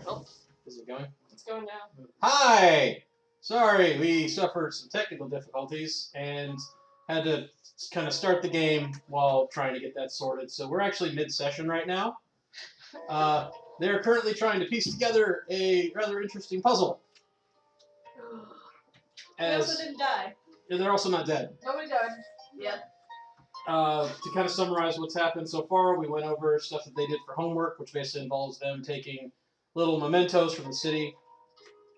Well, is it going? It's going now. Hi! Sorry, we suffered some technical difficulties and had to kind of start the game while trying to get that sorted. So we're actually mid-session right now. They're currently trying to piece together a rather interesting puzzle. They also didn't die. Yeah, they're also not dead. Nobody died. Yep. To kind of summarize what's happened so far, we went over stuff that they did for homework, which basically involves them taking little mementos from the city,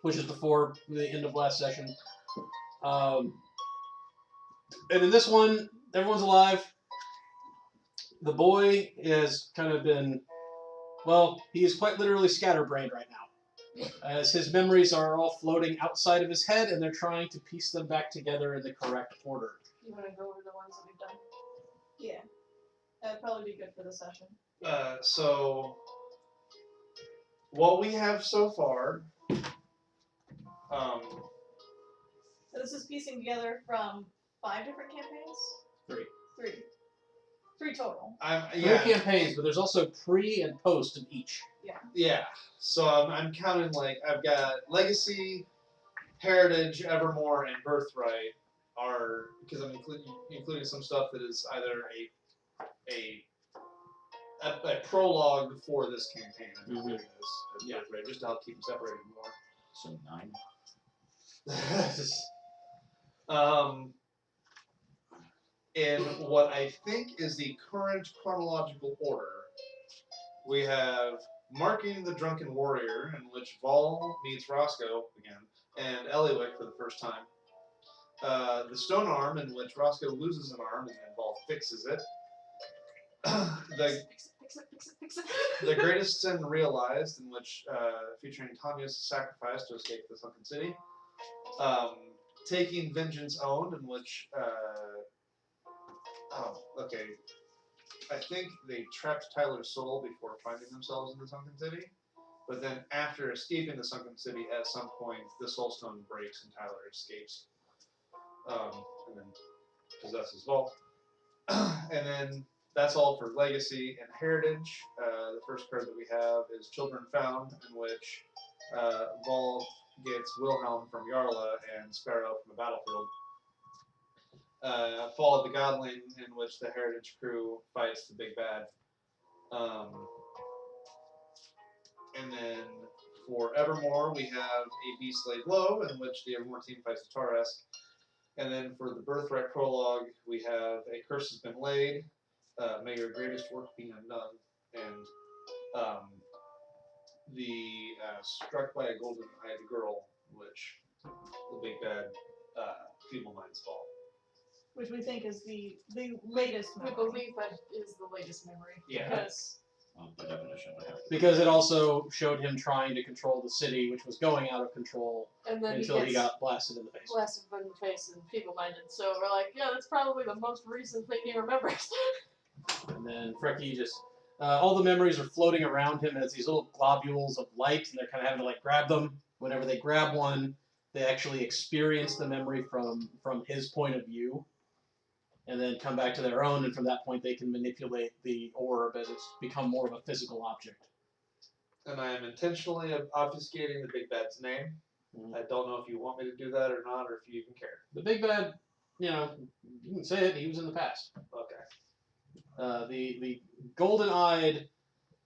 which is before the end of last session. And in this one, everyone's alive. The boy has kind of been, well, he is quite literally scatterbrained right now, as his memories are all floating outside of his head, and they're trying to piece them back together in the correct order. You want to go over the ones that we've done? Yeah. That'd probably be good for the session. So what we have so far, So this is piecing together from 5 different campaigns? 3. 3 total. 3 campaigns, but there's also pre and post in each. Yeah. So I'm counting, like, I've got Legacy, Heritage, Evermore, and Birthright are, because I'm including some stuff that is either a prologue for this campaign. I'm including as Birthright, just to help keep them separated more. So 9. In what I think is the current chronological order, we have Marking the Drunken Warrior, in which Vol meets Roscoe again, and Eliwick for the first time. The Stone Arm, in which Roscoe loses an arm and then Vol fixes it. Fix it. The Greatest Sin Realized, in which featuring Tanya's sacrifice to escape the sunken city. Taking Vengeance Owned, in which I think they trapped Tyler's soul before finding themselves in the sunken city. But then after escaping the sunken city, at some point the soul stone breaks and Tyler escapes. And then possesses Vol. And then that's all for Legacy and Heritage. The first card that we have is Children Found, in which Vol gets Wilhelm from Yarla and Sparrow from the battlefield. Fall of the Godling, in which the Heritage crew fights the big bad. And then for Evermore, we have a Beast Laid Low, in which the Evermore team fights the Taurus. And then for the Birthright prologue, we have A Curse Has Been Laid, May Your Greatest Work Be Undone, and the Struck by a Golden-Eyed Girl, which the big bad Feeble Minds Fall. Which we think is the latest We memory. believe that is the latest memory. Yeah. Because By definition, I have to. Because it also showed him trying to control the city, which was going out of control and then until he gets got blasted in the face. blasted in the face and feeble-minded. So we're like, yeah, that's probably the most recent thing he remembers. And then Freki just, all the memories are floating around him as these little globules of light, and they're kind of having to like grab them. Whenever they grab one, they actually experience the memory from his point of view, and then come back to their own, and from that point they can manipulate the orb as it's become more of a physical object. And I am intentionally obfuscating the big bad's name. I don't know if you want me to do that or not, or if you even care. The big bad, you can say it, he was in the past. Okay. The golden-eyed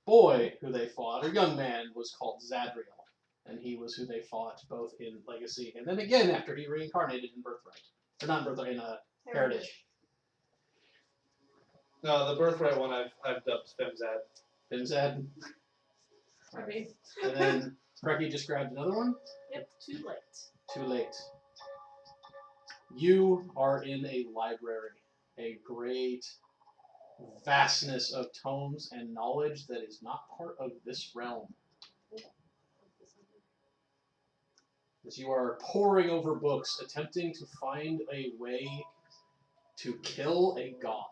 boy who they fought, or young man, was called Zadriel, and he was who they fought both in Legacy and then again after he reincarnated in Birthright. Or not in Birthright, in Heritage. No, the Birthright one I've dubbed Femzad. Femzad. Right. And then Freki just grabbed another one. Yep, too late. Too late. You are in a library, a great vastness of tomes and knowledge that is not part of this realm. As you are poring over books, attempting to find a way to kill a god.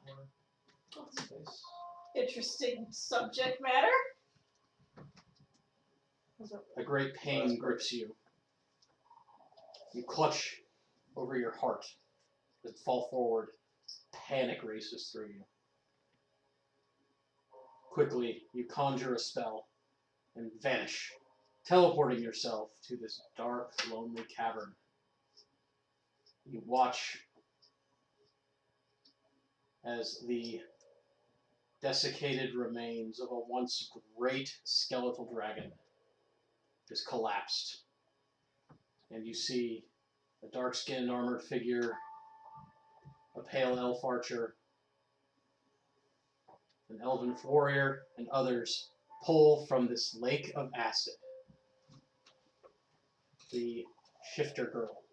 Interesting subject matter. A great pain grips you. You clutch over your heart and fall forward. Panic races through you. Quickly, you conjure a spell and vanish teleporting yourself to this dark, lonely cavern. You watch as the desiccated remains of a once great skeletal dragon is collapsed. And you see a dark-skinned armored figure, a pale elf archer, an elven warrior, and others pull from this lake of acid. The shifter girl,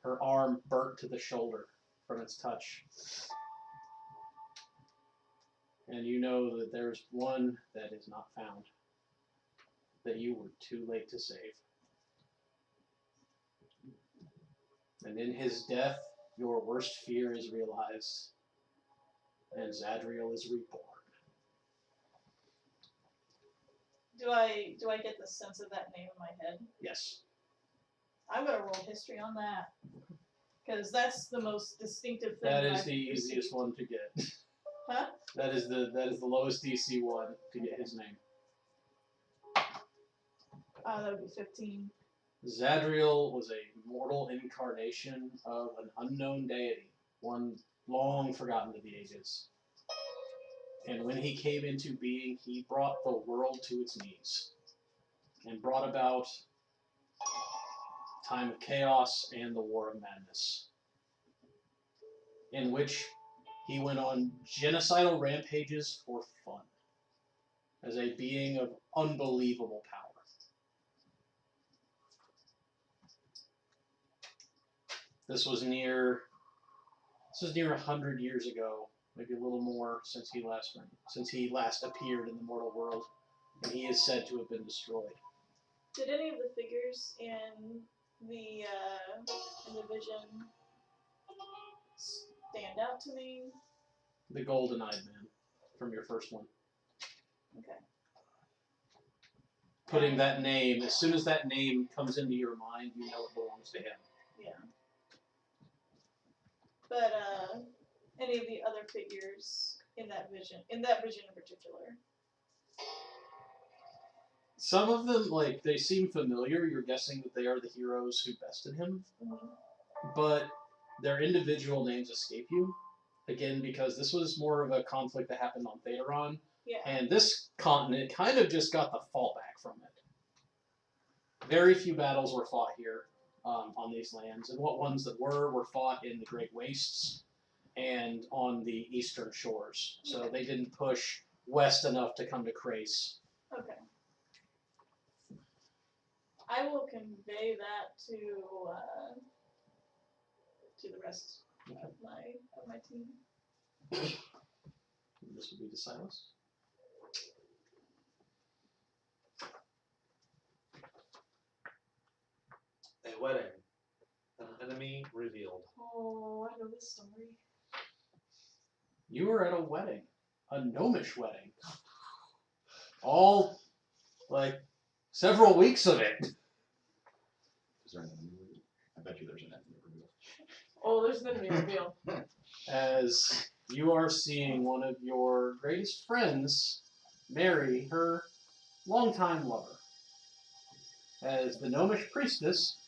her arm burnt to the shoulder from its touch. And you know that there's one that is not found, that you were too late to save. And in his death, your worst fear is realized, and Zadriel is reborn. Do I get the sense of that name in my head? Yes. I'm gonna roll history on that. Because that's the most distinctive thing. That is I've the easiest received. one to get. Huh? That is the lowest DC one to get his name. That would be 15. Zadriel was a mortal incarnation of an unknown deity, one long forgotten to the ages. And when he came into being, he brought the world to its knees and brought about time of chaos and the war of madness, in which he went on genocidal rampages for fun as a being of unbelievable power. This was near 100 years ago, maybe a little more since he last appeared in the mortal world, and he is said to have been destroyed. Did any of the figures in the vision stand out to me? The golden-eyed man from your first one. Okay. Putting that name, as soon as that name comes into your mind, you know it belongs to him. Yeah. But any of the other figures in that vision in particular? Some of them, they seem familiar. You're guessing that they are the heroes who bested him, but their individual names escape you. Again, because this was more of a conflict that happened on Theron, Yeah. and this continent kind of just got the fallback from it. Very few battles were fought here on these lands, and what ones that were fought in the Great Wastes and on the eastern shores. So they didn't push west enough to come to Crace. Okay. I will convey that to the rest of my team. This would be to Silas. A wedding. An enemy revealed. Oh, I know this story. You were at a wedding, a gnomish wedding. All, several weeks of it. Is there an enemy reveal? I bet you there's an enemy reveal. Oh, there's an enemy reveal. As you are seeing one of your greatest friends marry her longtime lover. As the gnomish priestess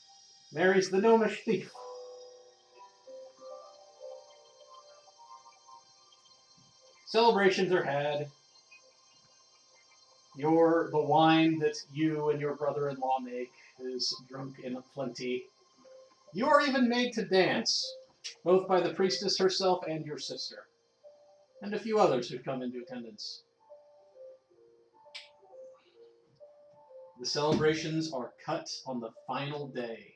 marries the gnomish thief. Celebrations are had. The wine that you and your brother-in-law make is drunk in plenty. You are even made to dance, both by the priestess herself and your sister, and a few others who've come into attendance. The celebrations are cut on the final day,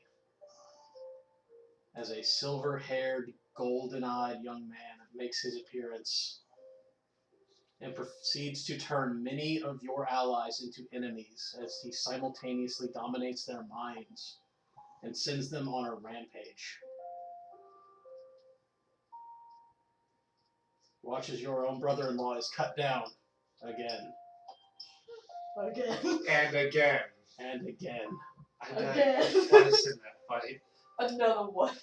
as a silver-haired, golden-eyed young man makes his appearance and proceeds to turn many of your allies into enemies as he simultaneously dominates their minds and sends them on a rampage. Watch as your own brother-in-law is cut down again. Again. And again. And again. I died Again. twice in that fight. Another one.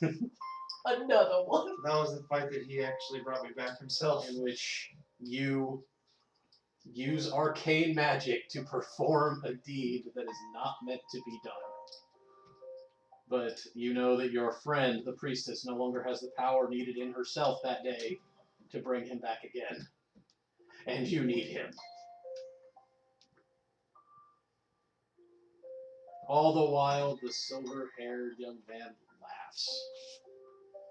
Another one. That was the fight that he actually brought me back himself. In which you use arcane magic to perform a deed that is not meant to be done. But you know that your friend, the priestess, no longer has the power needed in herself that day to bring him back again. And you need him. All the while, the silver-haired young man laughs.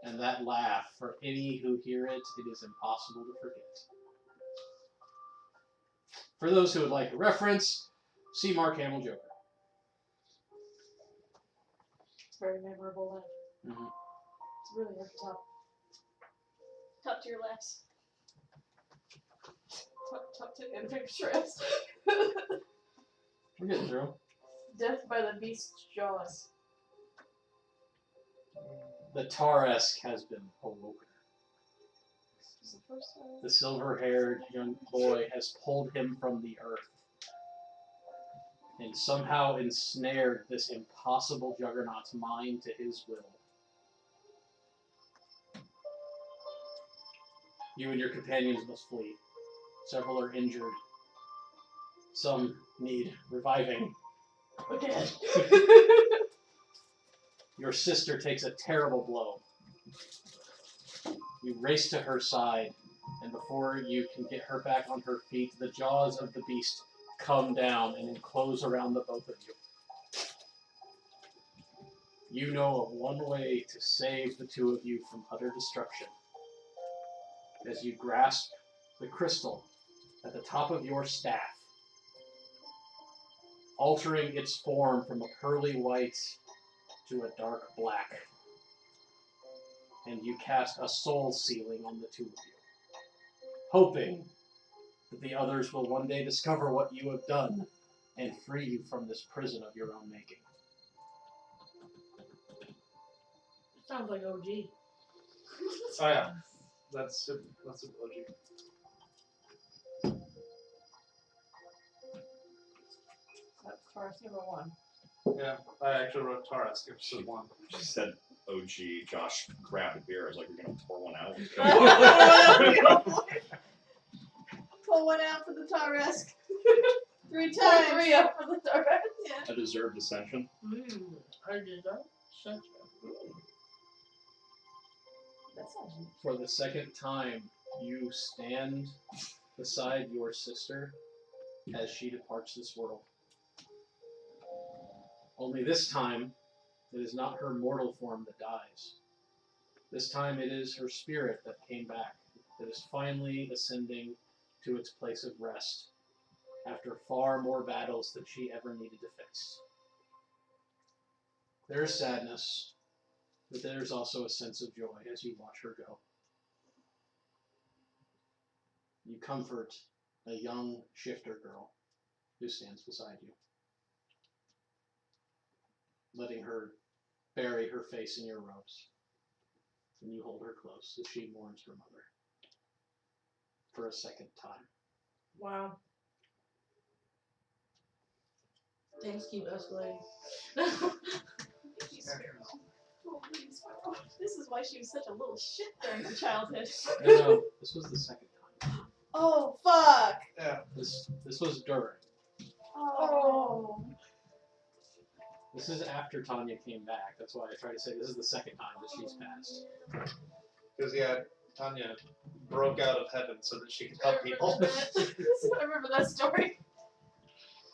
And that laugh, for any who hear it, it is impossible to forget. For those who would like a reference, see Mark Hamill Joker. It's very memorable laugh. Mm-hmm. It's really over the top. Top tier laughs. Top tip and pictures. We're getting through. Death by the beast's jaws. The Taresk has been awoken. This is the first time. The silver-haired young boy has pulled him from the earth and somehow ensnared this impossible juggernaut's mind to his will. You and your companions must flee. Several are injured. Some need reviving. Okay. Your sister takes a terrible blow. You race to her side, and before you can get her back on her feet, the jaws of the beast come down and enclose around the both of you. You know of one way to save the two of you from utter destruction. As you grasp the crystal at the top of your staff, altering its form from a pearly white to a dark black. And you cast a soul sealing on the two of you, hoping that the others will one day discover what you have done and free you from this prison of your own making. Sounds like OG. Oh yeah, that's OG. That's first number one. Yeah, I actually wrote Taras. Episode 1. She said OG. Josh grabbed a beer. I was like, "You're gonna pour one out." Pull one out for the Taresk. 3 Pour times. 3 up for the Taurus. Yeah. A deserved ascension. I did that. Such a That sounds neat. For the second time, you stand beside your sister as she departs this world. Only this time, it is not her mortal form that dies. This time it is her spirit that came back, that is finally ascending to its place of rest, after far more battles than she ever needed to face. There is sadness, but there is also a sense of joy as you watch her go. You comfort a young shifter girl who stands beside you, letting her bury her face in your robes. And you hold her close as she mourns her mother for a second time. Wow. Things keep escalating. She's oh, please. This is why she was such a little shit during her childhood. No, this was the second time. Oh, fuck. Yeah. This was during. Oh. This is after Tanya came back. That's why I try to say this is the second time that she's passed. Because Tanya broke out of heaven so that she could help people. I remember that story.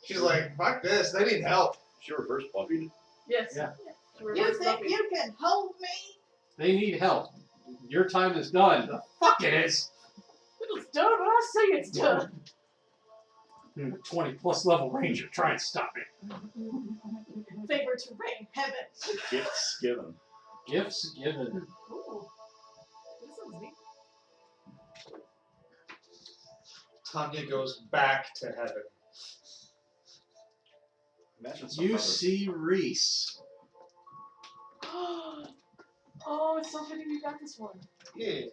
She's like, fuck this, they need help. She reverse Buffy. Yes. Yeah. You think you can hold me? They need help. Your time is done. The fuck it is. It's done when I say it's done. 20 plus level ranger, try and stop it. Favor to reign heaven. Gifts given. Gifts given. Ooh. This sounds neat. Tanya goes back to heaven. Imagine some You other- see Reese. Oh, it's so fitting you got this one. Yeah.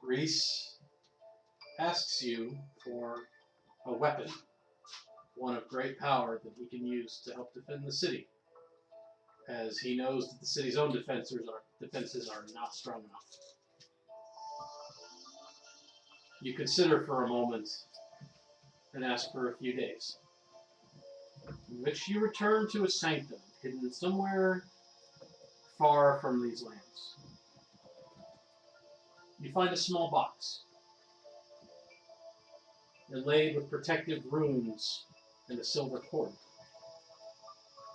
Reese asks you for a weapon, one of great power that he can use to help defend the city, as he knows that the city's own defenses are not strong enough. You consider for a moment and ask for a few days, in which you return to a sanctum hidden somewhere far from these lands. You find a small box, inlaid with protective runes and a silver cord.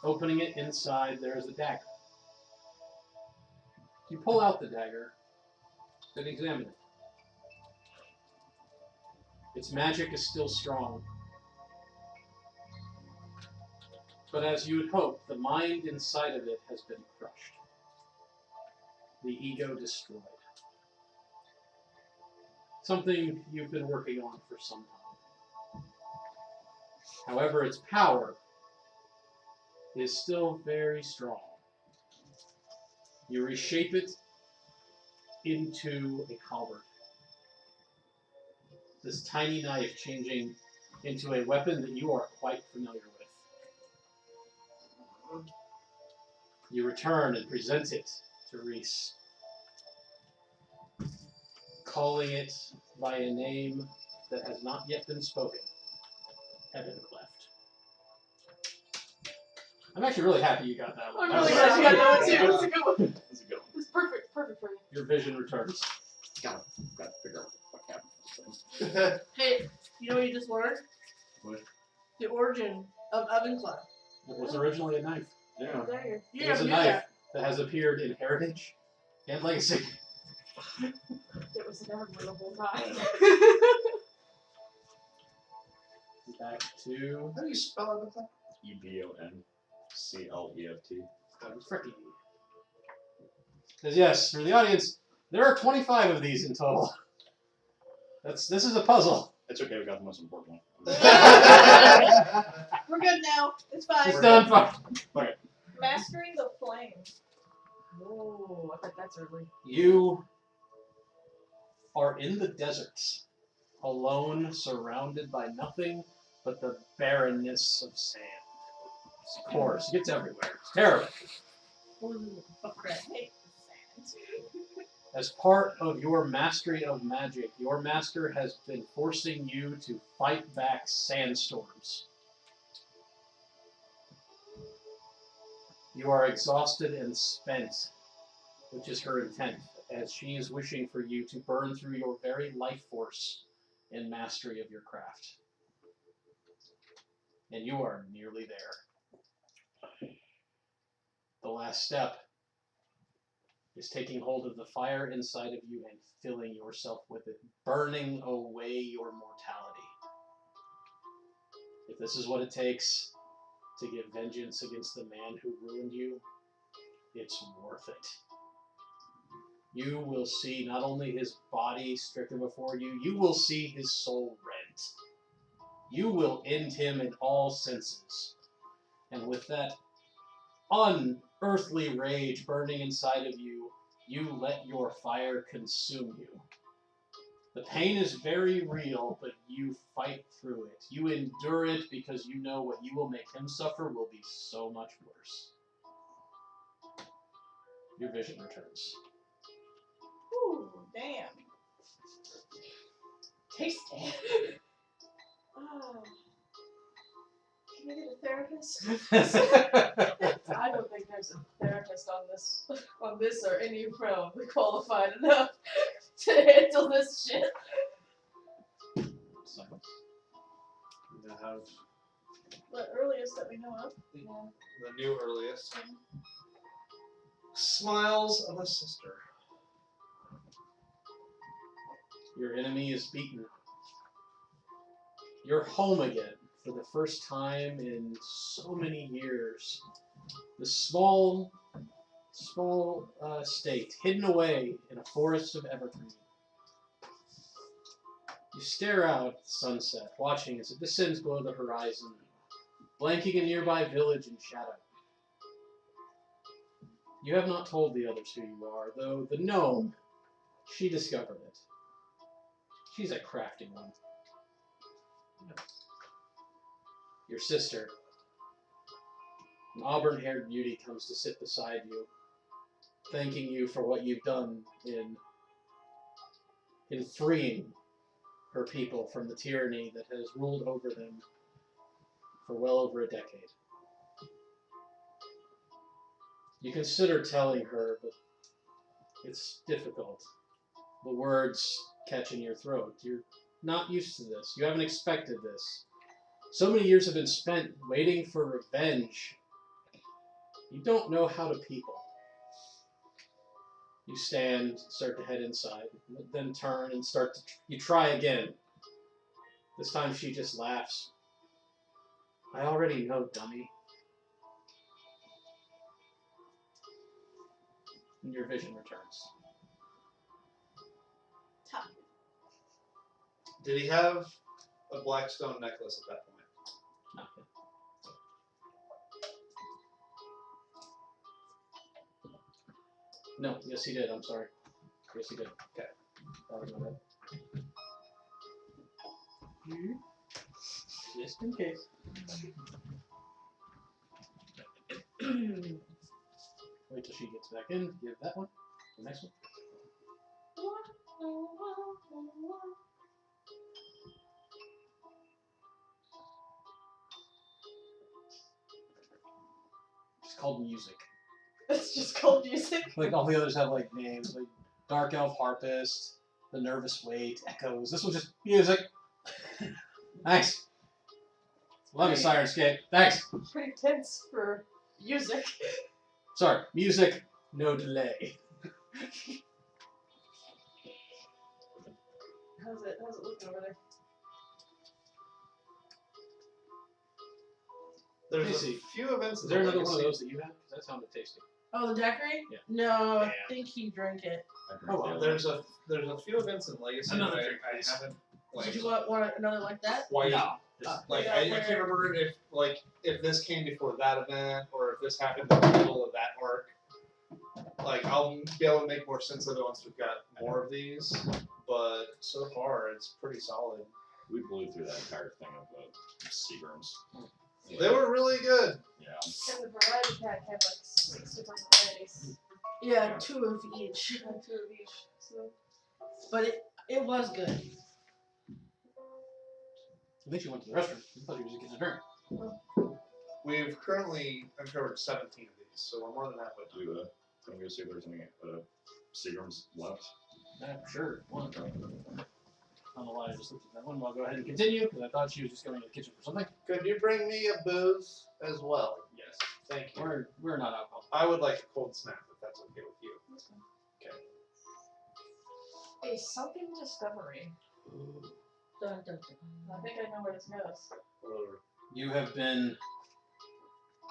Opening it, inside there is a dagger. You pull out the dagger and examine it. Its magic is still strong, but as you would hope, the mind inside of it has been crushed. The ego destroyed. Something you've been working on for some time. However, its power is still very strong. You reshape it into a halberd. This tiny knife changing into a weapon that you are quite familiar with. You return and present it to Reese, calling it by a name that has not yet been spoken, Heavencleft. I'm actually really happy you got that one. I'm really glad you got that one too. It's a good one. That's a good one. It's perfect for you. Your vision returns. Gotta figure out what happened. Hey, you know what you just learned? What? The origin of Heavencleft. It was originally a knife. Yeah. There you It was a knife that has appeared in Heritage and Legacy. go. It was never the whole time. Back to How do you spell it? EBONCLEFT. Freki. Says yes, for the audience, there are 25 of these in total. This is a puzzle. It's okay, we got the most important one. We're good now. It's fine. It's done. Fine. Mastering the flame. Oh, I bet that's early. You are in the deserts, alone, surrounded by nothing but the barrenness of sand. Of course, it gets everywhere. It's terrible. Okay. Hate the sand. As part of your mastery of magic, your master has been forcing you to fight back sandstorms. You are exhausted and spent, which is her intent, as she is wishing for you to burn through your very life force in mastery of your craft. And you are nearly there. The last step is taking hold of the fire inside of you and filling yourself with it, burning away your mortality. If this is what it takes to get vengeance against the man who ruined you, it's worth it. You will see not only his body stricken before you, you will see his soul rent. You will end him in all senses. And with that unearthly rage burning inside of you, you let your fire consume you. The pain is very real, but you fight through it. You endure it because you know what you will make him suffer will be so much worse. Your vision returns. Ooh, damn. Tasty. Oh. Can I get a therapist? I don't think there's a therapist on this or any realm qualified enough to handle this shit. The earliest that we know of. The new earliest. Smiles of a sister. Your enemy is beaten. You're home again for the first time in so many years. The small state hidden away in a forest of evergreen. You stare out at the sunset, watching as it descends below the horizon, blanking a nearby village in shadow. You have not told the others who you are, though the gnome, she discovered it. She's a crafty one. Your sister, an auburn-haired beauty, comes to sit beside you, thanking you for what you've done in freeing her people from the tyranny that has ruled over them for well over a decade. You consider telling her, but it's difficult. The words catch in your throat. You're not used to this. You haven't expected this. So many years have been spent waiting for revenge. You don't know how to people. You stand, start to head inside, then turn and start to... You try again. This time she just laughs. I already know, dummy. And your vision returns. Top. Did he have a black stone necklace at that point? Nothing. No, yes he did, I'm sorry. Yes he did. Okay. That was my bad. Just in case. Wait till she gets back in. Give that one. The next one. It's called music. It's just called music. Like all the others have like names, like Dark Elf Harpist, The Nervous Wait, Echoes. This one's just music. Nice. Love you, Sirenscape. Thanks. Pretty tense for music. Sorry, music, no delay. How's it looking over there? There's Kaci, a few events. Is there another one of those that you have? 'Cause that sounded tasty. Oh, the daiquiri? Yeah. No, I Yeah. think he drank it. Oh, well. There's a few events in Legacy that Another drink, I please. haven't like Did you want another like that? quite No. like Yeah, I where- can't remember if this came before that event or if this happened in the middle of that arc. Like I'll be able to make more sense of it once we've got more of these. But so far it's pretty solid. We blew through that entire thing of Seagrams. They were really good. Yeah. And the variety pack had like 6 different varieties. Yeah, Yeah. 2 of each. And 2 of each. So But it was good. I think she went to the restroom. I thought she was getting a drink. We've currently uncovered 17 of these, so we're more than halfway done. Do can we go see if there's any Seagrams left? Yeah, sure. One. I don't know why I just looked at that one. I'll go ahead and continue because I thought she was just going to the kitchen for something. Could you bring me a booze as well? Yes. Thank you. We're not alcohol. I would like a cold snap if that's okay with you. a sunken discovery. Dun, dun, dun. I think I know where this goes.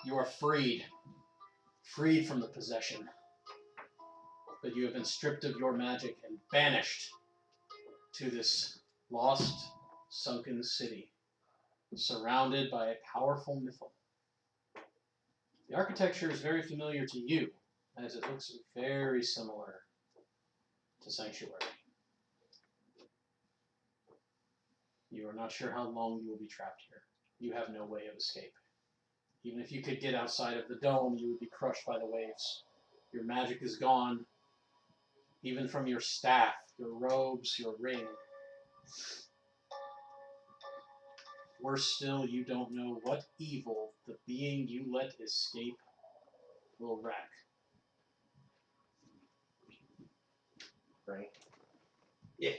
You are freed from the possession. But you have been stripped of your magic and banished to this lost, sunken city, surrounded by a powerful mythal. The architecture is very familiar to you, as it looks very similar to Sanctuary. You are not sure how long you will be trapped here. You have no way of escape. Even if you could get outside of the dome, you would be crushed by the waves. Your magic is gone, even from your staff, your robes, your ring. Worse still, you don't know what evil the being you let escape will wreak. Right? Yeah.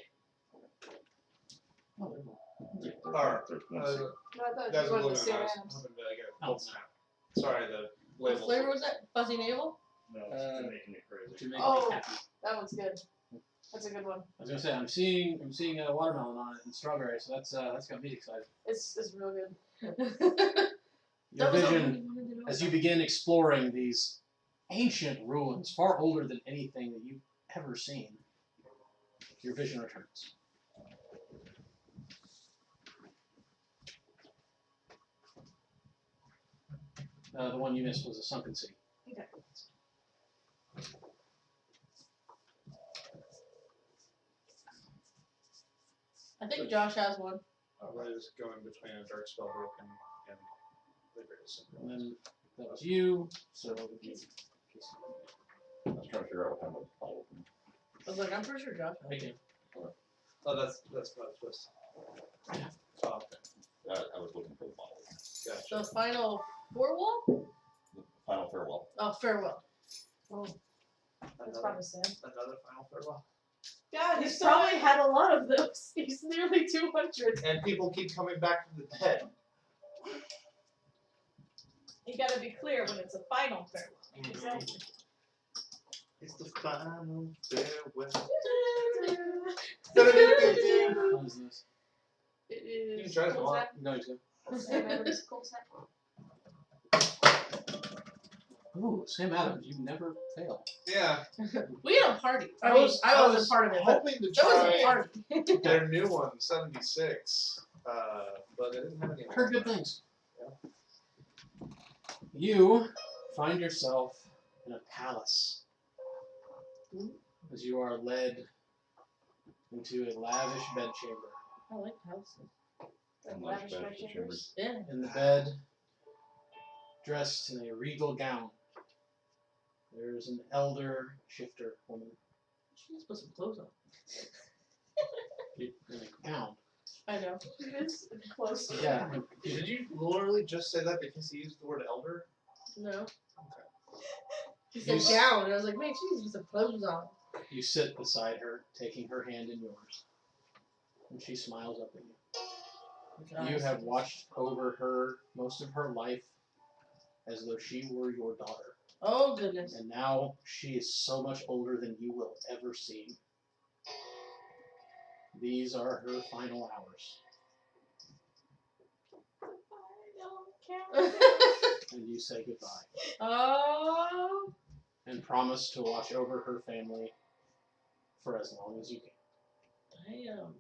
Oh, there we go. Yeah, Alright. there's one Uh, Seagram. No, I thought That's you a wanted little to bit see I was Adams. hoping to get a Oh. cold snap. Sorry, the What label. flavor was that? Fuzzy navel? No, Uh, it's making it crazy. To make Oh. me happy. That one's good. That's a good one. I was gonna say I'm seeing a watermelon on it and strawberry, so that's got me excited. It's real good. Your That was all vision we wanted to know as you about. begin exploring these ancient ruins, far older than anything that you've ever seen. Your vision returns. The one you missed was a sunken city. Okay. I think Josh has one. What is going between a dark spell broken and the greatest symbol? And then that was you, so it would be Kaci. I was trying to figure out what kind of bottle. I was like, I'm pretty sure Josh has Right there. Oh, that's about a twist. Oh, okay. I was looking for the bottle. Gotcha. The final farewell? Final farewell. Oh, farewell. Oh, that's Another, probably sad. another final farewell. God, He's probably had a lot of those. He's nearly 200. And people keep coming back from the dead. You gotta be clear when it's a final farewell. Exactly. It's the final farewell. What is this? It You is. can try to cool go on. snap. No, he's good. Sam Adams, cool snap. Ooh, Sam Adams, you never fail. Yeah. We had a party. I was wasn't part of it, but hoping to that was a try party. their new one, 76, but it didn't have any. Heard good things. Yeah. You find yourself in a palace as you are led into a lavish bedchamber. I like houses. And Lavish lavish bed my chambers. chambers. Yeah. In the bed, dressed in a regal gown, there's an elder shifter woman She needs to put some clothes on. in a gown. I know. It is close. Yeah, Did you literally just say that because he used the word elder? No. Okay. She said You- gown, and I was like, man, she needs to put some clothes on. you sit beside her, taking her hand in yours, and she smiles up at you. You have watched over her most of her life as though she were your daughter. Oh, goodness. And now she is so much older than you will ever see. These are her final hours. And you say goodbye. Oh. And promise to watch over her family for as long as you can. Damn.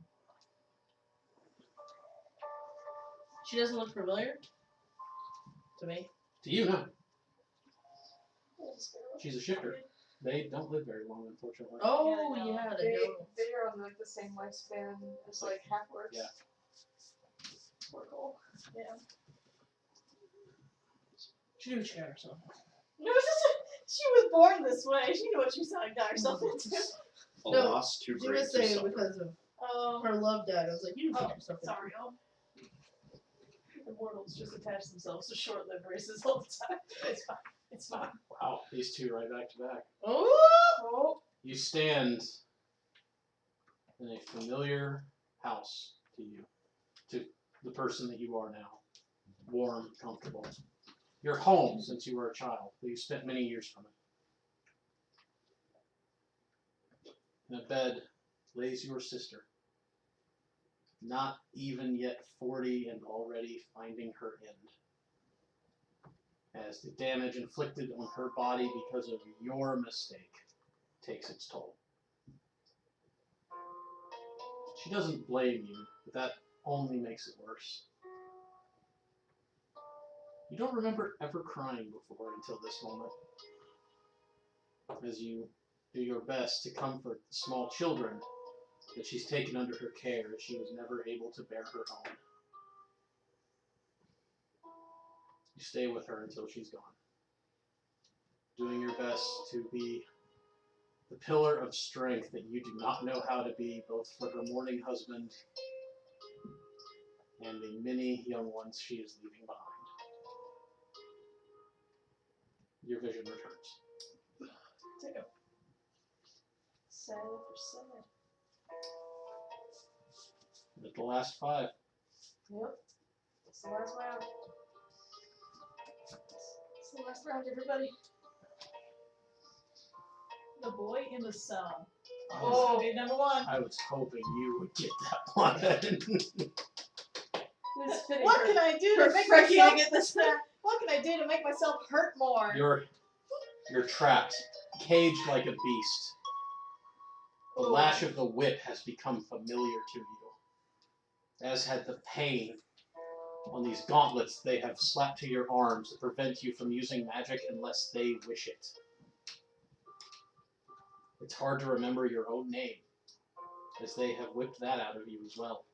She doesn't look familiar to me. To you, no. She's a shifter. They don't live very long, unfortunately. Oh, Yeah, no. yeah, They, they don't. they are on like the same lifespan as like half-orcs. Yeah. Poor Cole. Yeah. She knew chair or something. No, it's just, she was born this way. She knew what she was like got herself into. A No, loss too She great was to saying suffer. because of Oh, her love dad. I was like, you didn't oh, put yourself in. sorry. Oh. The mortals just attach themselves to short-lived races all the time. It's fine. It's fine. Wow, these two right back to back. Oh. Oh. You stand in a familiar house to you, to the person that you are now. Warm, comfortable. Your home since you were a child, but you spent many years from it. In a bed lays your sister, not even yet 40 and already finding her end, as the damage inflicted on her body because of your mistake takes its toll. She doesn't blame you, but that only makes it worse. You don't remember ever crying before until this moment, as you do your best to comfort the small children that she's taken under her care as she was never able to bear her own. You stay with her until she's gone, doing your best to be the pillar of strength that you do not know how to be, both for her mourning husband and the many young ones she is leaving behind. Your vision returns. Take a sad for sad. At the last 5. Yep. It's the last round. It's the last round, everybody. The boy in the sun. Oh. Be number one. I was hoping you would get that one. It's fitting What her. can I do for to make Freki to myself get this What can I do to make myself hurt more? You're trapped, caged like a beast. The Ooh. lash of the whip has become familiar to you, as had the pain on these gauntlets they have slapped to your arms to prevent you from using magic unless they wish it. It's hard to remember your own name, as they have whipped that out of you as well.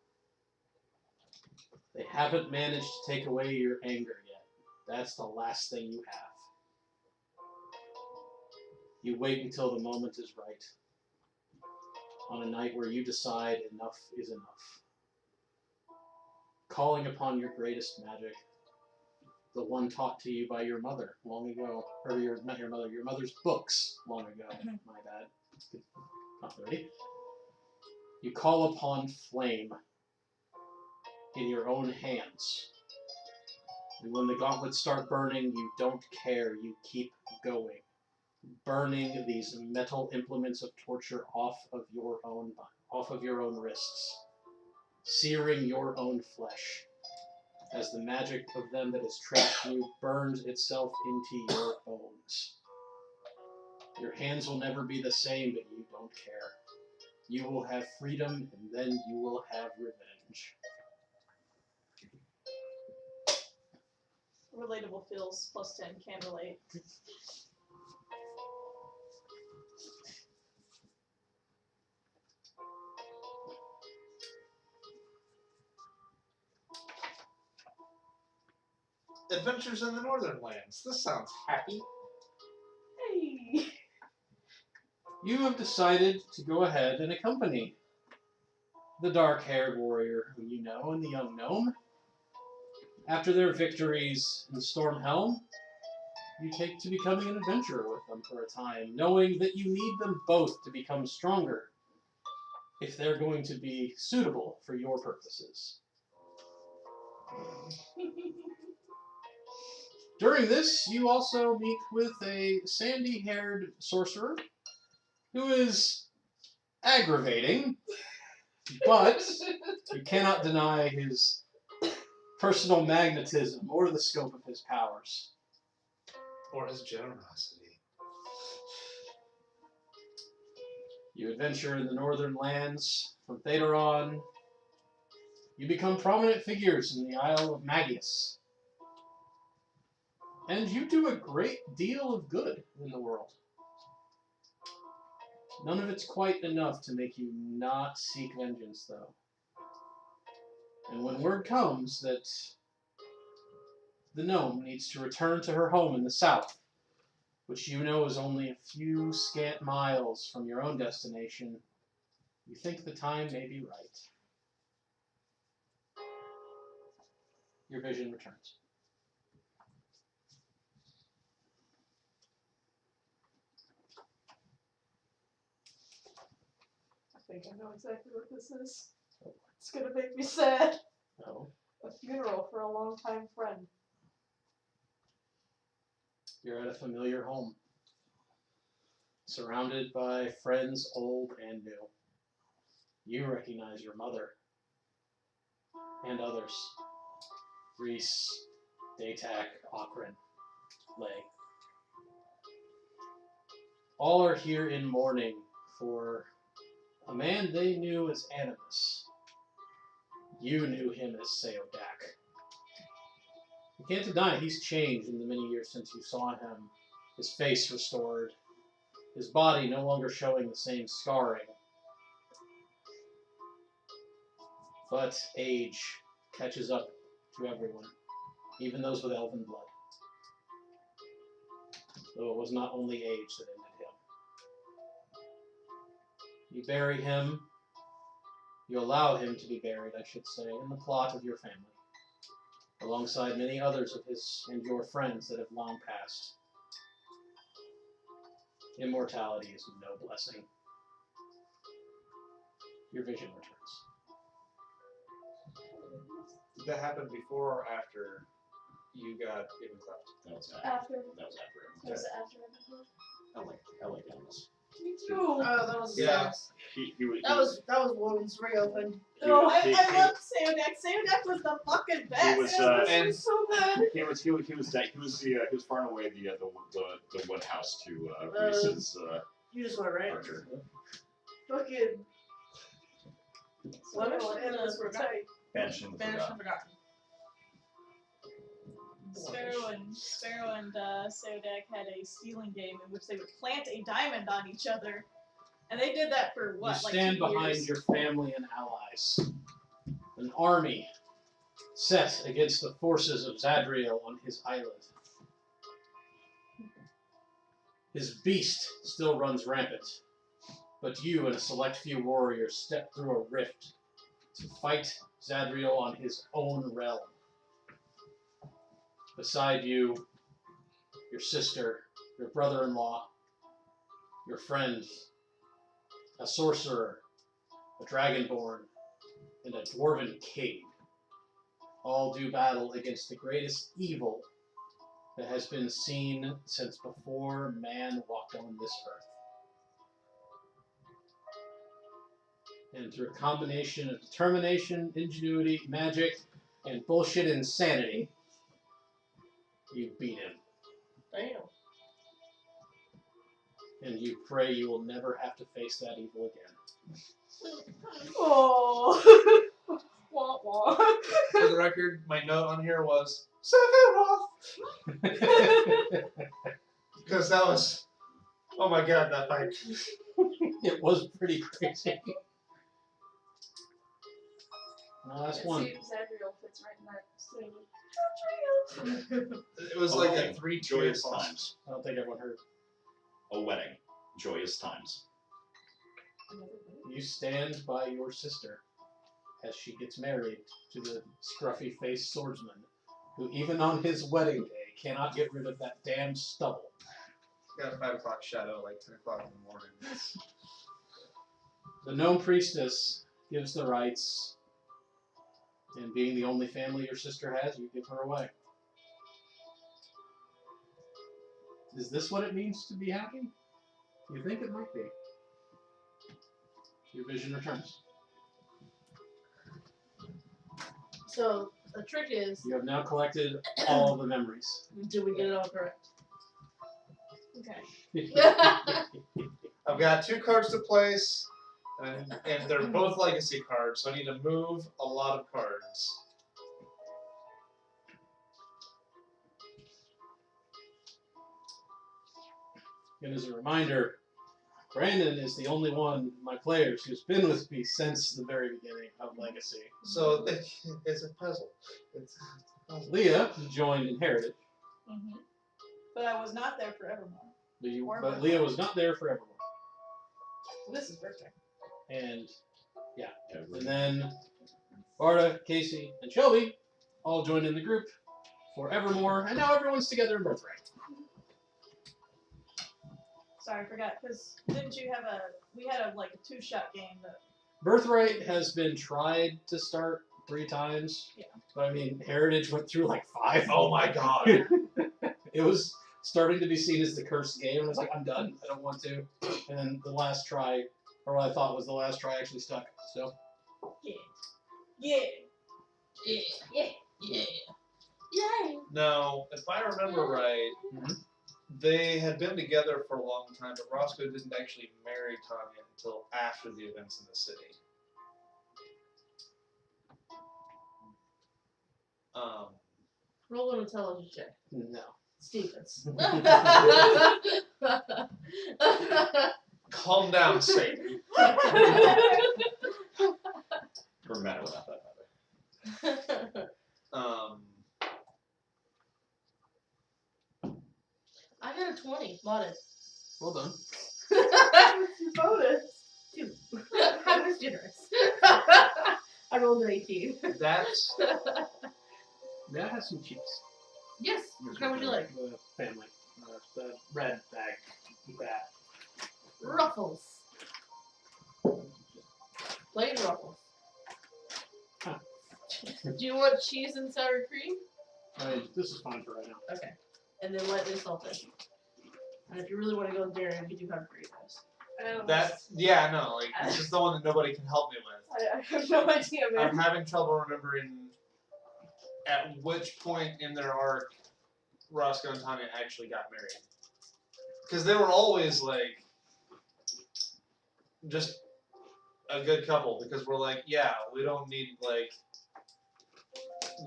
They haven't managed to take away your anger yet. That's the last thing you have. You wait until the moment is right. on a night where you decide enough is enough. Calling upon your greatest magic, the one taught to you by your mother long ago, or not your mother, your mother's books long ago. My bad. Not 30. You call upon flame in your own hands. And when the gauntlets start burning, you don't care, you keep going. Burning these metal implements of torture off of your own wrists. Searing your own flesh. As the magic of them that has trapped you burns itself into your bones. Your hands will never be the same, but you don't care. You will have freedom, and then you will have revenge. Relatable feels +10, can't relate. Adventures in the Northern Lands. This sounds happy. Hey! You have decided to go ahead and accompany the dark-haired warrior who you know and the young gnome. After their victories in Stormhelm, you take to becoming an adventurer with them for a time, knowing that you need them both to become stronger if they're going to be suitable for your purposes. During this, you also meet with a sandy-haired sorcerer who is aggravating, but you cannot deny his personal magnetism or the scope of his powers. Or his generosity. You adventure in the northern lands from Thedaron. You become prominent figures in the Isle of Magius. And you do a great deal of good in the world. None of it's quite enough to make you not seek vengeance, though. And when word comes that the gnome needs to return to her home in the south, which you know is only a few scant miles from your own destination, you think the time may be right. Your vision returns. I think I know exactly what this is. It's gonna make me sad. No. A funeral for a longtime friend. You're at a familiar home, surrounded by friends old and new. You recognize your mother and others. Reese, Daytak, Okran, Lay. All are here in mourning for a man they knew as Animus. You knew him as Seodak. You can't deny he's changed in the many years since you saw him. His face restored, his body no longer showing the same scarring. But age catches up to everyone, even those with elven blood. Though it was not only age that ended him. You bury him, you allow him to be buried, I should say, in the plot of your family, alongside many others of his and your friends that have long passed. Immortality is no blessing. Your vision returns. Did that happen before or after you got even clapped? That was After. him. Was it after episode? I like Animus. Me too. Oh, that was Yeah. that was wounds reopened. No, I he- loved Seodak. Seodak was the fucking best. was, It was so good. He was far and away the wood house to Reese's You just went right. Archer. Fucking Lemon Lemon and and were tight. Banished and Banished and Forgotten. Forgotten. Sparrow and Seodak had a stealing game in which they would plant a diamond on each other. And they did that for what, You like stand 2 behind years? your family and allies. An army set against the forces of Zadriel on his island. His beast still runs rampant. But you and a select few warriors step through a rift to fight Zadriel on his own realm. Beside you, your sister, your brother-in-law, your friend, a sorcerer, a dragonborn, and a dwarven king all do battle against the greatest evil that has been seen since before man walked on this earth. And through a combination of determination, ingenuity, magic, and bullshit insanity, you beat him. Damn. And you pray you will never have to face that evil again. Oh. Wah, wah. For the record, my note on here was Sephiroth, because that was, oh my god, that fight. It was pretty crazy. Last one. See, Zadriel fits right in that scene. It was A like a wedding, 3-tier joyous boss. times. I don't think everyone heard. A wedding, joyous times. You stand by your sister as she gets married to the scruffy-faced swordsman who, even on his wedding day, cannot get rid of that damn stubble. Got a 5 o'clock shadow, like 10 o'clock in the morning. The gnome priestess gives the rites, and being the only family your sister has, you give her away. Is this what it means to be happy? You think it might be. Your vision returns. So the trick is, You have now collected all the memories. do we get it all correct? Okay. I've got 2 cards to place, and they're both legacy cards, so I need to move a lot of cards. And as a reminder, Brandon is the only one of my players who's been with me since the very beginning of Legacy. So it's a puzzle. It's a puzzle. Leah joined in Heritage, Mm-hmm. But I was not there for Evermore. but Leah was not there for everyone. So this is Birthright. And Yeah, and then Barda, Kaci, and Shelby all joined in the group for Evermore, and now everyone's together in Birthright. Sorry, I forgot. Because didn't you have we had a 2-shot game that. Birthright has been tried to start 3 times. Yeah. But I mean, Heritage went through like 5. Oh my god. It was starting to be seen as the cursed game, and I was like, I'm done. I don't want to. And then the last try, or what I thought was the last try, actually stuck. So Yeah. Yeah. Yeah. Yeah. Yeah. Yay. Now, if I remember right, they had been together for a long time, but Roscoe didn't actually marry Tanya until after the events in the city. Roll an intelligence check. no. Stevens. Calm down, Satan. we're mad about that. I got a 20. Bought it. Well done. What's your bonus? 2. I was generous. I rolled an 18. That's That has some cheese. Yes. How would you like? The family. The red bag. That. Ruffles. Plain ruffles. Huh. Do you want cheese and sour cream? I mean, this is fine for right now. Okay. And then lightly salted. And if you really want to go with dairy, we do have burritos. yeah, no, like this is the one that nobody can help me with. I have no idea, man. I'm having trouble remembering at which point in their arc Roscoe and Tanya actually got married. Because they were always like just a good couple, because we're like, yeah, we don't need like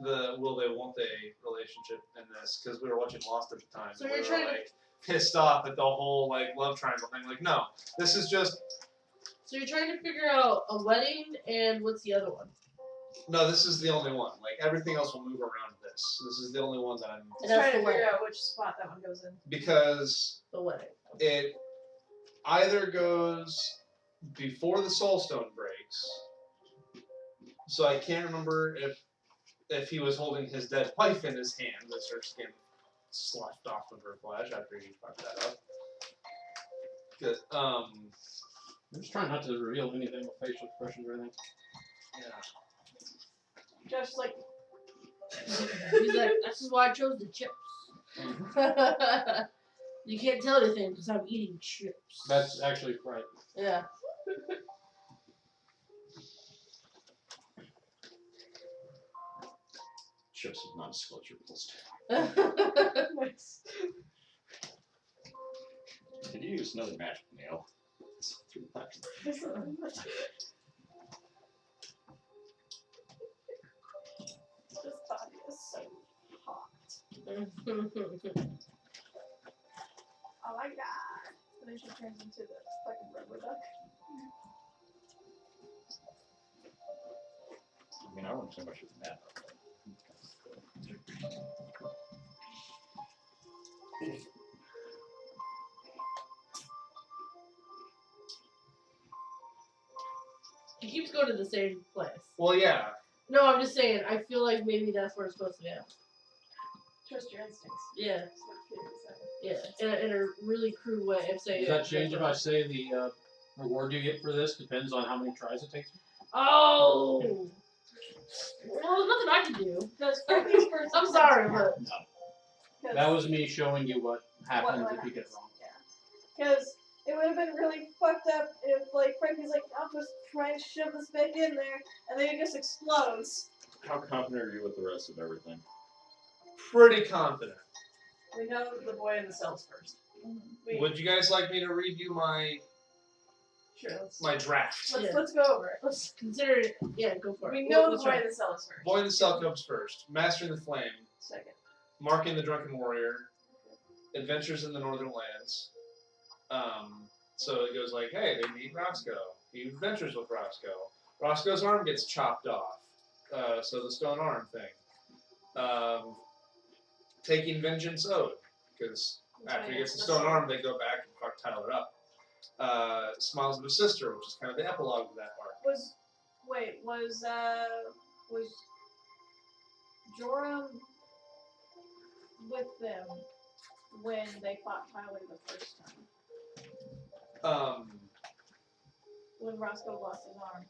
the will they won't they relationship in this, because we were watching Lost at the time. So and you're we trying were to- like pissed off at the whole like love triangle thing. Like, no, this is just So you're trying to figure out a wedding and what's the other one? no, this is the only one. Like everything else will move around this. This is the only one that I'm Just That's trying the to figure wedding. out which spot that one goes in. because The wedding. it either goes before the Soulstone breaks. So I can't remember if he was holding his dead wife in his hand as her skin sloughed off of her flesh after he fucked that up. Good. I'm just trying not to reveal anything with facial expressions or anything. Yeah. Josh's like, He's like, this is why I chose the chips. You can't tell anything because I'm eating chips. That's actually right. Yeah. Chips of non-disclosure list. nice. Did you use another magic nail? Through that. This body is so hot. Oh my god. And then she turns into the fucking rubber duck. I mean, I wouldn't say much of that. He keeps going to the same place. Well, yeah. No, I'm just saying, I feel like maybe that's where it's supposed to go. Trust your instincts. Yeah, That's what Kaci said. yeah. In a really crude way of saying Does that change if I say the reward you get for this depends on how many tries it takes? Oh! Well, there's nothing I can do. Because Freki's first I'm sorry, but... Because That was me showing you what happens what if you get it wrong. Yeah. Because it would have been really fucked up if, like, Freki's like, I'll just try and shove this back in there, and then it just explodes. How confident are you with the rest of everything? Pretty confident. We know the boy in the cells first. Would you guys like me to review my Sure, let's draft? Yeah. let's go over it. Let's Consider it... Yeah, go for it. we know the Let's boy try. in the cells first. Boy in the Cell comes first. Mastering the Flame. Second. Marking the Drunken Warrior. Adventures in the Northern Lands. So it goes like, hey, they meet Roscoe. He adventures with Roscoe. Roscoe's arm gets chopped off. So the stone arm thing. Taking Vengeance Owed. Because after he gets the stone arm, they go back and fuck Tyler up. Smiles of a Sister, which is kind of the epilogue of that arc. Was Joram with them when they fought Tyler the first time? When Roscoe lost his arm.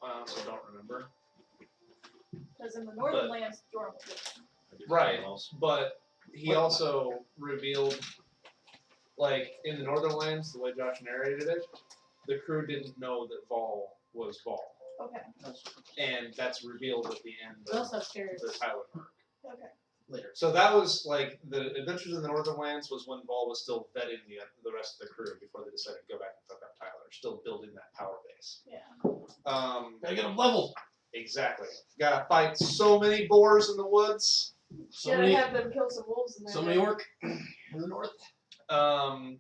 I also don't remember. Because in the Northern Lands, Joram was with them. Right, but he also revealed, like, in the Northern Lands, the way Josh narrated it, the crew didn't know that Vol was Vol. Okay. And that's revealed at the end We also have of carrots. the Tyler arc. Okay. Later. So that was, like, the Adventures in the Northern Lands was when Vol was still vetting the rest of the crew before they decided to go back and fuck up Tyler, still building that power base. Yeah. Gotta get them leveled. Exactly. Gotta fight so many boars in the woods. So Gotta many, have them kill some wolves in there. so many orc in the north.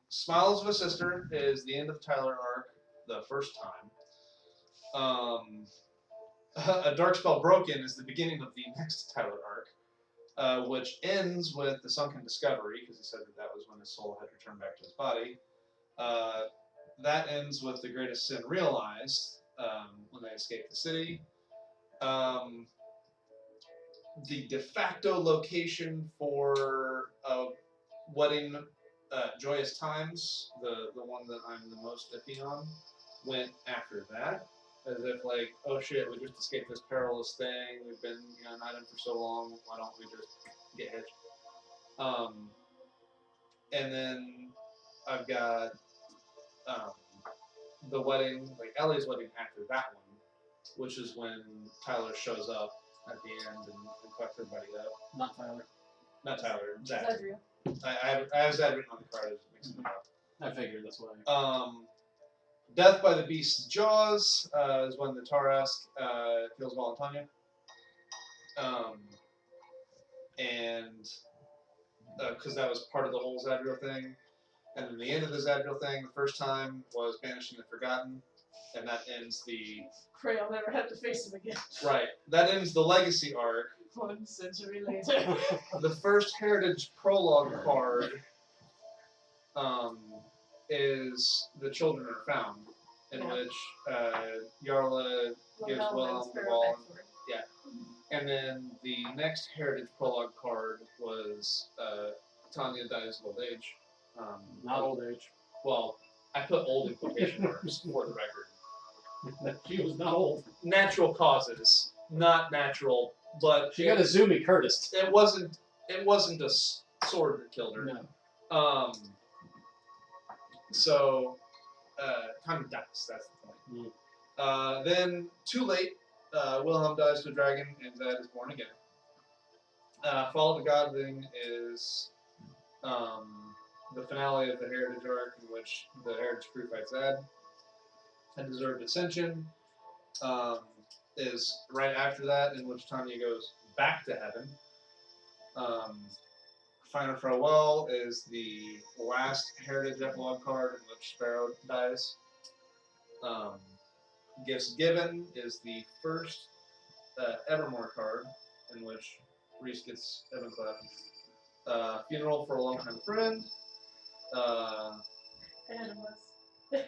Smiles of a Sister is the end of the Tyler arc the first time. A Dark Spell Broken is the beginning of the next Tyler arc, which ends with the Sunken Discovery, because he said that was when his soul had returned back to his body. That ends with the Greatest Sin Realized, when they escape the city. The de facto location for Wedding Joyous Times, the one that I'm the most iffy on, went after that. As if like, oh shit, we just escaped this perilous thing, we've been united for so long, why don't we just get hitched? And then I've got the wedding, like Ellie's wedding after that one, which is when Tyler shows up at the end and fucks everybody up. Not Tyler. Not Tyler, Zad. Zadriel. I have Zad written on the card as mixing it up. I figured that's why. Death by the Beast's Jaws is when the Tarask kills Valentania. And because that was part of the whole Zadriel thing. And then the end of the Zadriel thing, the first time, was Banishing the Forgotten. And that ends the... Pray I'll never have to face him again. Right. That ends the Legacy arc. 1 century later. The first Heritage Prologue card is the children are found, in Yeah. which Yarla gives Wilhelm the ball. And then the next Heritage Prologue card was Tanya dies of old age. Not old age. Well, I put old in quotation marks for the record. She was not old. Natural causes, not natural, but She got a zoomy Curtis. it wasn't a sword that killed her. No. So Tanya dies. That's the point. Then too late. Wilhelm dies to a dragon, and Zed is born again. Fall of the Godling is the finale of the Heritage arc, in which the Heritage crew fights Zed. A Deserved Ascension is right after that, in which Tanya goes back to heaven. Final Farewell is the last Heritage epilogue card, in which Sparrow dies. Gifts Given is the first Evermore card, in which Reese gets Evanclef. Funeral for a Longtime Friend.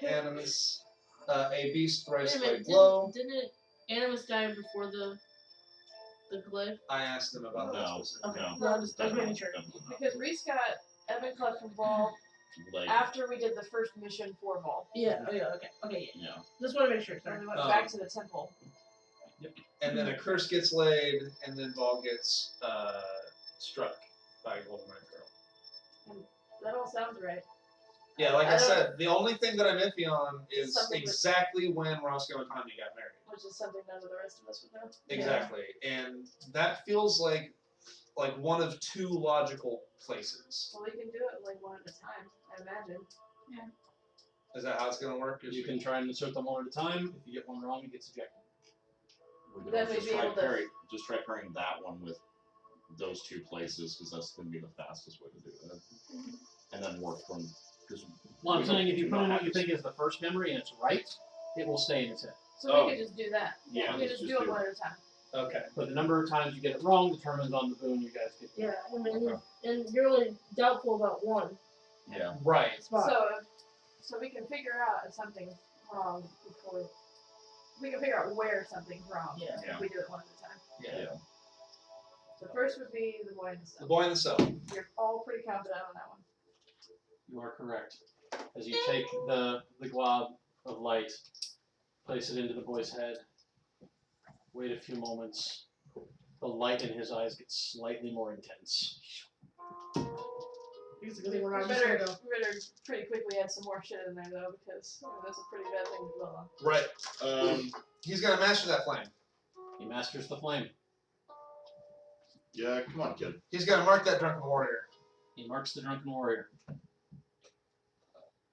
Animus. A Beast Thrice Wait a minute, Slayed Blow. didn't Animus die before the glyph? I asked them about that No, specifically. Okay. no. No, I'm just making sure. Definitely not. Because Reese got Evanclef from Ball Like, after we did the first mission for Ball. Yeah, oh yeah, okay, yeah. yeah. Just want to make sure, And sorry. we went back to the temple. And then a curse gets laid, and then Ball gets struck by a Golden Red Girl. That all sounds right. Yeah, like I I don't- said, the only thing that I'm iffy on is Something with- exactly when Roscoe and Tanya got married. Which is something none of the rest of us would know. Exactly, and that feels like one of two logical places. Well, we can do it like one at a time, I imagine. Is that how it's going to work? Is You can try and insert them one at a time. If you get one wrong, it gets ejected. We could Then also we'd be able to- just try pairing that one with those two places, because that's going to be the fastest way to do that. And then work from. Well, I'm We saying don't- if you we put don't in what have you to- think is the first memory and it's right, it will stay in its head. So Oh. we could just do that. Yeah, we could let's just just do it do one at a time. Okay. But the number of times you get it wrong determines on the boon you guys get. Yeah, I mean, and you're only doubtful about one Yeah. Right. spot. So we can figure out if something's wrong before. We can figure out where something's wrong Yeah. Yeah. if we do it one at a time. Yeah. The first would be the boy in the The cell. Boy in the Cell. You're all pretty confident on that one. You are correct. As you take the glob of light, place it into the boy's head, wait a few moments, the light in his eyes gets slightly more intense. It's a We good thing we're not just better, gonna go. we better pretty quickly add some more shit in there though, because that's a pretty bad thing to dwell on. Right. He's going to master that flame. He masters the flame. Yeah, come on, kid. He's going to mark that Drunken Warrior. He marks the drunken warrior.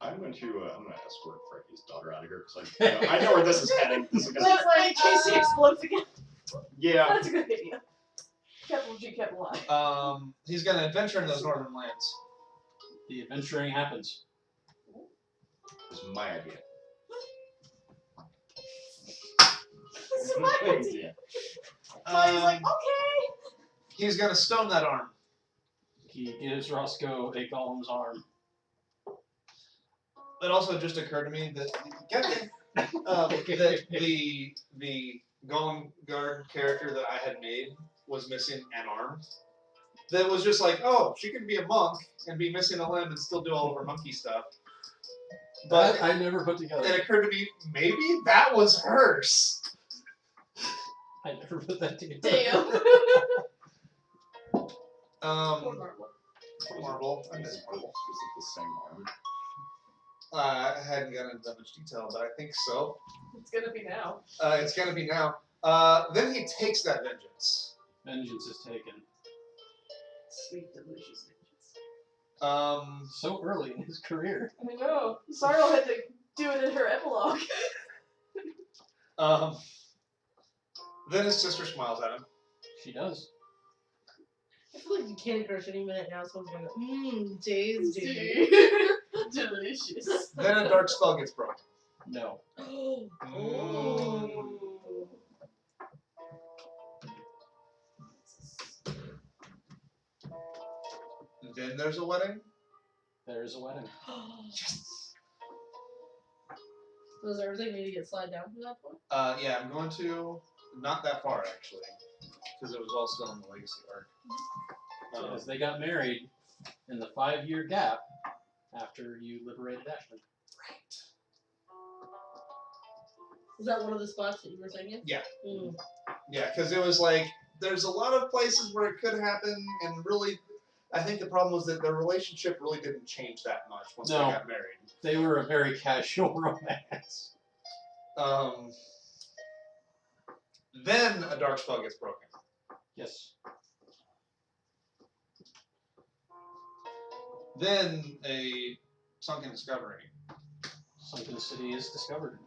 I'm going to escort Freki's daughter out of here because I know where this is heading. This is gonna That's like Kaci explodes again. yeah. That's a good idea. Capital G, capital I. He's going to adventure in those northern lands. The adventuring happens. This is my idea. This is my idea. So he's like, okay. He's going to stone that arm. He gives Roscoe a golem's arm. It also just occurred to me that the Golem Guard character that I had made was missing an arm. That was just like, oh, she can be a monk and be missing a limb and still do all of her monkey stuff. But That I never put together. it occurred to me, maybe that was hers. I never put that together. Damn. Marble. I Is miss it Marble. the same arm? I hadn't gotten into that much detail, but I think so. It's gonna be now. It's gonna be now. Then he takes that vengeance. Vengeance is taken. Sweet, delicious vengeance. So early in his career. I know. Sarl had to do it in her epilogue. Then his sister smiles at him. She does. I feel like you can't crush any minute now, so I'm gonna tasty. Delicious. Then a dark spell gets broken. No. Oh. Then there's a wedding. There is a wedding. Yes. Does everything need to get slide down from that point? Yeah, I'm going to not that far actually, because it was all still in the legacy arc. As they got married in the 5-year gap after you liberated Ashland. Was that one of the spots that you were thinking? Yeah. Mm. Yeah, because it was like there's a lot of places where it could happen, and really, I think the problem was that their relationship really didn't change that much once they No. got married. They were a very casual romance. Then a dark spell gets broken. Yes. Then a sunken discovery. Sunken City is discovered.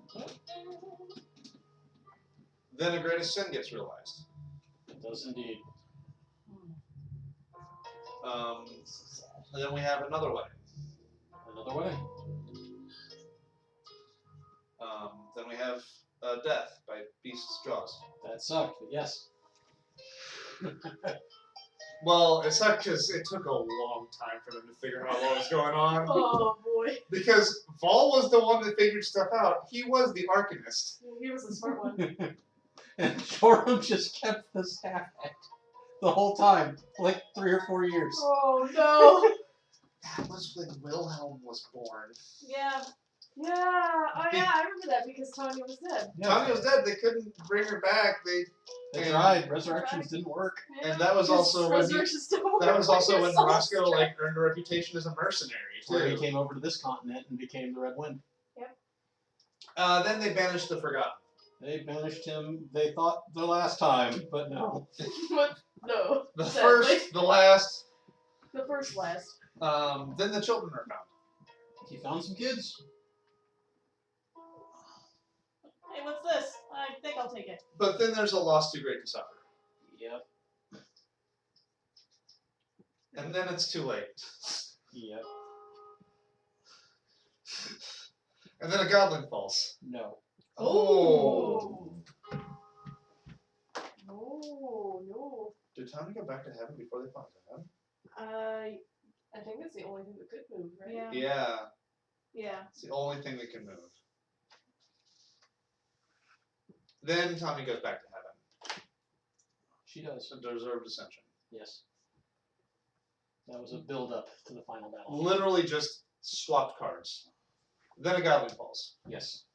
Then a greatest sin gets realized. It does indeed. And then we have another wedding. Another wedding. Then we have death by Beast's Jaws. That sucked, but yes. Well, it sucked because it took a long time for them to figure out what was going on. Oh boy. Because Vol was the one that figured stuff out. He was the Arcanist. He was the smart one. And Joram just kept the staff act the whole time, like 3 or 4 years. Oh no. That was when Wilhelm was born. Yeah. Yeah. Oh yeah, I remember that because Tanya was dead. Tanya was dead. They couldn't bring her back. They tried. Resurrections didn't work. Yeah. And that was also when Roscoe like earned a reputation as a mercenary too. Where he came over to this continent and became the Red Wind. Yep. Then they banished the Forgotten. They banished him, they thought, the last time, but no. But no. The sadly. first, the last. The first last. Then the children are found. He found some kids. Hey, what's this? I think I'll take it. But then there's a loss too great to suffer. Yep. And then it's too late. Yep. And then a goblin falls. No. Oh. No. Did Tanya go back to heaven before they found him? I think that's the only thing that could move, right? Yeah. Yeah. Yeah. It's the only thing that can move. Then Tommy goes back to heaven. She does. A deserved ascension. Yes. That was a build-up to the final battle. Literally just swapped cards. Then a goblin falls. Yes.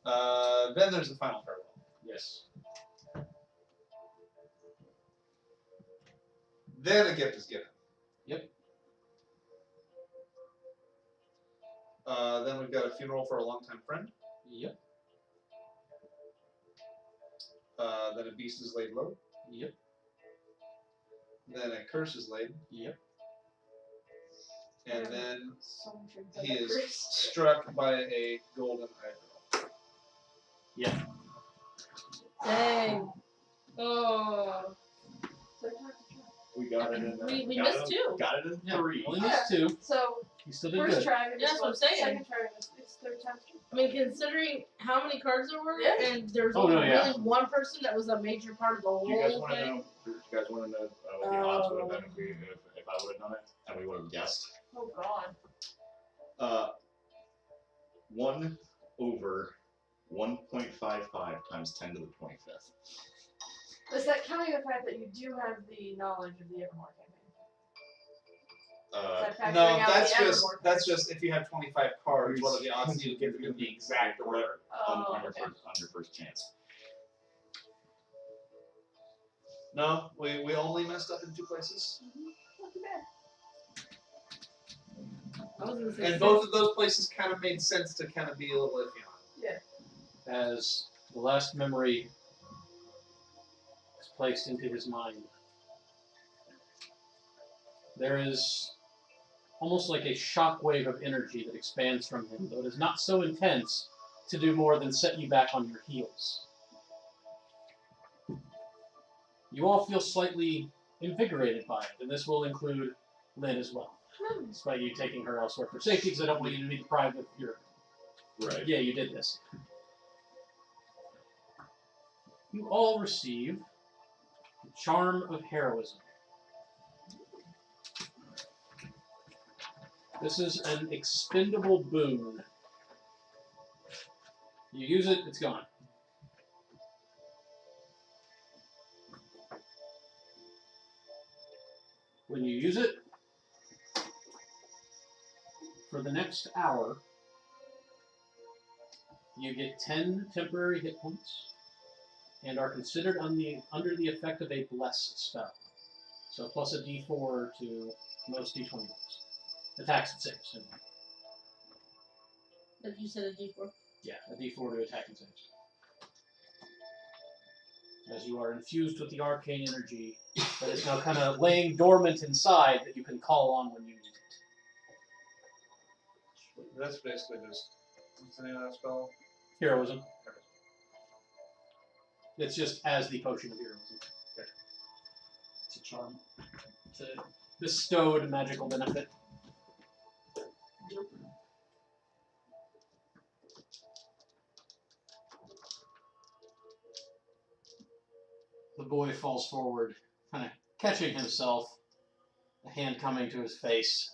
Then there's the final farewell. Yes. Then a gift is given. Yep. Then we've got a funeral for a longtime friend. Yep. Then a beast is laid low. Yep. Then a curse is laid. Yep. And then So much he is regret. struck by a golden idol. Yep. Dang. Oh. We got it in. We got missed it, two. Got it in Yeah, 3. only missed 2. So He still did first good. try. Yeah, that's what I'm saying. Second try. It's third time. I mean, considering how many cards there were, Yeah. and there's Oh, only no, yeah. really one person that was a major part of the whole Do you guys want to thing. know? Do you guys want to know what the odds would have been if I would have done it and we would have guessed? Oh god. 1 over 1.55 times 10 to the 25th. Is that counting the fact that you do have the knowledge of the Evermore campaign? Is that factoring No, out that's the just Evermore that's just if you have 25 cards, what are the odds you get them the exact order? Oh, on okay. your first chance. No, we only messed up in 2 places, Not too bad. I was gonna say and six. both of those places kind of made sense to kind of be a little iffy on. As the last memory is placed into his mind, there is almost like a shockwave of energy that expands from him, though it is not so intense to do more than set you back on your heels. You all feel slightly invigorated by it, and this will include Lynn as well, despite you taking her elsewhere for safety, because I don't want you to be deprived of your... Right. Yeah, you did this. You all receive the Charm of Heroism. This is an expendable boon You use it, it's gone. When you use it, for the next hour, you get 10 temporary hit points and are considered under the effect of a bless spell. So plus a d4 to most d20 rolls. Attacks and saves. But you said a D4. Yeah, a d4 to attack and saves. As you are infused with the arcane energy that is now kind of laying dormant inside that you can call on when you need it. That's basically just. What's the name of that spell? Heroism. It's just as the potion of heroism. Okay. It's a charm. It's a bestowed magical benefit. The boy falls forward, kind of catching himself, a hand coming to his face.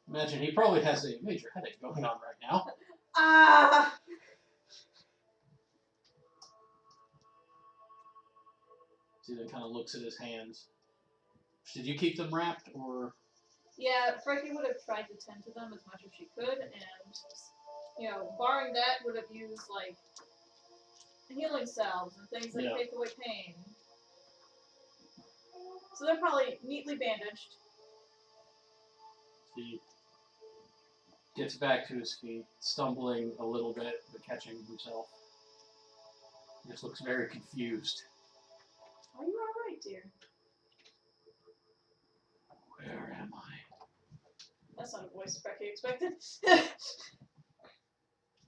Imagine he probably has a major headache going on right now. Ah! So he then kind of looks at his hands. Did you keep them wrapped, or? Yeah, Freki would have tried to tend to them as much as she could, and, barring that, would have used, healing salves and things that take away pain. So they're probably neatly bandaged. He gets back to his feet, stumbling a little bit, but catching himself. He just looks very confused. Are you alright, dear? Where am I? That's not a voice Freki expected.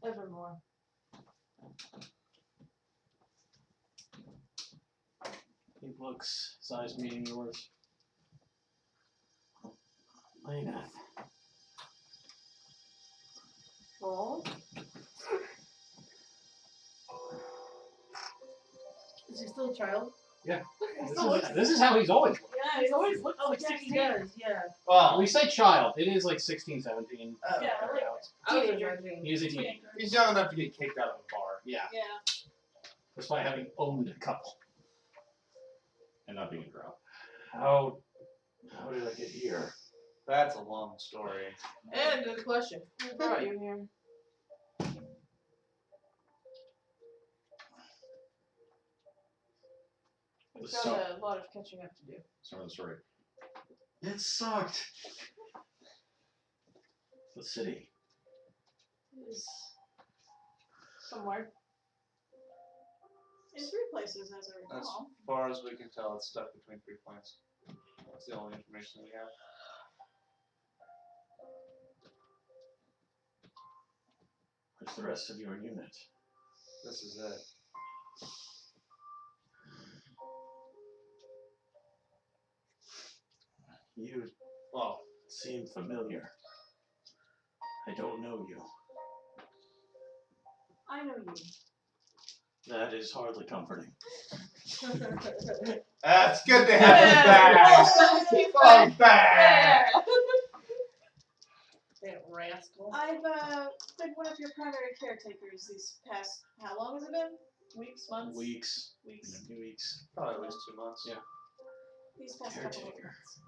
Evermore. He looks, his eyes meeting yours. Lainath. Oh. Is he still a child? Yeah. This is how he's always looked. Yeah, he's always looked Oh, like yes, he 16. does, yeah. Well, We say child. It is like 16, 17. Yeah, like I was teenager. imagining. He's a teenager. he's young enough to get kicked out of a bar. Yeah. Yeah. Despite having owned a couple. And not being a drow. How did I get here? That's a long story. And good question. Who brought you here? We've So- got a lot of catching up to do. Some of the story. It sucked. The city. Is somewhere. In 3 places, as I As recall. far as we can tell, it's stuck between 3 points. That's the only information we have. Where's the rest of your unit? This is it. You Well, seem familiar. I don't know you. I know you. That is hardly comforting. that's good to have you back. Welcome back. That rascal. I've been one of your primary caretakers these past, how long has it been? Weeks, months? Weeks. Weeks. 2 weeks. Probably at least 2 months. Yeah. These past couple of Caretaker. months.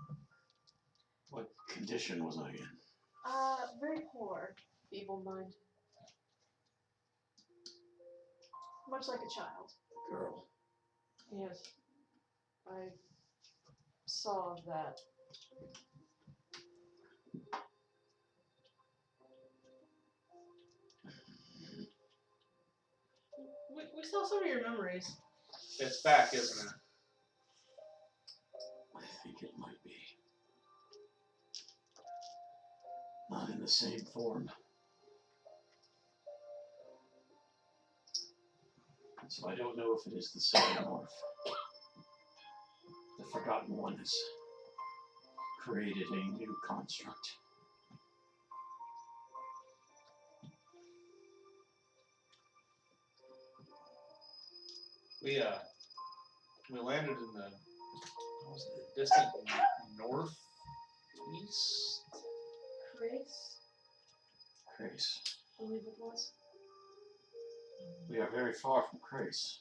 What condition was I in? Very poor. Feeble mind. Much like a child. Girl. Yes. I saw that. We saw some of your memories. It's back, isn't it? I think it might be. Not in the same form. So I don't know if it is the same or if the Forgotten One has created a new construct. We landed in the what was it, the distant northeast. Grace, Grace. I believe it was. We are very far from Grace.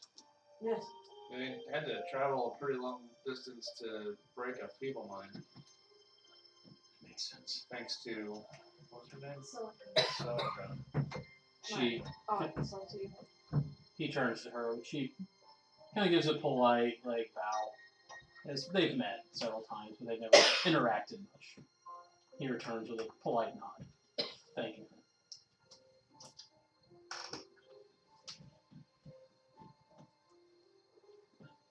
Yes. We had to travel a pretty long distance to break a feeble mind, Makes sense. thanks to what's her name? So, Cleric. She, salty. he turns to her. She kind of gives a polite like bow. As they've met several times, but they've never interacted much. He returns with a polite nod, thanking her.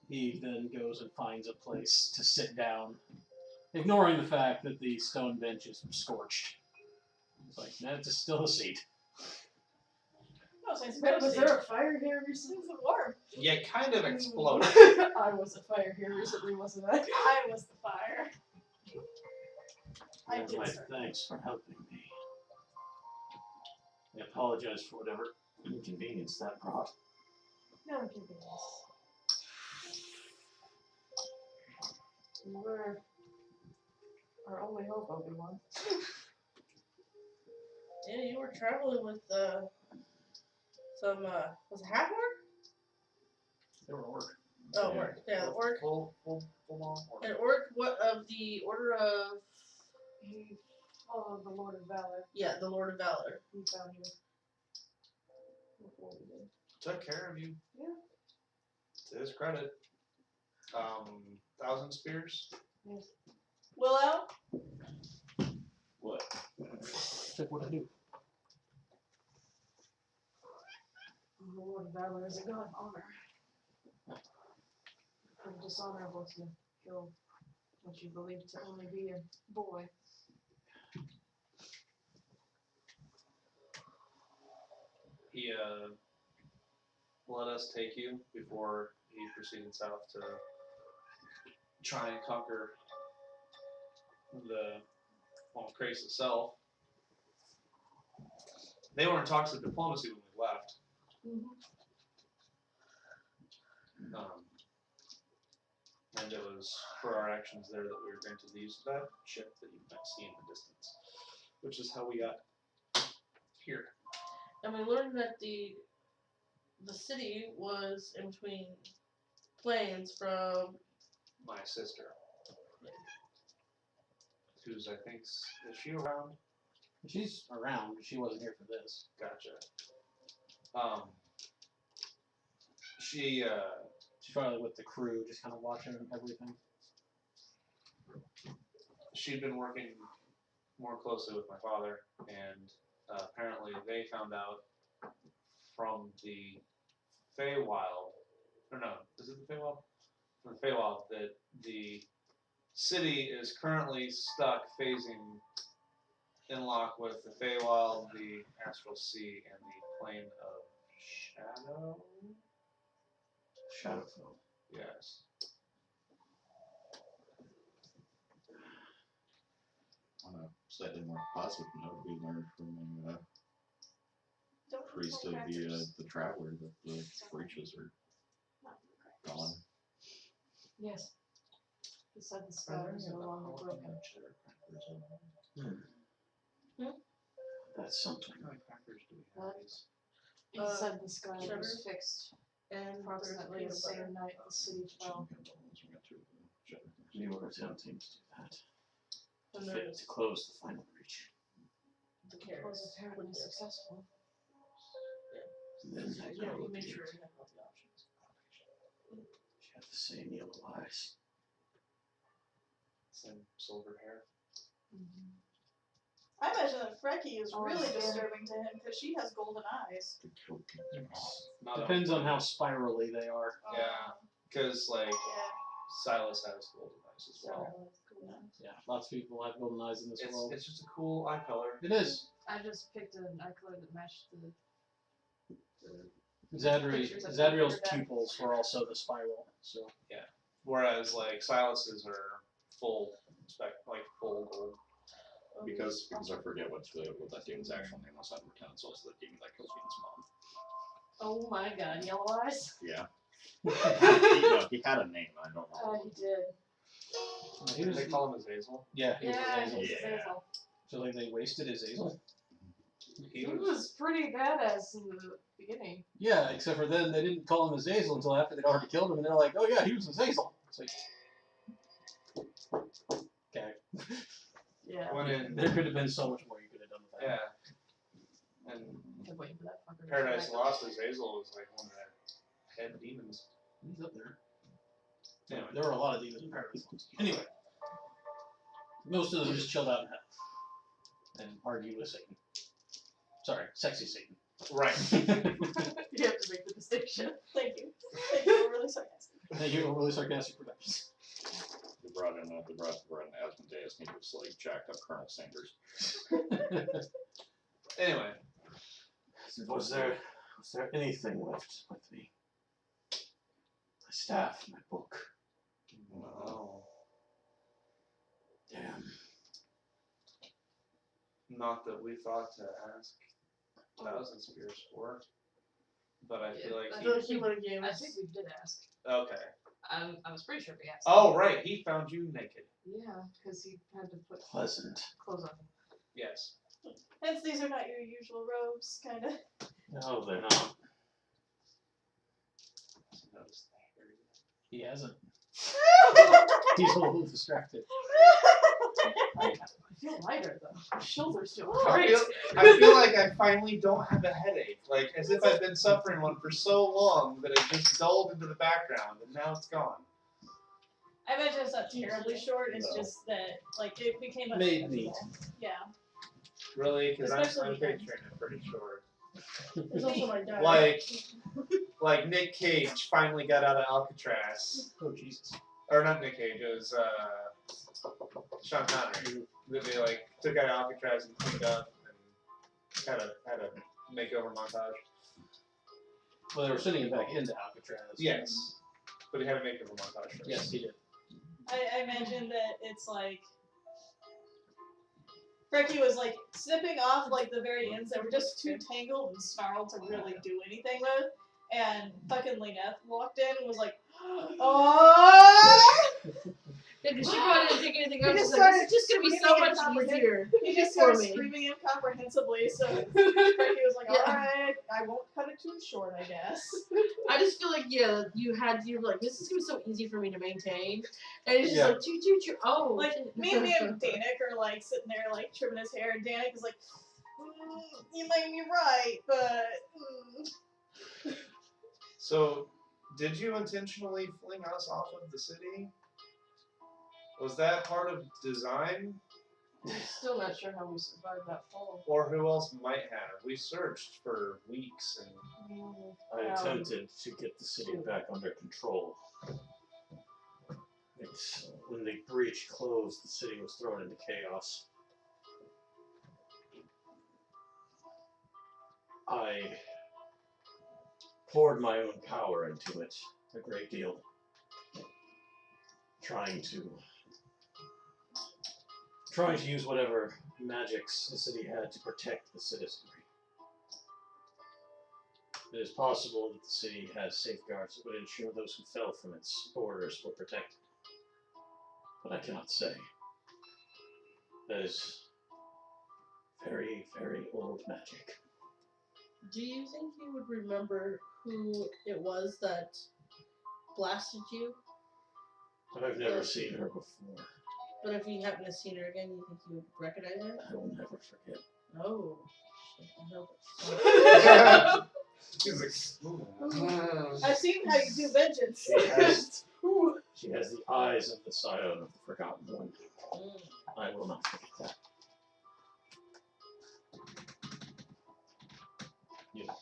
He then goes and finds a place to sit down, ignoring the fact that the stone bench is scorched. It's like, that's still a seat. No, since Was there a fire here recently? It's warm. Yeah, kind of exploded. I was a fire here recently, wasn't I? I was the fire. I did, My sir. thanks for helping me. I apologize for whatever inconvenience that brought. No inconvenience. You were our only hope, Obi-Wan. Yeah, you were traveling with some was it half orc? They were orc. Oh, Yeah. orc. Yeah, the orc. Full on orc. An orc. What of the order of? He followed the Lord of Valor. Yeah, the Lord of Valor. He found you. Before we did. Took care of you. Yeah. To his credit. 1,000 spears. Yes. Willow? What? Check what I do. The Lord of Valor is a god of honor. It's dishonorable to kill what you believe to only be a boy. He let us take you before he proceeded south to try and conquer the Grace itself. They were in talks of diplomacy when we left. And it was for our actions there that we were granted the use of that ship that you might see in the distance, which is how we got here. And we learned that the city was in between planes from. My sister, who's I think is she around? She's around, but she wasn't here for this. Gotcha. She's probably with the crew, just kind of watching everything. She'd been working more closely with my father, and apparently they found out from the Feywild, or no, is it the Feywild? From the Feywild that the city is currently stuck phasing in lock with the Feywild, the Astral Sea, and the Plane of Shadow? Shadowfell. Yes. On a slightly more positive note, we learned from a priest of the traveler that the breaches are gone. Yes. He said the sky was no longer broken. That's something. How many crackers do we have? He said the sky Sugar? was fixed And approximately the same night the city fell. We were attempting to do that. And To there's close the final breach. the It was carrots. apparently successful. And then that Yeah, girl you made appeared. sure you have all the options. She had the same yellow eyes. Same silver hair. I imagine that Freki is Oh, really yeah. disturbing to him because she has golden eyes. The kill king. Not Depends on how spirally they are. Yeah, because like Yeah. Silas has golden eyes as well. Yeah, lots of people have golden eyes in this world. It's just a cool eye color. It is. I just picked an eye color that matched the Zadriel's pupils were also the spiral, so Whereas like Silas's are full full gold. Because I forget what that demon's actual name was. I pretend it's also the demon that kills Fiend's mom. Oh my god, yellow eyes? Yeah. he had a name. I don't know. He did. he was, They call him Azazel. yeah, he was Yeah, Azazel. he's Yeah. Azazel. So like they wasted Azazel. He was pretty badass in the beginning. Yeah, except for then they didn't call him Azazel until after they'd already killed him, and they're like, oh yeah, he was Azazel. It's like, okay. Yeah. There could have been so much more you could have done with that. Yeah. And I'm waiting for that fucker to Paradise come back. Lost, Azazel was like one of the head demons. He's up there. Anyway. There were a lot of demons in Paradise Lost. Anyway. Most of them just chilled out in hell. And argued with Satan. Sorry, sexy Satan. Right. You have to make the distinction. Thank you. Thank you. We're really sarcastic. Thank you, really sarcastic productions. They brought in Asmodeus, and he was like jacked up Colonel Sanders. Anyway. Was there anything left with me? My staff, my book. No. Damn. Not that we thought to ask Thousand Spears for. But I feel like I he... feel like he would have gave I us. think we did ask. Okay. I was pretty sure we asked. Oh, right. He found you naked. Yeah, because he had to put Pleasant. clothes on. Yes. Hence, these are not your usual robes, kind of. No, they're not. Notice the hair. He hasn't. He's a little distracted. I feel lighter though. My shoulders feel I great. I feel like I finally don't have a headache. Like, as if I've been suffering one for so long that it just dulled into the background, and now it's gone. I imagine it's not terribly short. It's No. just that, like, it became a Made neat. Yeah. Really? Because I'm Especially picturing it pretty short. There's also my dad. Like Nick Cage finally got out of Alcatraz. Oh, Jesus. Or not Nick Cage, it was Sean Connery. That they like took out Alcatraz and cleaned up and had a makeover montage. Well, they were sending him back into Alcatraz. Yes. But he had a makeover montage first. Yes, he did. I imagine that it's like Freki was like snipping off like the very ends that were just too tangled and snarled to really do anything with, and fucking Lainath walked in and was like, "Oh!" Yeah, because she probably didn't think anything else. He She's just like, started this is just gonna be so screaming much incomprehensible. easier. He just for started me. screaming incomprehensibly, so Freki was like, Yeah. "Alright, I won't cut it too short, I guess." I just feel like you're like, this is gonna be so easy for me to maintain, and it's just Yeah. like choo. Oh, Like me and Danik are like sitting there like trimming his hair, and Danik is like, "You might be right, but." So, did you intentionally fling us off of the city? Was that part of design? I'm still not sure how we survived that fall. Or who else might have? We searched for weeks and... I attempted to get the city back under control. When the breach closed, the city was thrown into chaos. I poured my own power into it a great deal, trying to use whatever magics the city had to protect the citizenry. It is possible that the city has safeguards that would ensure those who fell from its borders were protected. But I cannot say. That is very, very old magic. do you think you would remember who it was that blasted you? I've never seen her before. But if you happen to see her again, you think you would recognize her? I will never forget. Oh. I hope it's He's like, ooh. I've seen how you do vengeance. She has the eyes of the scion of the Forgotten One. I will not forget that. Yeah.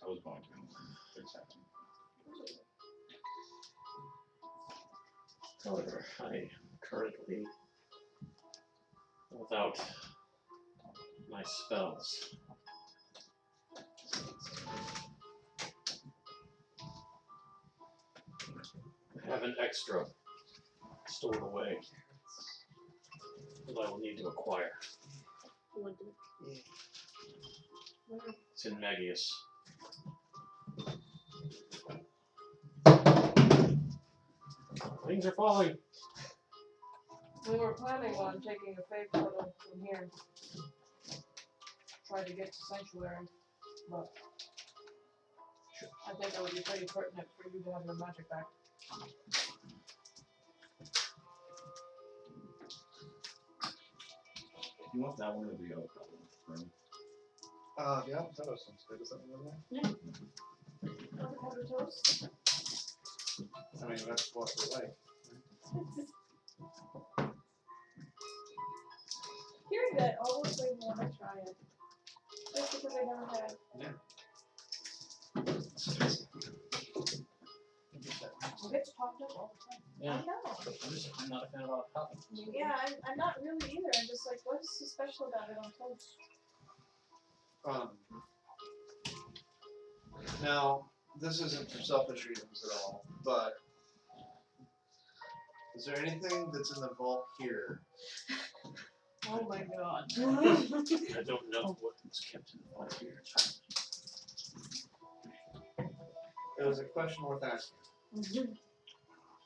I was going to. Things happen. However, I am currently without my spells. I have an extra stored away that I will need to acquire. It's in Magius. Things are falling. We were planning on taking a fake photo from here. try to get to Sanctuary, but I think that would be pretty pertinent for you to have your magic back. You want that one or the other one? Yeah, that was some good. Is that one there? Avocado toast. I mean, that's what we like. Hearing that almost made me want to try it. Just because I never have. It gets popped up all the time. Yeah. I know. I'm not a fan of avocado. Yeah, I'm not really either. I'm just like, what is so special about it on toast? Now, this isn't for selfish reasons at all, but is there anything that's in the vault here? Oh my god. I don't know what was kept in the vault here. It was a question worth asking.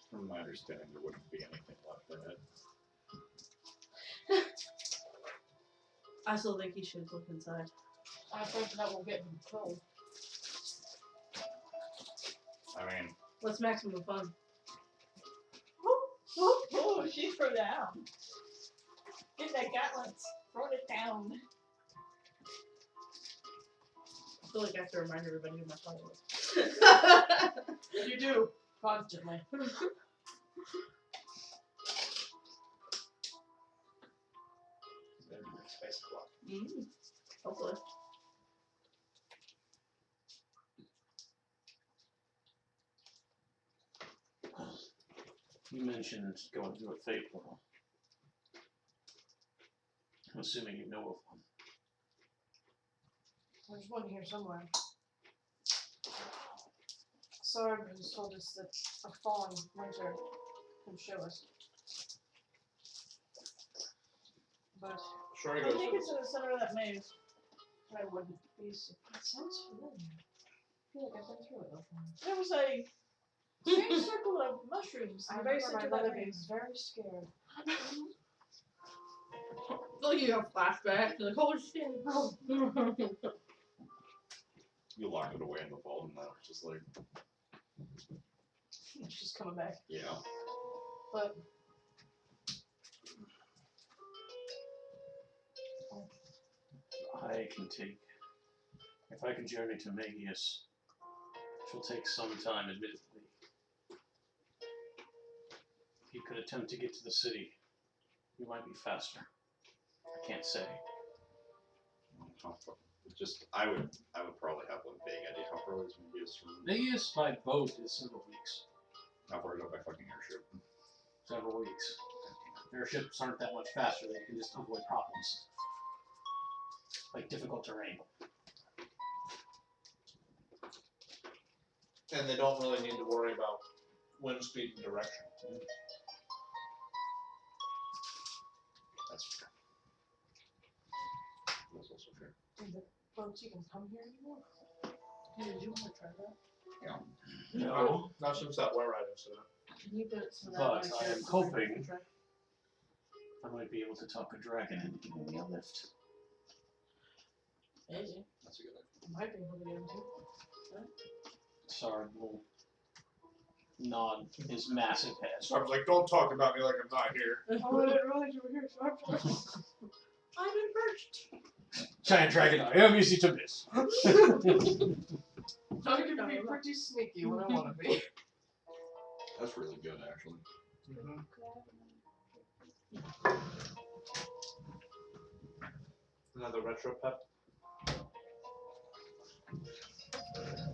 From my understanding, there wouldn't be anything left in it. I still think he should look inside. I'm afraid that will get him killed. I mean, What's maximum fun? Oh, she threw down. Get that gauntlets. Throw it down. I feel like I have to remind everybody who my father was. You do. Constantly. Space clock. Hopefully. You mentioned going to a fate portal. I'm assuming you know of one. There's one here somewhere. Sarb has told us that a falling winter can show us. But Sure, I he goes think to it's in the center of that maze. I wouldn't be surprised. It sounds familiar. I feel like I've been through it before. There was a strange circle of mushrooms in I the very remember center my of mother that being maze. very scared. I feel like you have flashbacks. You're like, oh shit. you locked it away in the vault, and now it's just like, She's coming back. yeah. But I can take. If I can journey to Magius, which will take some time, admittedly. If you could attempt to get to the city, you might be faster. I can't say. Just, I would probably have a vague idea how far away this movie is from. Vegas by boat is several weeks. How far is it by fucking airship? Several weeks. Airships aren't that much faster, they can just avoid problems. Like difficult terrain. And they don't really need to worry about wind speed and direction. That's fair. That's also fair. boats even come here anymore? Did you want to try that? No, Not since that wire ride incident. Can you put it so that but like, I you're am hoping track? I might be able to talk a dragon into giving me a lift. Maybe. That's a good idea. I might be able to get him too. Sarb will nod his massive head. So I was like, don't talk about me like I'm not here. Oh, I didn't realize you were here, so I'm in perched. Giant dragon, I am easy to miss. I can be pretty sneaky when I want to be. That's really good, actually. Another retro pep.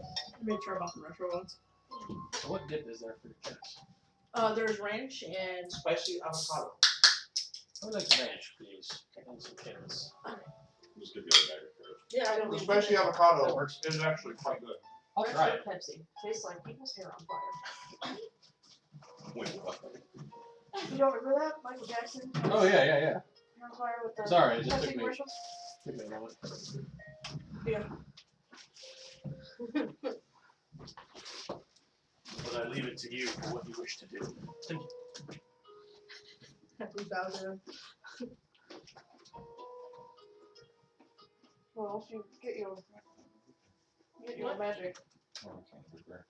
I made sure about the retro ones. So what dip is there for your cats? There's ranch and Spicy avocado. I would like ranch, please. And some carrots. Just give you a bag of carrots. yeah, I don't The need spicy avocado is actually quite good. I'll try it. Pepsi. Tastes like people's hair on fire. Wait, what? You don't remember that? Michael Jackson? Oh yeah. Hair on fire with the Sorry, it just Pepsi took me commercials? a moment. But I leave it to you for what you wish to do. we bow down. Well, if you get your What? magic, Oh, I can't remember.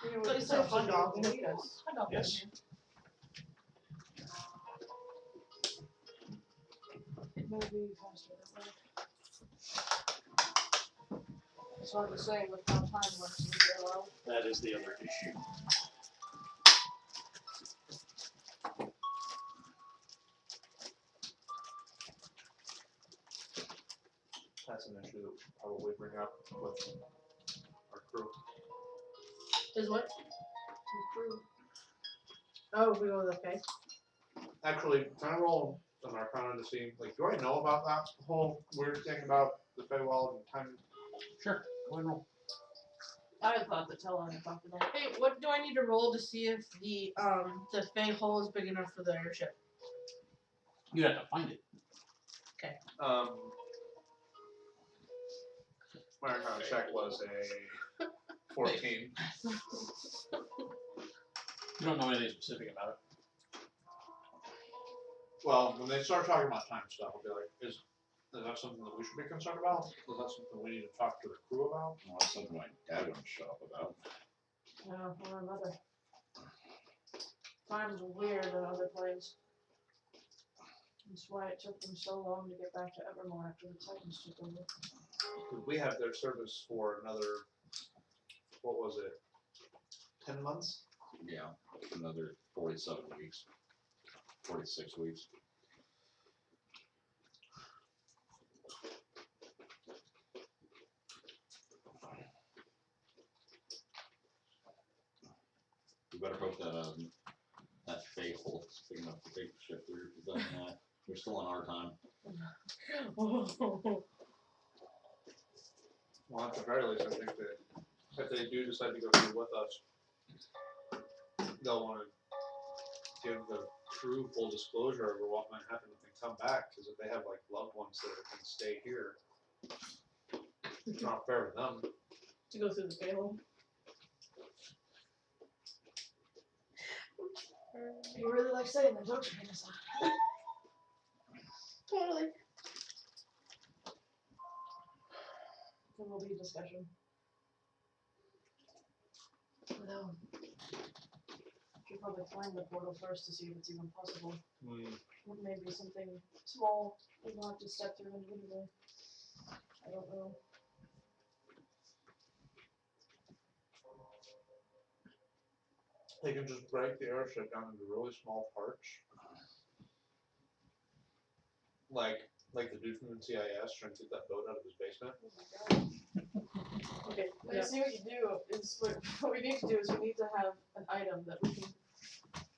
you But would it's a hot dog. need us. Hot dog. Yes. It may be faster that way. It's hard to say with how time works in parallel. That is the other issue. That's an issue that we'll probably bring up with our crew. Is what? True. Oh, we go with okay. Actually, can I roll an Arcana to see, like, do I know about that whole weird thing about the Feywild and time? Sure. Go ahead and roll. I had thought that Tella had talked about. Hey, what do I need to roll to see if the Fey hole is big enough for the airship? You have to find it. My Arcana check was a 14. You don't know anything specific about it. Well, when they start talking about time stuff, I'll be like, is that something that we should be concerned about? Is that something we need to talk to the crew about? Well, that's something my dad wouldn't shut up about. No, or another. Time's weird in other planes. That's why it took them so long to get back to Evermore after the Titans took over. Because we have their service for another, what was it, 10 months? Yeah, another 47 weeks, 46 weeks. We better hope that that fake hole is big enough to take the ship through. Because then we're still in our time. Well, at the very least, I think that if they do decide to go through with us, they'll want to give the crew full disclosure over what might happen if they come back. Because if they have like loved ones that can stay here, it's not fair to them. To go through the payroll. You really like saying that, don't you, Vanessa? Totally. There will be a discussion. No. Should probably find the portal first to see if it's even possible. Maybe something small we will have to step through individually. I don't know. They can just break the airship down into really small parts. Like the dude from the CIS trying to get that boat out of his basement. Okay, you see what you do is what we need to do is we need to have an item that we can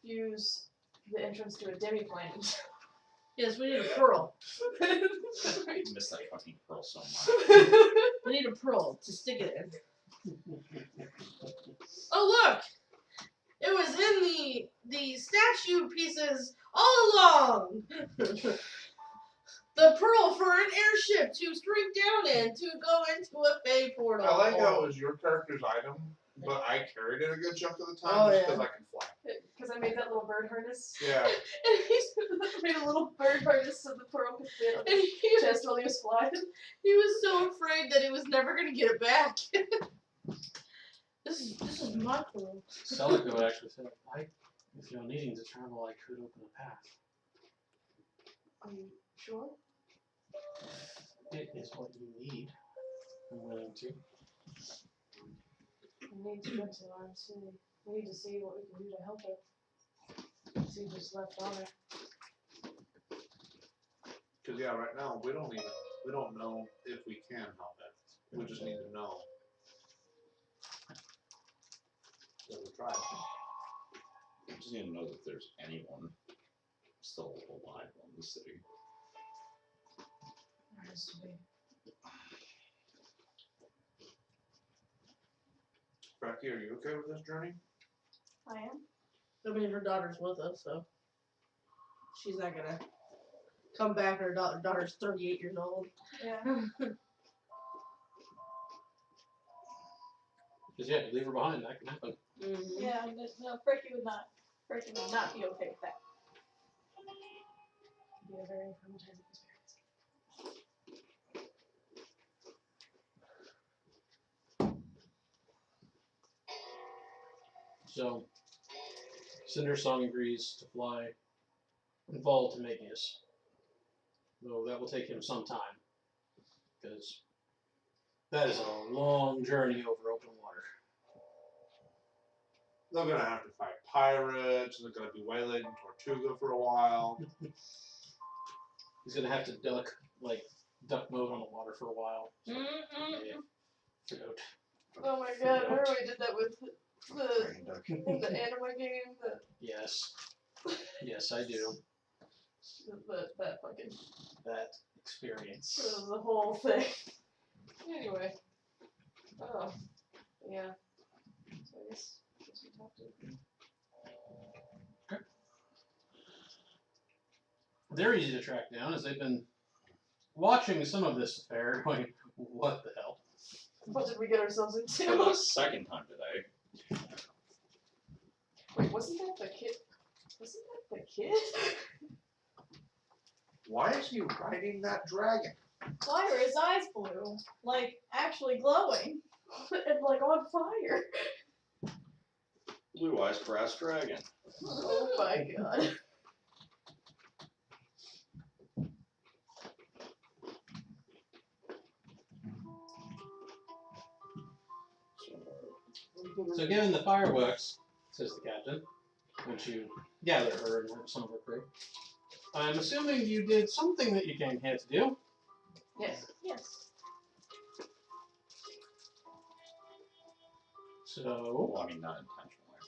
use the entrance to a demi-plane. Yes, we need a pearl. I miss that fucking pearl so much. We need a pearl to stick it in. Oh look! It was in the statue pieces all along. The pearl for an airship to shrink down in to go into a Fey portal. I like how it was your character's item, but I carried it a good chunk of the time Oh, just yeah. because I can fly. Because I made that little bird harness. Yeah. And Made a little bird harness so the pearl could fit on and his he, chest while he was flying. he was so afraid that he was never gonna get it back. This is my pearl. Celica would actually say, if you're needing to travel, I could open a path. Are you sure? It is what you need. I'm willing to. We need to get to our city. We need to see what we can do to help it. See who's left on it. Because yeah, right now we don't know if we can help it. We just need to know that we tried. I just need to know that there's anyone still alive in the city. There has to be. Freki, are you okay with this journey? I am. I mean, her daughter's with us, so she's not gonna come back. Her daughter's 38 years old. Yeah. Because yeah, you leave her behind, that can happen. Mm-hmm. Yeah, no, Freki would not be okay with that. It'd be a very traumatizing experience. So, Cinder Song agrees to fly and fall to Magius. Though that will take him some time. Because that is a long journey over open water. They're gonna have to fight pirates. They're gonna be waylaid in Tortuga for a while. He's gonna have to duck mode on the water for a while. So, yeah, forgot. Oh my god, remember we did that with the anime game? Yes. Yes, I do. That fucking. That experience. The whole thing. Anyway. Oh. Yeah. So I guess we talked to. They're easy to track down as they've been watching some of this affair going, what the hell? What did we get ourselves For into? the second time today. Wait, wasn't that the kid? Wasn't that the kid? Why is he riding that dragon? Why are his eyes blue? Like, actually glowing. And like on fire. Blue Eyes Brass Dragon. Oh my god. So given the fireworks, says the captain, once you gather her and some of her crew, I'm assuming you did something that you came here to do. Yes. Yes. So, Well, I mean, not intentionally.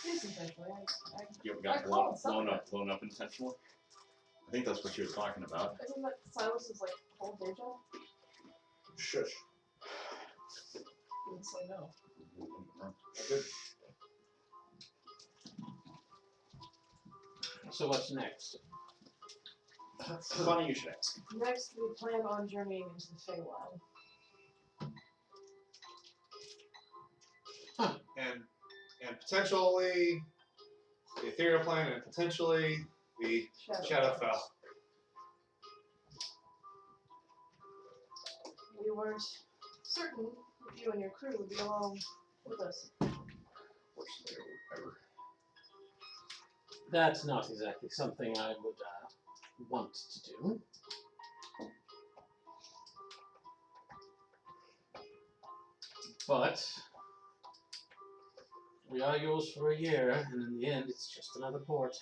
Yes, intentionally. You I got called something. blown up intentionally? I think that's what you were talking about. Isn't that Silas's like whole day job? Shush. Didn't say no. I did. so what's next? Funny you should ask. Next, we plan on journeying into the Feywild. And potentially the ethereal plane and potentially the Shadowfell. We weren't certain if you and your crew would be along with us. Worst day ever. That's not exactly something I would want to do. But we are yours for a year, and in the end, it's just another port.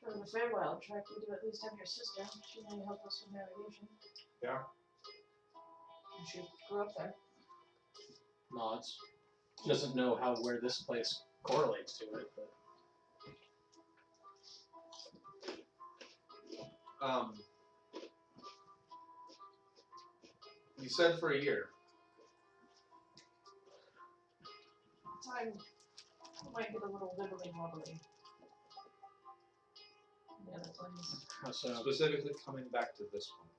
For the Feywild trek, we do at least have your sister. She may help us with navigation. Yeah. And she grew up there. Nods. She doesn't know where this place correlates to it, but You said for a year. Time might get a little wibbly wobbly. Yeah, that's when he's how so? Specifically coming back to this one.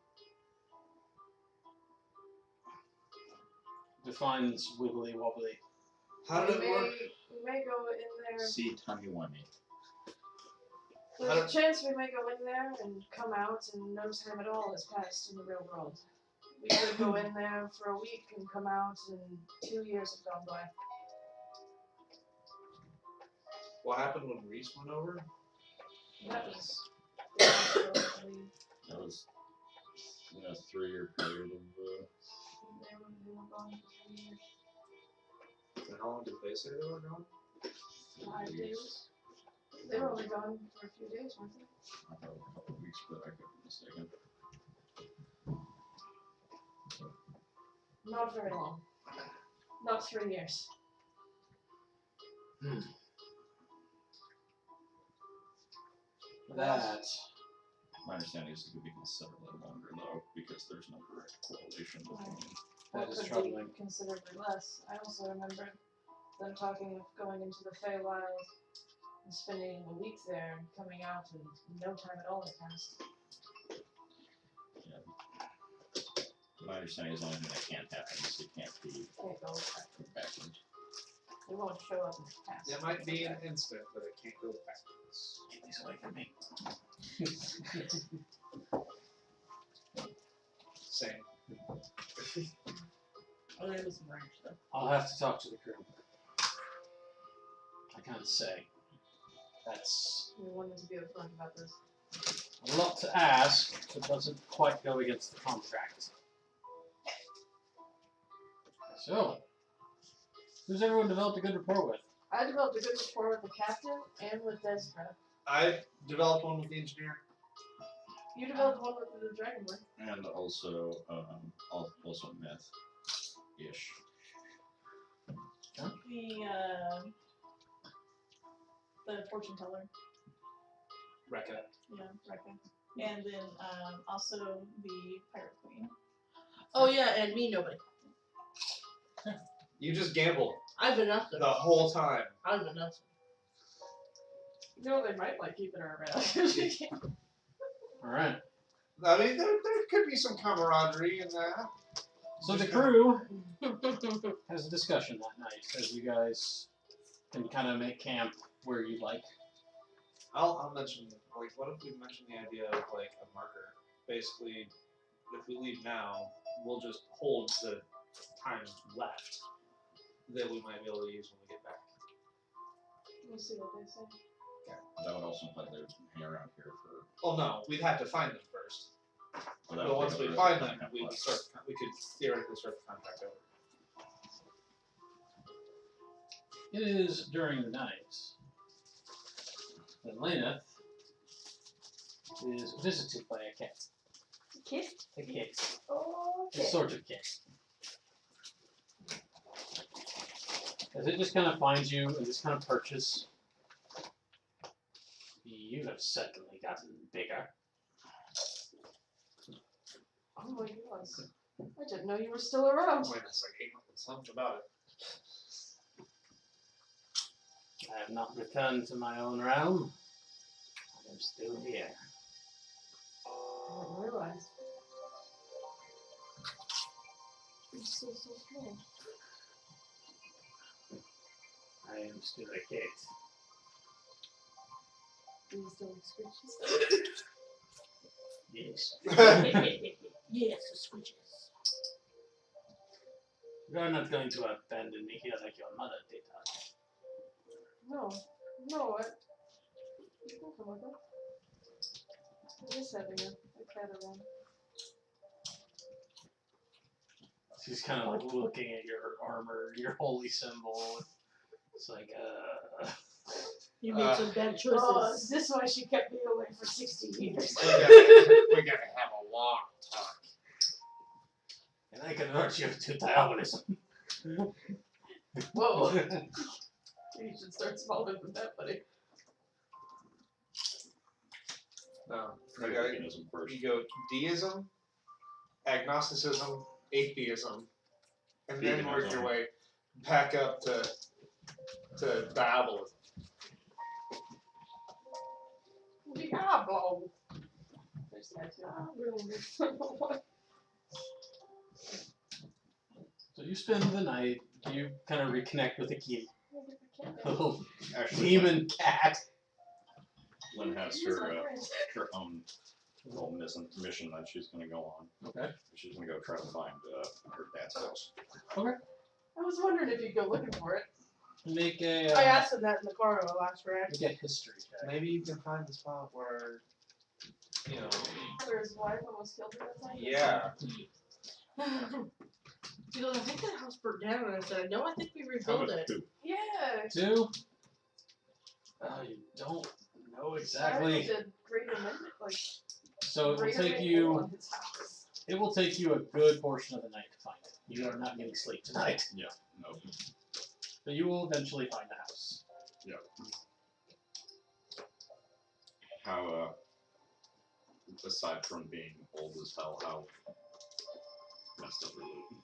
Defines wibbly wobbly. How did it work? We may go in there. See Tummy Wummy. There's a chance we may go in there and come out and no time at all has passed in the real world. We could go in there for a week and come out and 2 years have gone by. What happened when Reese went over? That was the last show, I believe. That was in a 3-year period of. They were gone for 3 years. And how long did they say they were gone? 5 days. They were only gone for a few days, weren't they? I thought it was a couple of weeks, but I could be mistaken. Not very long. Not 3 years. That. My understanding is it could be considerably longer, though, because there's no direct correlation between. That Or is could be troubling. considerably less. I also remember them talking of going into the Feywild and spending a week there and coming out and no time at all had passed. My understanding is the only thing that can't happen is it can't be Can't go back. backwards. They won't show up in the past. There might be an instant, but it can't go backwards. Get these away from me. Same. Oh, there was some ranch though. I'll have to talk to the crew. I can't say. That's We wanted to be upfront about this. a lot to ask, but doesn't quite go against the contract. So, who's everyone developed a good rapport with? I developed a good rapport with the captain and with Destra. I developed one with the engineer. You developed one with the Dragonborn. And also, also myth-ish. The fortune teller. Rekka. Yeah, Rekka. And then also the pirate queen. Oh yeah, and me nobody. You just gambled I've been nothing. the whole time. I've been nothing. You know, they might like keeping her around. Alright. I mean, there could be some camaraderie in that. So the crew has a discussion that night as you guys can kind of make camp where you like. I'll mention, like, what if we mention the idea of, like, a marker? Basically, if we leave now, we'll just hold the time left that we might be able to use when we get back. We'll see what they say. That would also imply they would hang around here for. Oh no, we'd have to find them first. Well, that But would once take we up find the them, rest of we the could time we could theoretically start the contract over. It is during the night that Lainath is visited by a cat. Kid? A cat. Oh, A sort of cat. As it just kind of finds you and just kind of perches. You have certainly gotten bigger. Oh my gosh. I didn't know you were still around. Wait a second, something about it. I have not returned to my own realm. I am still here. I didn't realize. You're still so small. I am still a cat. Do you still like screeches? Yes. Yes, the switches. You are not going to abandon me here like your mother did, are you? No. No, don't come with that. I'm just having a cat around. She's kind of like looking at your armor, your holy symbol. It's like, You made some bad choices. Oh, is this why she kept me away for 60 years? We gotta have a long talk. and I convert you to diabolism. Whoa. You should start smaller than that, buddy. No, Try you, gotta, veganism first. you go deism, agnosticism, atheism, and then work Veganism. your way back up to diabolism. Diablo. There's that too. So you spend the night, you kind of reconnect with the key. Little Actually, demon cat. Lynn has He's my her friend. her own little mission that she's going to go on. Okay. She's going to go try to find her dad's house. I was wondering if you'd go looking for it. Make a, I asked him that in the car on the last ride. make a history check. maybe you can find the spot where, you know, Where his wife almost killed her that time. yeah. He goes, I think that house burnt down. And I said, no, I think we How rebuilt about it. two? Yeah. 2. You don't know exactly. The Great Amendment, like, So it will Great take Amendment you. on his house. It will take you a good portion of the night to find it. You are not getting sleep tonight, No. but you will eventually find the house. How, aside from being old as hell, how messed up is it?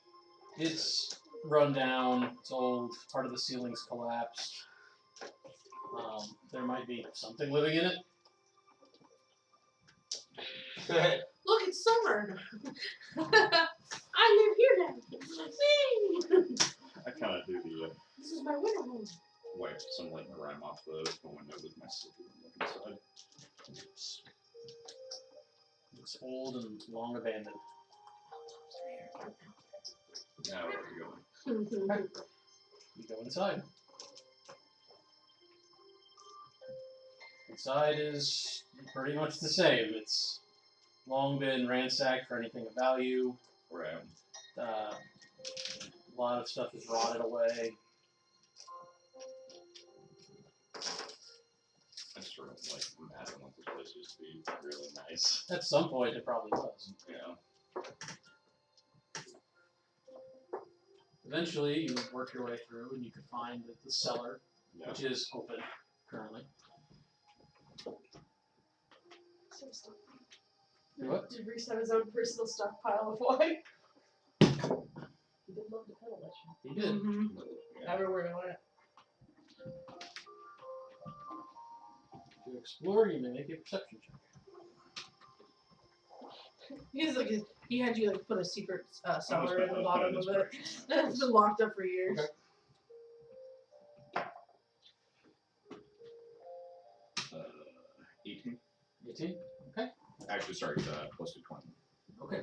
It's run down. It's old. Part of the ceiling's collapsed. There might be something living in it. Look, it's summer. I live here now. See? I kind of do the This is my winter home. wipe some like grime off the window with my slipper and look inside. It's old and long abandoned. Now where are we going? You go inside. Inside is pretty much the same. It's long been ransacked for anything of value. Right. A lot of stuff is rotted away. I just sort of like imagine what this place used to be really nice. At some point, it probably was. Yeah. Eventually, you work your way through, and you can find the cellar, Yeah. which is open currently. Some stuff. Do what? Did Reese have his own personal stockpile of wine? He did love to pedal that shit. He did. Yeah. Everywhere I went. To explore, you may make a perception check. He's like, he had you like put a secret cellar in the I was bottom putting of it. It's been locked up for years. Okay. 18. 18? Okay. Actually, sorry, close to 20. Okay.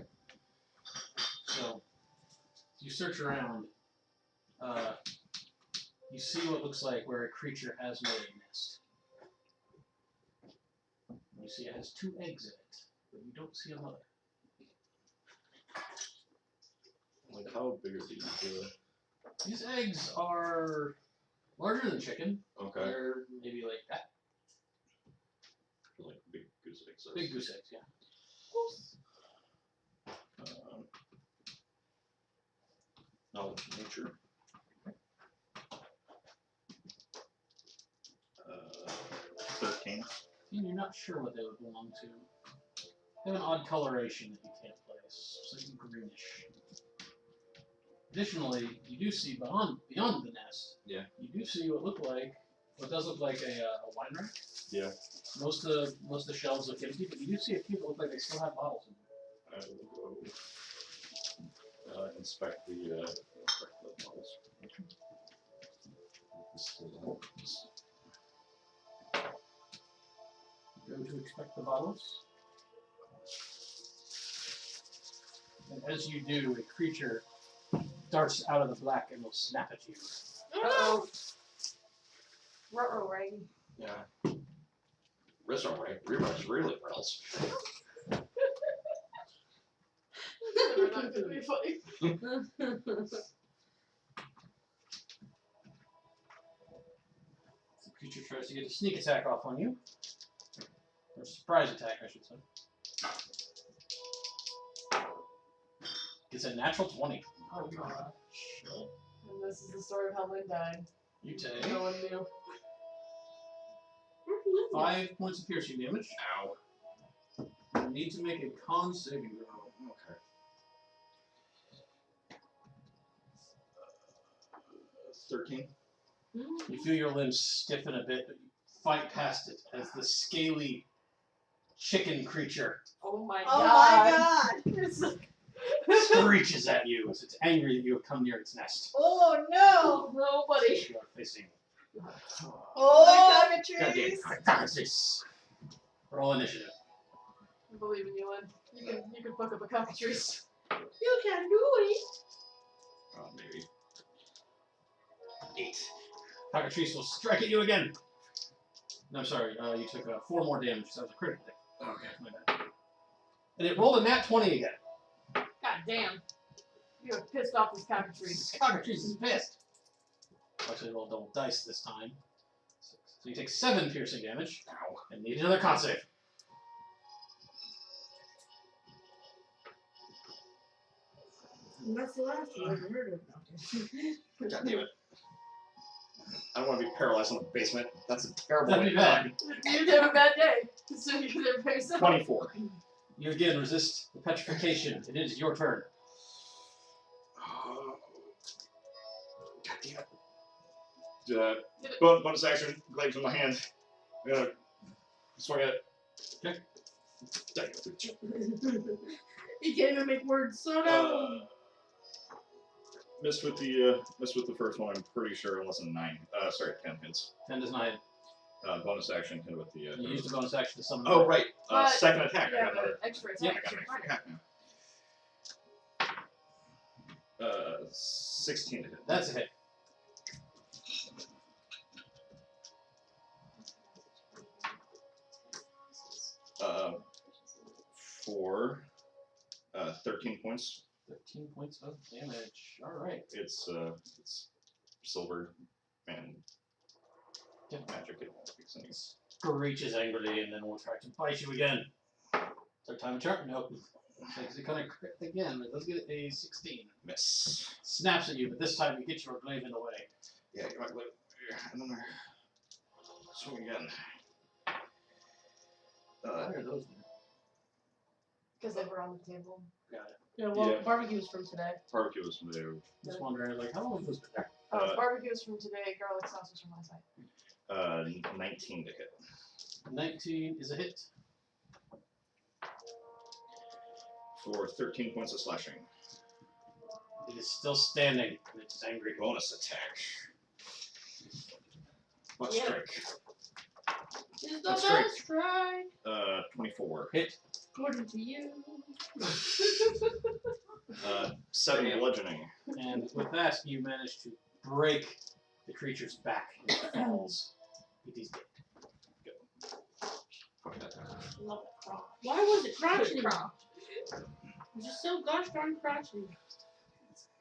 So, you search around. You see what looks like where a creature has made a nest. You see it has 2 eggs in it, but you don't see a mother. Like, how big are these? These eggs are larger than chicken. Okay. They're maybe like that. Like big goose eggs. Big goose eggs, yeah. Knowledge of nature. 13. And you're not sure what they would belong to. They have an odd coloration that you can't place. It's like greenish. Additionally, you do see beyond the nest. Yeah. You do see what does look like a wine rack. Yeah. Most of the shelves look empty, but you do see a few that look like they still have bottles in them. I will go inspect the bottles. Go to inspect the bottles. And as you do, a creature darts out of the black and will snap at you. Uh-oh. Ruh-roh, right? Yeah. Rizzo, right? Reruns really wells. Never not gonna be funny. The creature tries to get a sneak attack off on you. Or a surprise attack, I should say. It's a natural 20. Oh gosh. And this is the story of how Lynn died. You take No one knew. 5 points of piercing damage. Ow. You need to make a con saving throw. Okay. 13. You feel your limbs stiffen a bit, but you fight past it as the scaly chicken creature Oh my Oh god. my god! It's like, screeches at you as it's angry that you have come near its nest. oh no! Nobody. You are facing. Oh, the Goddamn cockatrice. Roll initiative. I believe in you, Lynn. You can fuck up a cockatrice. You can do it. Oh, maybe. 8. Cockatrice will strike at you again. No, I'm sorry. You took 4 more damage. So that was a critical hit. Okay. My bad. And it rolled a nat 20 again. God damn. You have pissed off this cockatrice. This cockatrice is pissed. Actually, roll double dice this time. So you take 7 piercing damage. Ow. And need another con save. And that's the last one I've ever heard of. God damn it. I don't want to be paralyzed in the basement. That's a terrible That'd be bad. You'd have a bad day. So you're there by yourself. 24. You again resist the petrification. It is your turn. God damn it. Bonus action, glaives in my hand. I'm gonna swing at it. Okay. You can't even make words. So no. Missed with the first one, I'm pretty sure, unless a 9. Sorry, 10 hits. 10 does not hit. Bonus action hit with the. You used the bonus action to summon. Oh right. But- Second attack. I Yeah, got another. but extra Yeah, attack. I got an extra attack now. 16 to hit. That's a hit. For 13 points. 13 points of damage. Alright. It's silver and magic. It speaks in these. Screeches angrily and then will try to bite you again. Third time a charm? Nope. Takes it kind of crit again. It does get a 16. Miss. Snaps at you, but this time you get your glaive in the way. Yeah, you might live. And then swing again. Why are those there? Because they were on the table. Got it. Yeah, well, Yeah. barbecue's from today. Barbecue was from there. Just wondering, like, how long was this been there? Barbecues from today, garlic sauce was from last night. 19 to hit. 19 is a hit. For 13 points of slashing. It is still standing, and it's angry. Bonus attack. What Yeah. strike? It's the That's best strike, 24. Hit. according to you. 7 bludgeoning. And with that, you manage to break the creature's back and it falls. It is dead. Fuck that. Love it. Why was it crotchety? It was just so gosh darn crotchety.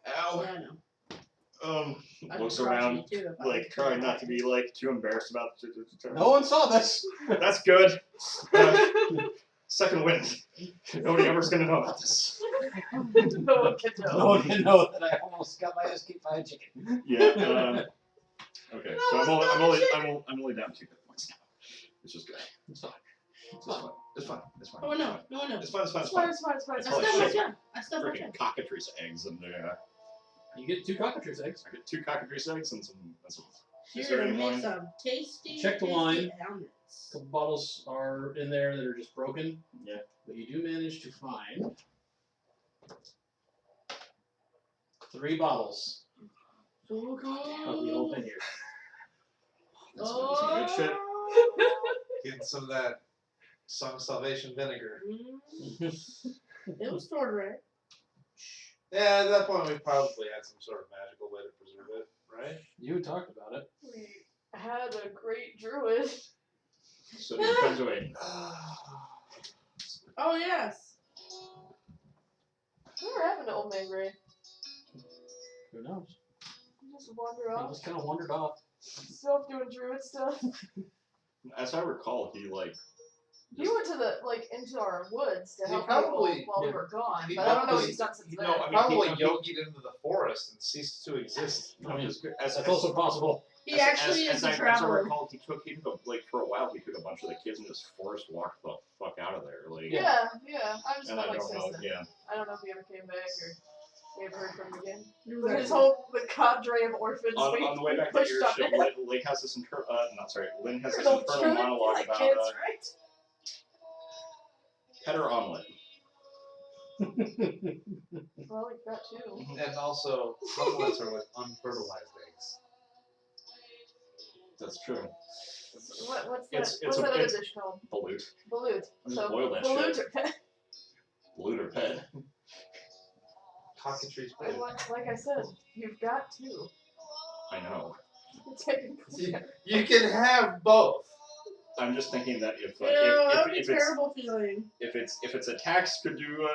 Ow. Yeah, I know. I'd Looks be around, crotchety too if I like was trying not to be like too embarrassed about it. No one saw this! That's good. Second wind. Nobody ever's gonna know about this. No one can No know. one can know that I almost got my ass kicked by a chicken. Yeah. Okay. So I'm only down 2 hit points now, which is good. It's fine. It's fine. It's fine. It's fine. Oh no, no, no. It's fine. It's fine. It's It's fine, fine. it's fine, it's fine. I It's Holy stubbed fine. my shit. tongue. I stubbed my Freaking tongue. cockatrice eggs and You get 2 cockatrice eggs. I get 2 cockatrice eggs and some. Is Here there to any make wine? some tasty, Check the tasty wine. almonds. A couple bottles are in there that are just broken. Yeah. But you do manage to find 3 bottles So good. of the old vineyard. That's some good shit. Getting some of that Song of Salvation vinegar. It was stored right. Yeah, at that point we probably had some sort of magical way to preserve it, right? You had talked about it. We had a great druid. So it comes away. Oh yes. Whatever happened to Old Man Gray? Who knows? He just wander He off. just kind of wandered off. Still doing druid stuff. As I recall, he like. He went to the into our woods to He help probably- people while we yeah. were gone, He but I don't know what probably- he's done since then. No, I mean, Probably he- yogied into the forest and ceased to exist. I mean, as that's also possible. He actually is a as I traveler. recall, he took like for a while he took a bunch of the kids and just forest walked the fuck out of there. Like, Yeah, I just and meant I like don't know. since then. Yeah. I don't know if he ever came back or we ever heard from him again. He was But his actually- whole the cadre of orphans On the way back to pushed your on ship, him. Lynn has this Lynn has this Little internal druid, monologue like about kids, right? pet or omelet. Well, like that too. And also, omelets are with unfertilized eggs. That's true. What's that? It's What's a- that other it's- dish called? Balut. Balut. Just So boil that balut shit. or pet. Balut or pet. Cockatrice And pig. like I said, you've got to. I know. You can have both. I'm just thinking that if Ew, that would be a if it's terrible feeling. if it's attacks could do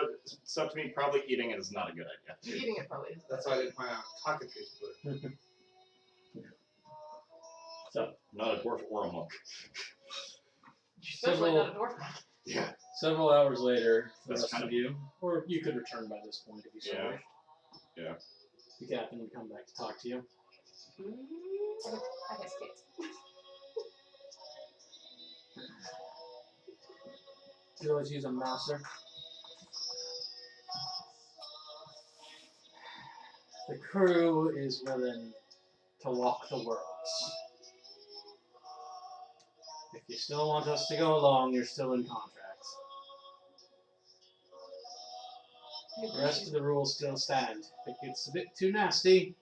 stuff to me, probably eating it is not a good idea. Eating it probably is. That's why I didn't point out cockatrice pig. So, Not a dwarf or a monk. Especially not a dwarf. Yeah. several hours later, the That's rest kind of of- you, or you could return by this point if you so Yeah. wished. Yeah. The captain would come back to talk to you. I guess kids. You always use a mouser. The crew is willing to walk the worlds. If you still want us to go along, you're still in contract. The rest of the rules still stand. If it gets a bit too nasty,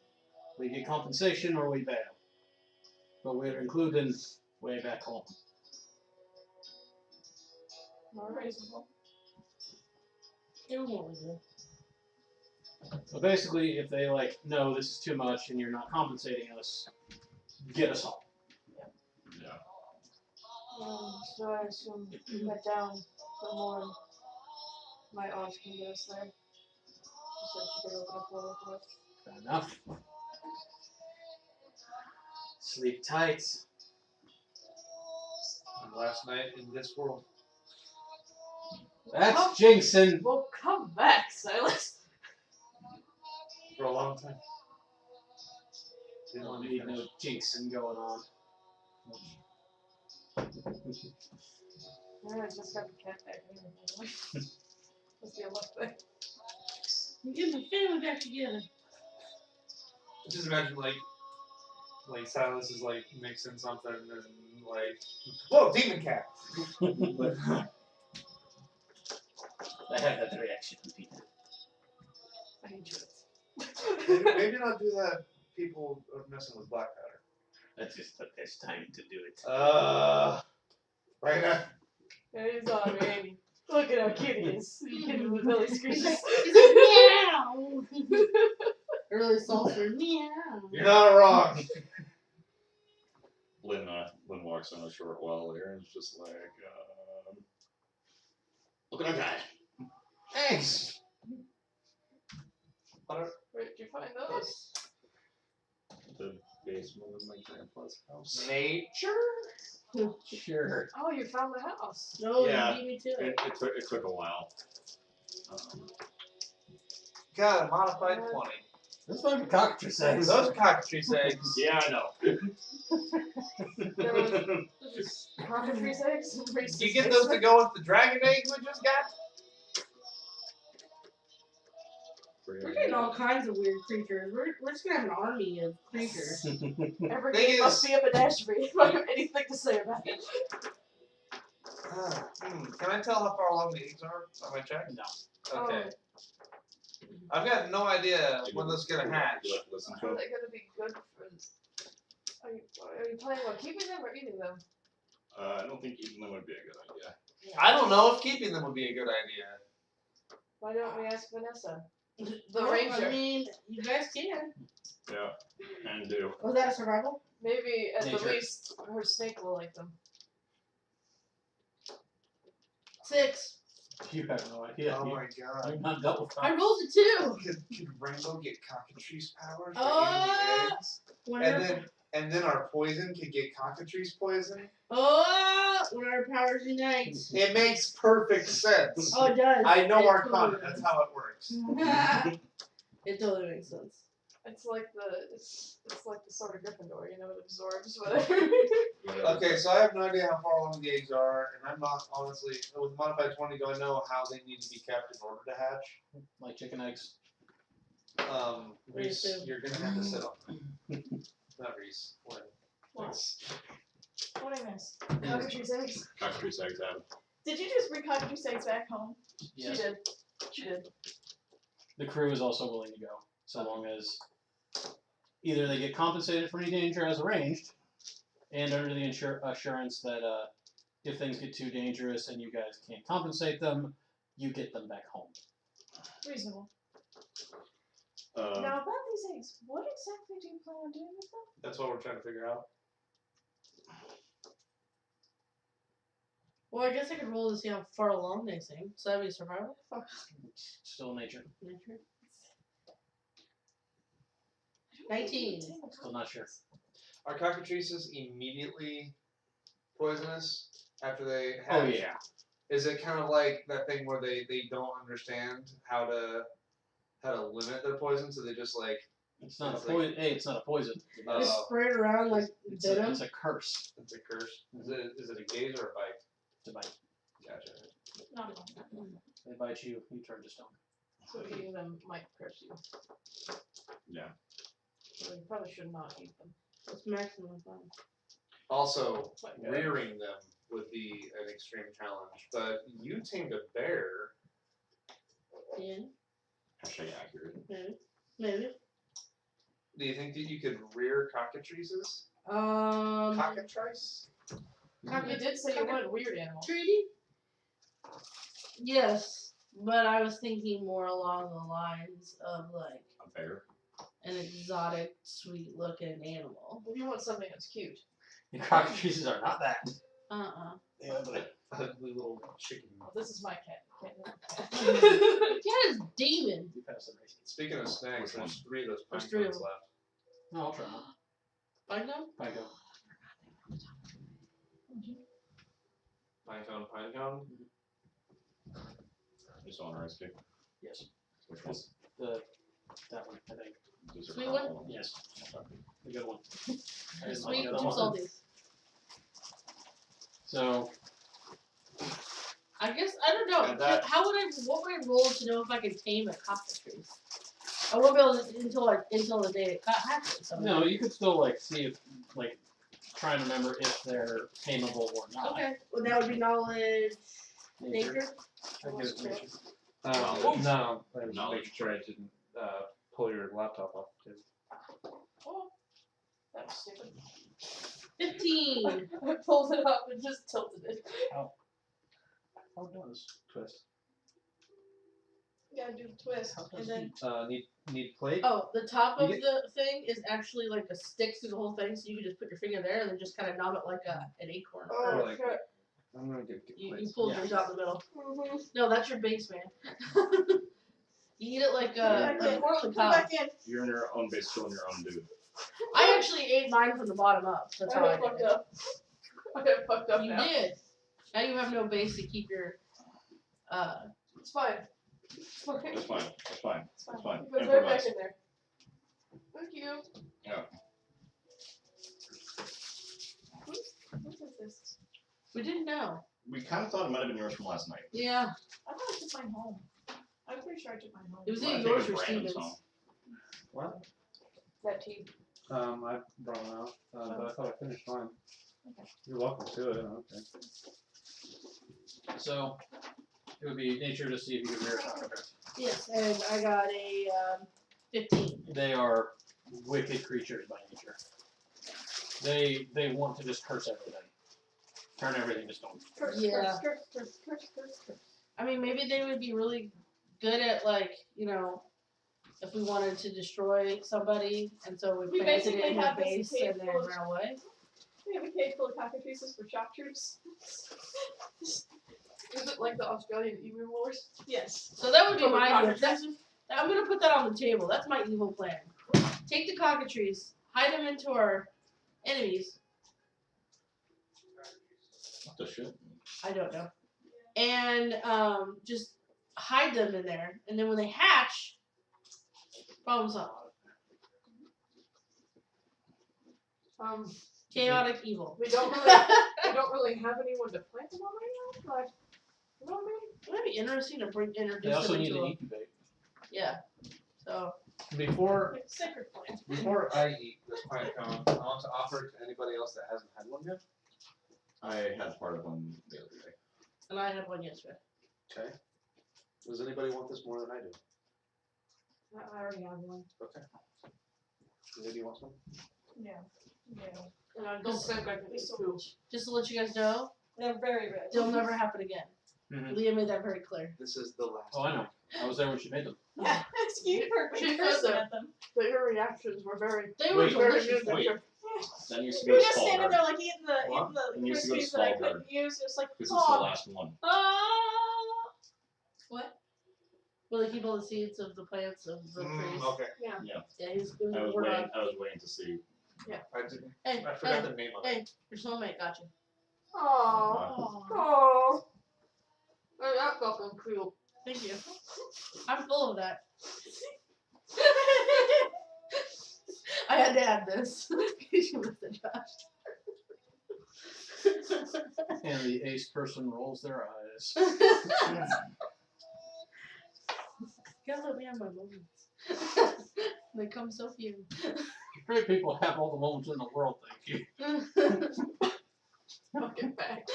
we get compensation or we bail. But we're including way back home. Not reasonable. It was more reasonable. So basically, if they like, no, this is too much, and you're not compensating us, get us home. Yeah. So I assume we went down for more. My aunt can get us there. She said she could open a portal for us. Fair enough. Sleep tight. Last night in this world. That's jinxing. Well, come back, Silas. For a long time. Don't need no jinxing going on. I just got the cat back anyway. Must be a luck thing. You get my family back together. Just imagine like Silas is like mixing something and like, whoa, demon cat. I have that reaction from people. I hate you. Maybe not do that. People are messing with black powder. That's just the best time to do it. Right now. He's on me. Look at how cute he is. You give him a belly screeches. He's like, meow! Early sulfur, meow. You're not wrong. Lynn walks in a short while there and is just like, look at our guy. Thanks. Where'd you find those? The basement of my grandpa's house. Nature? Sure. Oh, you found the house. No, Yeah. you beat me to it. It took a while. Got a modified 20. That's what the cockatrice says. Those cockatrice eggs. Yeah, I know. Those cockatrice eggs. Did you get those to go with the dragon eggs we just got? We're getting all kinds of weird creatures. We're just gonna have an army of creatures. Every Thing game must is- be a menagerie if I have anything to say about it. Can I tell how far along the eggs are on my check? No. Okay. Oh. I've got no idea when this is gonna hatch. You like to listen to Are it? they gonna be good for? Are you planning on keeping them or eating them? I don't think eating them would be a good idea. I don't know if keeping them would be a good idea. Why don't we ask Vanessa? The Well, ranger. I mean, you guys can. Yeah, and do. Was that a survival? Maybe at the Nature. least her snake will like them. 6. You have no idea. Oh You- my god. You're not double I time. rolled a 2. Could Rainbow get cockatrice powers for Oh! eating the eggs? When And then our poison could get cockatrice poison? when our powers unite. It makes perfect sense. Oh, it does. I know It Arcana, totally that's how it works. does. It totally makes sense. It's like the sword of Gryffindor, you know, it absorbs whatever. Whatever. Okay, so I have no idea how far along the eggs are, and I'm not honestly, with modified 20, do I know how they need to be kept in order to hatch? Like chicken eggs. Reese, too. you're gonna have to sit on them. Not Reese, Lynn. What? What I miss? Cockatrice eggs. Cockatrice eggs have. Did you just bring cockatrice eggs back home? Yes. She did. She did. The crew is also willing to go, so long as either they get compensated for any danger as arranged, and under the assurance that if things get too dangerous and you guys can't compensate them, you get them back home. Reasonable. Um, Now about these eggs, what exactly do you plan on doing with them? That's what we're trying to figure out. Well, I guess I could roll to see how far along they seem. So that'd be survival. Still nature. Nature. 19. Still not sure. Are cockatrices immediately poisonous after they Oh hatch? yeah. Is it kind of like that thing where they don't understand how to limit their poison, so they just like It's not It's a poison. Hey, it's not a poison. Just spray it around like It's venom. a curse. it's a curse? Is it a gaze or a bite? To bite. Gotcha. Not at all. They bite you, you turn to stone. So eating them might curse you. Yeah. So you probably should not eat them. It's maximum fun. Also, Like, rearing them would be an extreme challenge, but you tamed a bear. Yeah, Hashtag accurate. maybe. Do you think that you could rear cockatrices? Um, Cockatrice? You did say you wanted weird animals. treaty? Yes. But I was thinking more along the lines of like A bear. an exotic, sweet-looking animal. If you want something that's cute. The cockatrices are not that. They ugly. Ugly little chicken. Oh, this is my cat. Can't have a cat. The cat is demon. You pass the race. Speaking of snacks, Which one? there's 3 of those There's pine 3 of cones them. left. No, I'll try one. Find them? Fine, go. Pine cone. Just on rice cake. Yes. Which one? That one, I think. These are Sweet purple. one? Yes. The good one. I didn't like Sweet, the other 2 one. salties. So, I guess, I don't know. And that- What would I roll to know if I could tame a cockatrice? I won't be able to until the day it hatches. no, you could still, like, see if, like, try and remember if they're tameable or not. Okay. Well, that would be knowledge, nature. I give it nature. No, I was Knowledge. making sure I didn't pull your laptop off the table. Oh, that was stupid. 15. I pulled it up and just tilted it. How does twist? You gotta do the twist, How and does then Need plate? Oh, the top of You the thing is actually like a stick through the whole thing, so you can just put your finger there and then just kind of knob it like an acorn. oh like- shit. I'm gonna get You plates. pulled yours out in the middle. No, that's your base, man. You eat it like a corn on the Put cob. back in. You're in your own base, killing your own dude. I actually ate mine from the bottom up. That's I how I got did fucked it. up. I got fucked up You now. did. Now you have no base to keep your. It's fine. It's okay. That's fine. That's fine. It's fine. That's fine. It goes right Improvise. back in there. Thank you. Yeah. What is this? We didn't know. We kind of thought it might have been yours from last night. Yeah. I thought I took mine home. I'm pretty sure I took mine home. It was Well, I either think yours it or was Brandon's Steven's. home. What? That tea. I brought them out, but I thought I finished mine. Okay. You're welcome to it. Okay. So, it would be nature to see if you can mirror cockatrice. Yes, and I got a 15. They are wicked creatures by nature. They want to just curse everything. Turn everything to stone. Curse, Yeah. curse. I mean, maybe they would be really good at like, if we wanted to destroy somebody, and so we We planted it basically in their have this base cave and then full of- ran away. We have a cave full of cockatrices for shock troops. Is it like the Australian emu wars? Yes. So that would be From a my cockatrice. I'm gonna put that on the table. That's my evil plan. Take the cockatrice, hide them into our enemies. What the shit? I don't know. And just hide them in there, and then when they hatch, problem solved. Chaotic evil. We don't really have anyone to plant them on right now, but you know what I mean? It might be interesting to They introduce also them need into to a, incubate. yeah. So Before Like sacred plant. I eat this pine cone, I want to offer it to anybody else that hasn't had one yet. I had part of one the other day. and I had one yesterday. Okay. Does anybody want this more than I do? I already have one. Okay. Lady wants one? Yeah. And I don't think I can eat two. Just to let you guys know, They're very red. they'll never happen again. Mhm. Leah made that very clear. This is the last. Oh, I know. I was there when she made them. Yeah, it's cute for She cursing said at them. But your reactions were very, They were Wait, delicious. wait. That used to be You're the just stall standing guard. there like eating the What? And you used to go to crispies that I stall guard. couldn't use, just like, Because it's the oh, last one. what? Will they keep all the seeds of the plants of the trees? Okay. Yeah, he's doing I the was word waiting. on. I was waiting to see. I didn't. Hey, I forgot hey, the name of it. hey, your soulmate got you. Aww. Aww. That fucking cute. Thank you. I'm full of that. I had to add this. She was the Josh. And the ace person rolls their eyes. Gotta let me have my moments. They come so few. Great people have all the moments in the world, thank you. Fucking back.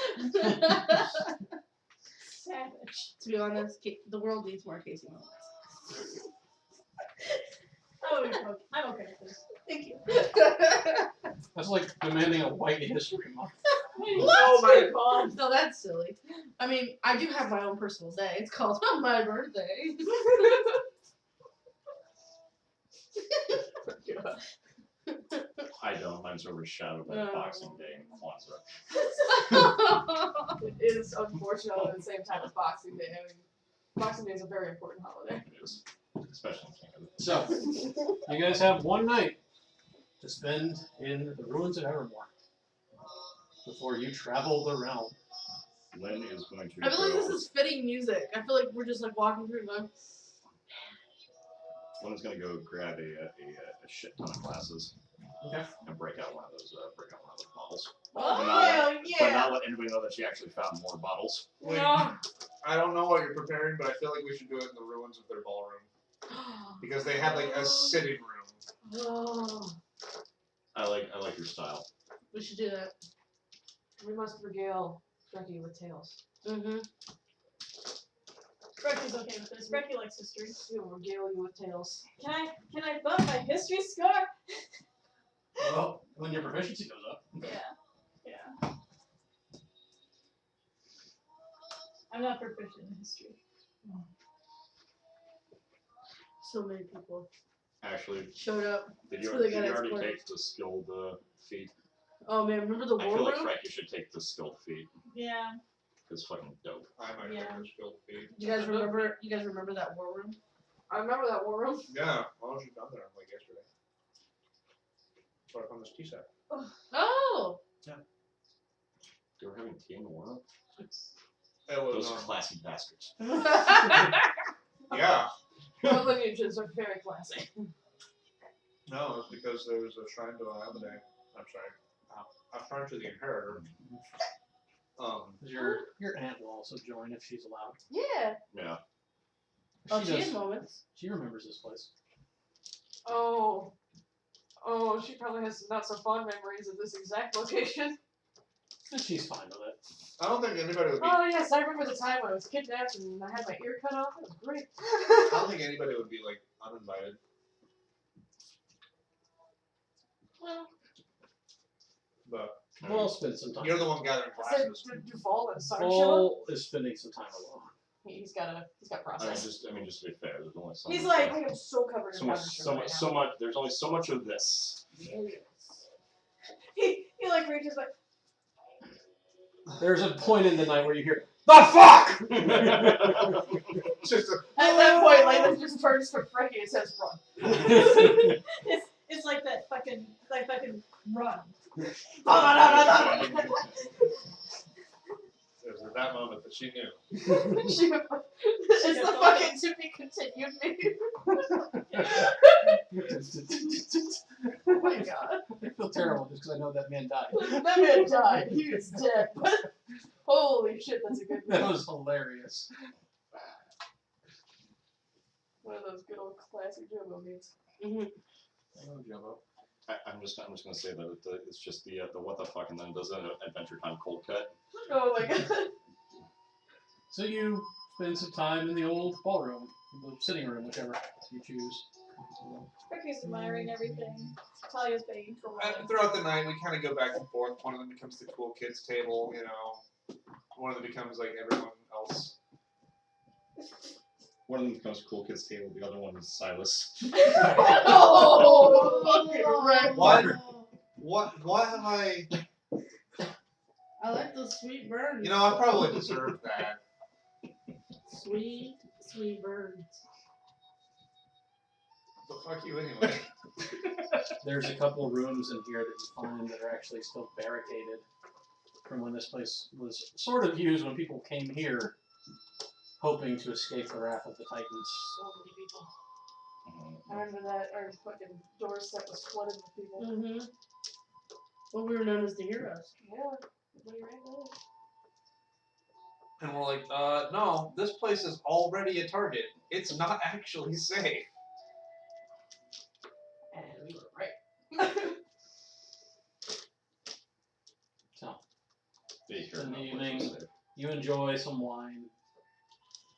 Savage. To be honest, the world needs more Kaci moments. I'm okay with this. Thank you. That's like demanding a white history month. What? Oh my god. No, that's silly. I mean, I do have my own personal day. It's called my birthday. I don't. Mine's overshadowed by Boxing Day and Kwanzaa. It is unfortunate at the same time as Boxing Day. I mean, Boxing Day is a very important holiday. It is, especially in Canada. So, you guys have one night to spend in the ruins of Evermore before you travel the realm. Lynn is going to I feel like go. this is fitting music. I feel like we're just like walking through and going, Lynn's going to go grab a shit ton of glasses. Okay. And break out one of those bottles. Oh, But hell But yeah. not let anybody know that she actually found more bottles. Wait, No. I don't know what you're preparing, but I feel like we should do it in the ruins of their ballroom. Because they had like a sitting room. Oh, I like your style. we should do that. we must regale Freki with tales. Mm-hmm. Freky's okay with this. Freky likes history. We will regale you with tales. Can I bump my history score? Well, when your proficiency goes up. Yeah. I'm not proficient in history. So many people Actually, showed up. did That's you, where they did got you already exploited. take the skilled feat? Oh man, remember the I war feel like room? Freki should take the skilled feat. Yeah. It's fucking dope. I might Yeah. have a skilled feed. You guys remember that war room? I remember that war room. Yeah, why was you down there like yesterday? That's where I found this tea set. Oh! They were having tea in the world? It was, Those classy bastards. yeah. Our lineages are very classy. No, it's because there was a shrine to Lainath. I'm sorry. A shrine to the Inheritor. Your aunt will also join if she's allowed. Yeah. Yeah. Oh, she does- has moments. She remembers this place. Oh, she probably has some not so fond memories of this exact location. And she's fine with it. I don't think anybody would be. Oh yes, I remember the time when I was kidnapped and I had my ear cut off. It was great. I don't think anybody would be like uninvited. Well, But We'll spend some time. you're the one gathering I said glasses. Duval and Sarge show up. Paul is spending some time alone. He's got process. I mean, just to be fair, there's only so He's much. like- I am so covered in so much, powder sugar so right much, now. so much. There's only so much of this. He like reaches like There's a point in the night where you hear, "The fuck!" It's just a, At that point, Lainath just turns to Freki and says, "Run." it's like that fucking run. it was at that moment that she knew. It's the fucking to be continued meme. Oh my god. I feel terrible just because I know that man died. That man died. He is dead. Holy shit, that's a good That meme. was hilarious. One of those good old classic Jumbo memes. Oh, Jumbo. I'm just gonna say that it's just the what the fuck, and then does an Adventure Time cold cut. Oh my god. So you spend some time in the old ballroom, the sitting room, whichever you choose. Freky's admiring everything. Talia's begging for And one. throughout the night, we kind of go back and forth. One of them becomes the cool kids table, you know. One of them becomes like everyone else. One of them becomes Cool Kids Table, the other one is Silas. Oh, fucking right. What have I? I like the sweet burns. You know, I probably deserve that. Sweet, sweet burns. But fuck you anyway. There's a couple rooms in here that you find that are actually still barricaded from when this place was sort of used when people came here hoping to escape the wrath of the Titans. So many people. I remember that our fucking doorstep was flooded with people. Mm-hmm. Well, we were known as the heroes. Yeah. Everybody ran away. And we're like, no, this place is already a target. It's not actually safe. And we were right. So, Be here In the now, evening. let's say. you enjoy some wine.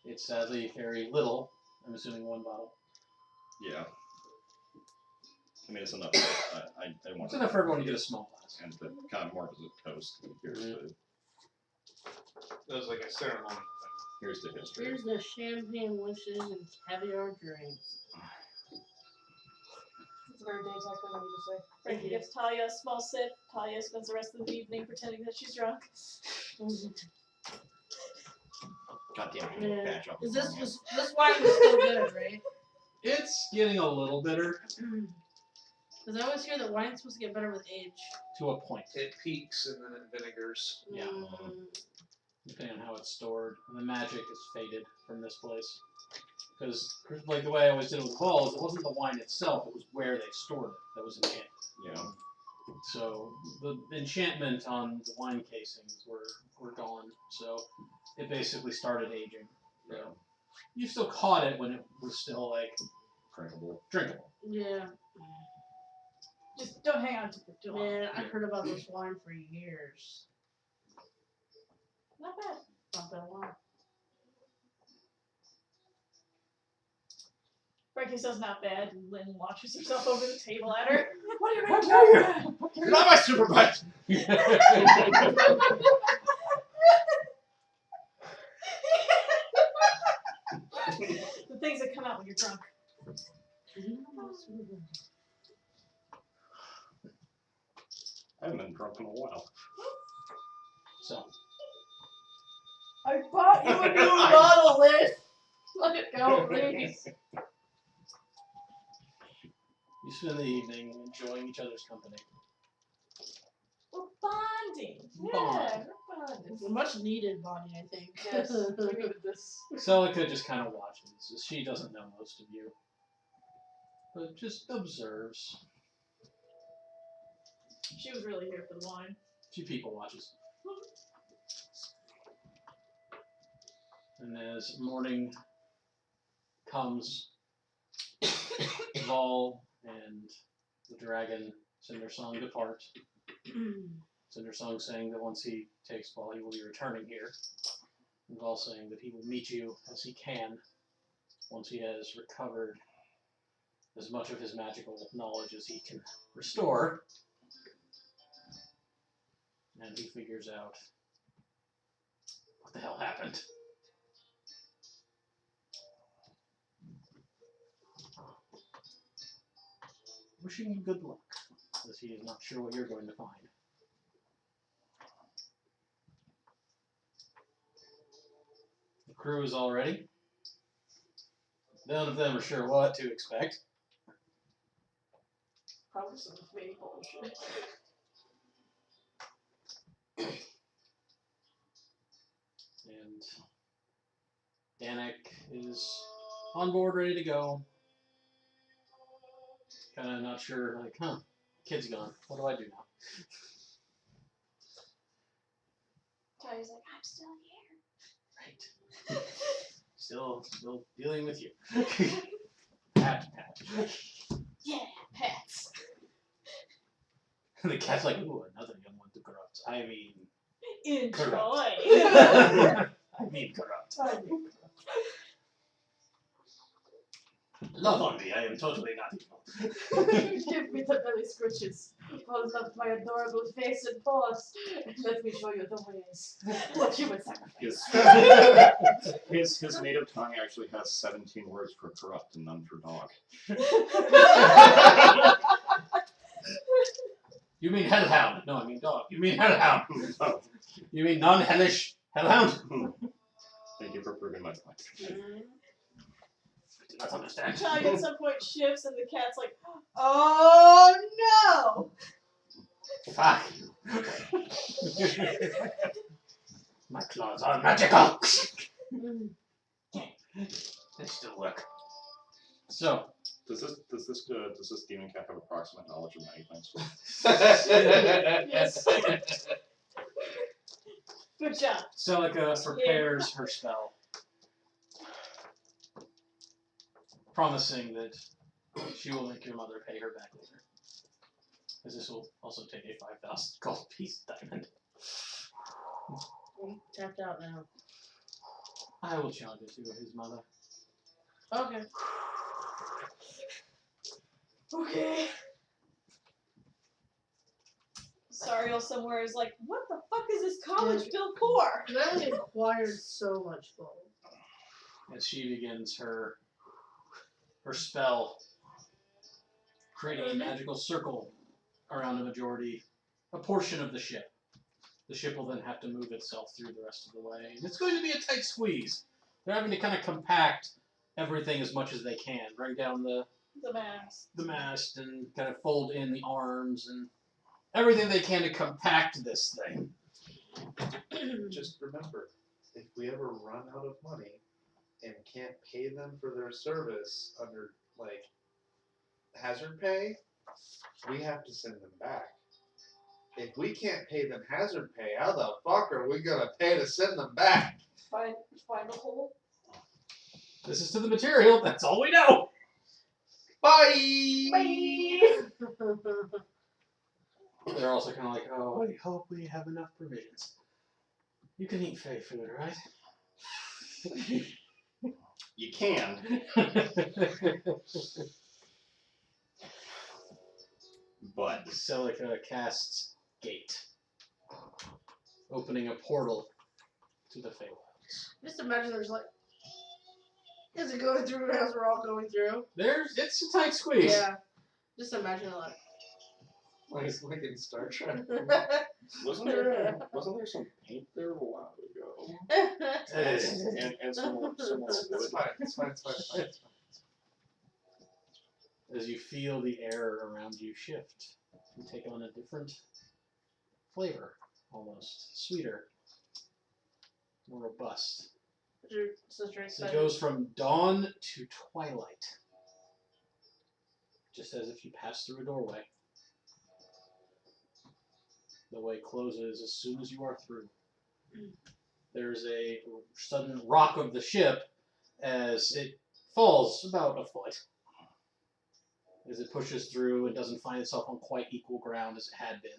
It's sadly very little. I'm assuming one bottle. Yeah. I mean, it's enough. I want It's enough for everyone to get a small glass. And to kind of more as a toast. Here's the That was like a ceremonial thing. here's the history. Here's the champagne wishes and caviar drinks. It's a very daytime thing of you to say. Freki gives Talia a small sip. Talia spends the rest of the evening pretending that she's drunk. Goddamn, Yeah. batch up. Is this wine is still good, right? It's getting a little bitter Because I always hear that wine's supposed to get better with age. to a point, It peaks and then it vinegars. Yeah. depending on how it's stored. And the magic is faded from this place. Because, like the way I always did it with balls, it wasn't the wine itself, it was where they stored it that was enchanted. Yeah. So the enchantment on the wine casings were gone. So it basically started aging. Yeah. You still caught it when it was still like drinkable. Yeah. Just don't hang on to it too long. Man, I heard about this wine for years. Not bad. Not that long. Freki says not bad, and Lynn launches herself over the table at her. What are you going to do? You're not my supervisor! The things that come out when you're drunk. I haven't been drunk in a while. So I bought you a new bottle, Liz. Let it go, please. you spend the evening enjoying each other's company. We're bonding. Yeah, we're fun. It's a much needed bonding, I think. Yes, we needed this. Celica just kind of watches. She doesn't know most of you, but just observes. She was really here for the wine. She people watches. And as morning comes, Vol and the dragon Cindersong depart. Cindersong saying that once he takes Vol, he will be returning here. And Vol saying that he will meet you as he can once he has recovered as much of his magical knowledge as he can restore. And he figures out what the hell happened. Wishing you good luck, as he is not sure what you're going to find. The crew is all ready. None of them are sure what to expect. Probably some fake bullshit. And Danik is on board, ready to go. Kind of not sure, like, kid's gone. What do I do now? Talia's like, I'm still here. Right. Still dealing with you. Pat. Yeah, pets. The cat's like, ooh, another young one to corrupt. I mean, Enjoy. I mean corrupt. Love on me, I am totally not evil. Give me the belly scritches. Hold up my adorable face and paws. And let me show you the ways. What you would sacrifice. His native tongue actually has 17 words for corrupt and none for dog. You mean hellhound? No, I mean dog. You mean hellhound? Oh, You mean non-hellish hellhound? thank you for proving my point. I do not understand. Talia at some point shifts and the cat's like, oh no! Fuck you. My claws are magical. They still work. So, Does this demon cat have approximate knowledge of many things? Yes. Good job. Celica prepares her spell, promising that she will make your mother pay her back later. As this will also take a 5,000 gold piece diamond. Tapped out now. I will charge it to his mother. Okay. Okay. Sariel somewhere is like, what the fuck is this college built for? And I only acquired so much gold. As she begins her spell, creating a magical circle around a portion of the ship. The ship will then have to move itself through the rest of the way. And it's going to be a tight squeeze. They're having to kind of compact everything as much as they can. Bring down the mast and kind of fold in the arms and everything they can to compact this thing. Just remember, if we ever run out of money and can't pay them for their service under, like, hazard pay, we have to send them back. If we can't pay them hazard pay, how the fuck are we gonna pay to send them back? Find a hole. This is to the material. That's all we know. Bye! They're also kind of like, oh, I hope we have enough provisions. You can eat Fey food, right? You can, but Celica casts Gate, opening a portal to the Feywilds. Just imagine there's like, is it going through as we're all going through? It's a tight squeeze. Yeah. Just imagine it Like in Star Trek. wasn't there some paint there a while ago? And some more It's wood. fine, it's fine. As you feel the air around you shift, you take on a different flavor, almost sweeter, more robust. So it goes from dawn to twilight, just as if you pass through a doorway. The way closes as soon as you are through. There's a sudden rock of the ship as it falls about a foot. As it pushes through and doesn't find itself on quite equal ground as it had been.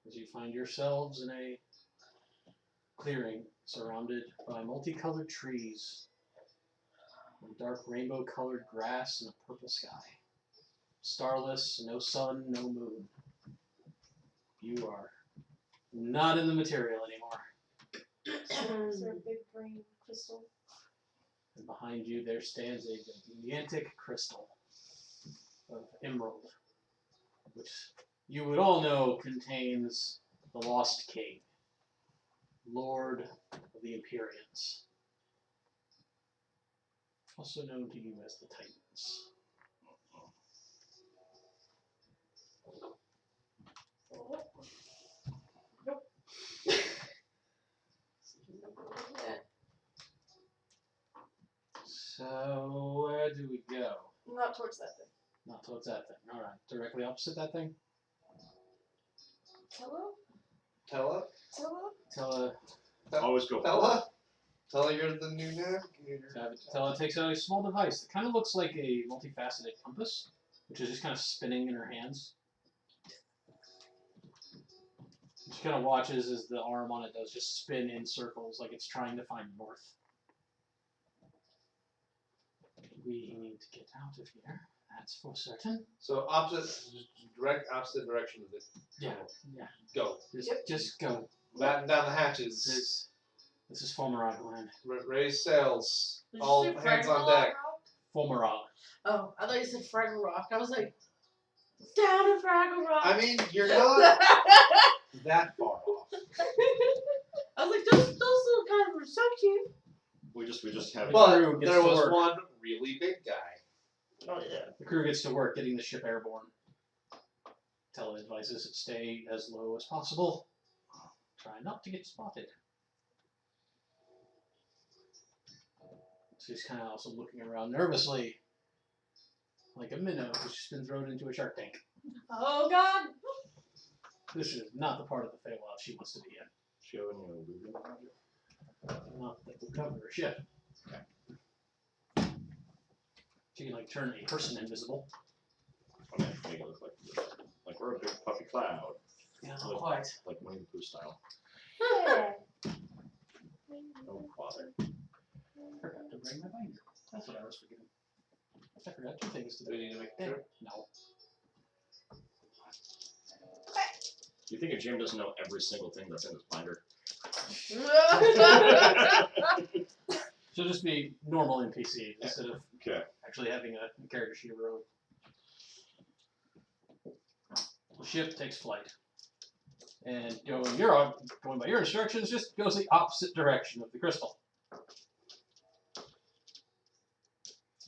As you find yourselves in a clearing surrounded by multicolored trees, and dark rainbow-colored grass and a purple sky. Starless, no sun, no moon. You are not in the material anymore. Is there a big green crystal? And behind you there stands a gigantic crystal of emerald, which you would all know contains the Lost King, Lord of the Empyreans, also known to you as the Titans. So, where do we go? Not towards that thing. Not towards that thing. Alright, directly opposite that thing? Tella? Always go Tella, you're the new navigator. Tella takes out a small device that kind of looks like a multifaceted compass, which is just kind of spinning in her hands. She kind of watches as the arm on it does just spin in circles like it's trying to find north. We need to get out of here. That's for certain. So direct opposite direction of this. Yeah. Go. Just go. Batten down the hatches. This is Fulmerog land. Raise sails. Did you All say hands Fraggle on deck. Rock? Fulmerog. Oh, I thought you said Fraggle Rock. I was like, down in Fraggle Rock. I mean, you're not that far off. I was like, those little guys were so cute. We just have. But crew gets there to was work. one really big guy. Oh yeah. The crew gets to work getting the ship airborne. Tella advises stay as low as possible. Try not to get spotted. So he's kind of also looking around nervously, like a minnow who's just been thrown into a shark tank. Oh god! This is not the part of the Feywild she wants to be in. She have any illusion magic? Not that will cover her ship. She can like turn a person invisible. I mean, make it look like we're a big puffy cloud, Yeah, not quite. like Winnie the Pooh style. Oh bother. Forgot to bring my binder. That's what I was forgetting. I forgot two things to Do do. we need to make a Dang. trip? No. Do you think a GM doesn't know every single thing that's in his binder? She'll just be normal NPC instead of Okay. actually having a character sheet of her own. The ship takes flight. And going by your instructions, just goes the opposite direction of the crystal.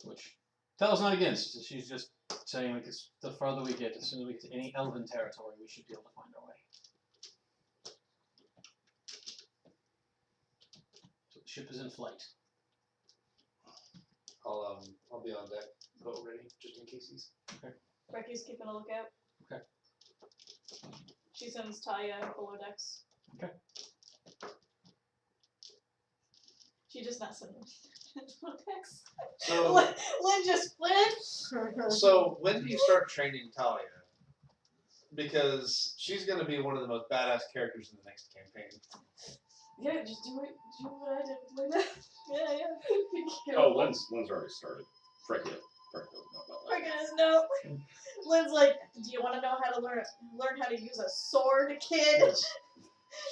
Which Tel's not against. She's just saying, like, it's the farther we get, as soon as we get to any elven territory, we should be able to find our way. So the ship is in flight. I'll be on deck, boat ready, just in case he's. Freki's keeping a lookout. Okay. She sends Talia below decks. Okay. She just not sending below decks. So, Lynn just flinched. so when do you start training Talia? Because she's going to be one of the most badass characters in the next campaign. Yeah, just do what I did with Leia. Yeah. Oh, Lynn's already started. Freki doesn't know about that. Freaking doesn't know. Lynn's like, do you want to know how to learn how to use a sword, kid?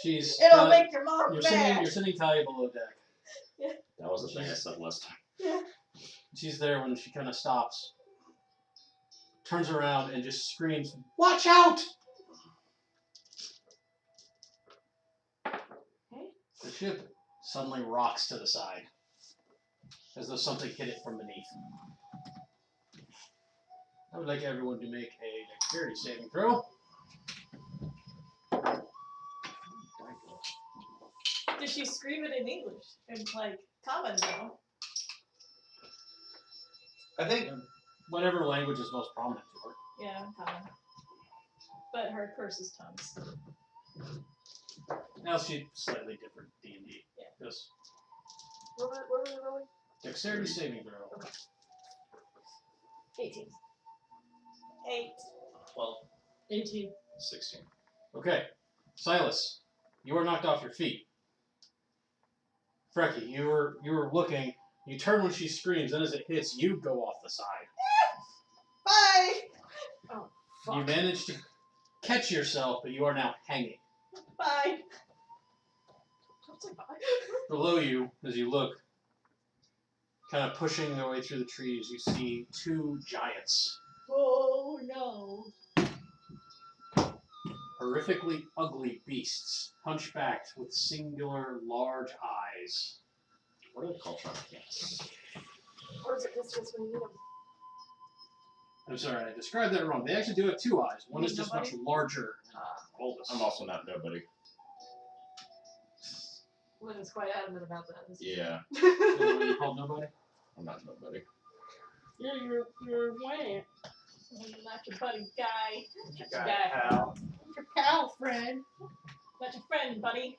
She's It'll make your mom you're mad. sending Talia below deck. That was the thing I said last time. Yeah. She's there when she kind of stops, turns around, and just screams, "Watch out!" The ship suddenly rocks to the side, as though something hit it from beneath. I would like everyone to make a dexterity saving throw. Did she scream it in English? In like common though? I think Whatever language is most prominent to her. Yeah, common. But her curse is tongues. Now she's slightly different D&D. Yeah. Because What were we rolling? dexterity saving throw. 18. 8. 12, 18. 16. Okay, Silas, you are knocked off your feet. Freki, you were looking. You turn when she screams, then as it hits, you go off the side. Bye! Oh, You fuck. manage to catch yourself, but you are now hanging. Bye! Below you, as you look, kind of pushing their way through the trees, you see two giants. Oh no. Horrifically ugly beasts, hunchbacked with singular large eyes. What are they called? Yes. Or is it distance when you need them? I'm sorry, I described that wrong. They actually do have two eyes. One is just much larger and bulbous. I'm also not nobody. Lynn is quite adamant about that. Isn't he? Yeah, You called nobody? I'm not nobody. Yeah, you're white. Not your buddy guy. Pal. Your pal friend. Not your friend, buddy.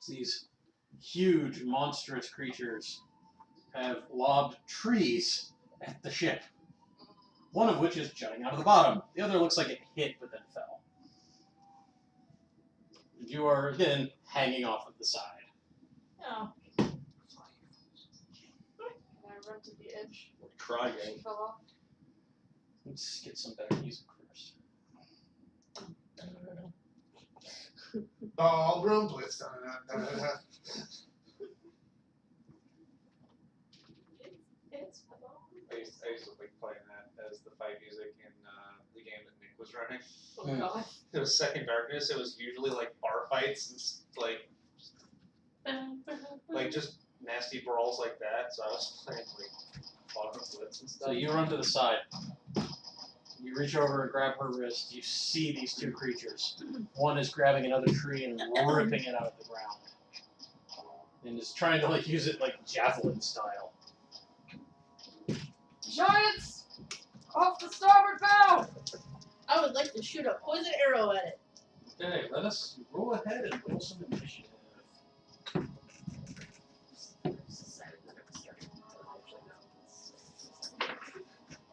These huge, monstrous creatures have lobbed trees at the ship. One of which is jutting out of the bottom. The other looks like it hit but then fell. You are, again, hanging off of the side. Oh. Can I run to the edge? Trying. She fell off. Let's get some better music first. All room blitz. It's I used to like playing that as the fight music in the game that Nick was running. Oh god. It was Second Darkness. It was usually like bar fights and like just nasty brawls like that. So I was playing like bottom blitz and stuff. So you run to the side. You reach over and grab her wrist. You see these two creatures. One is grabbing another tree and ripping it out of the ground. And is trying to like use it like javelin style. Giants! Off the starboard bow! I would like to shoot a poison arrow at it. Okay, let us roll ahead and roll some initiative.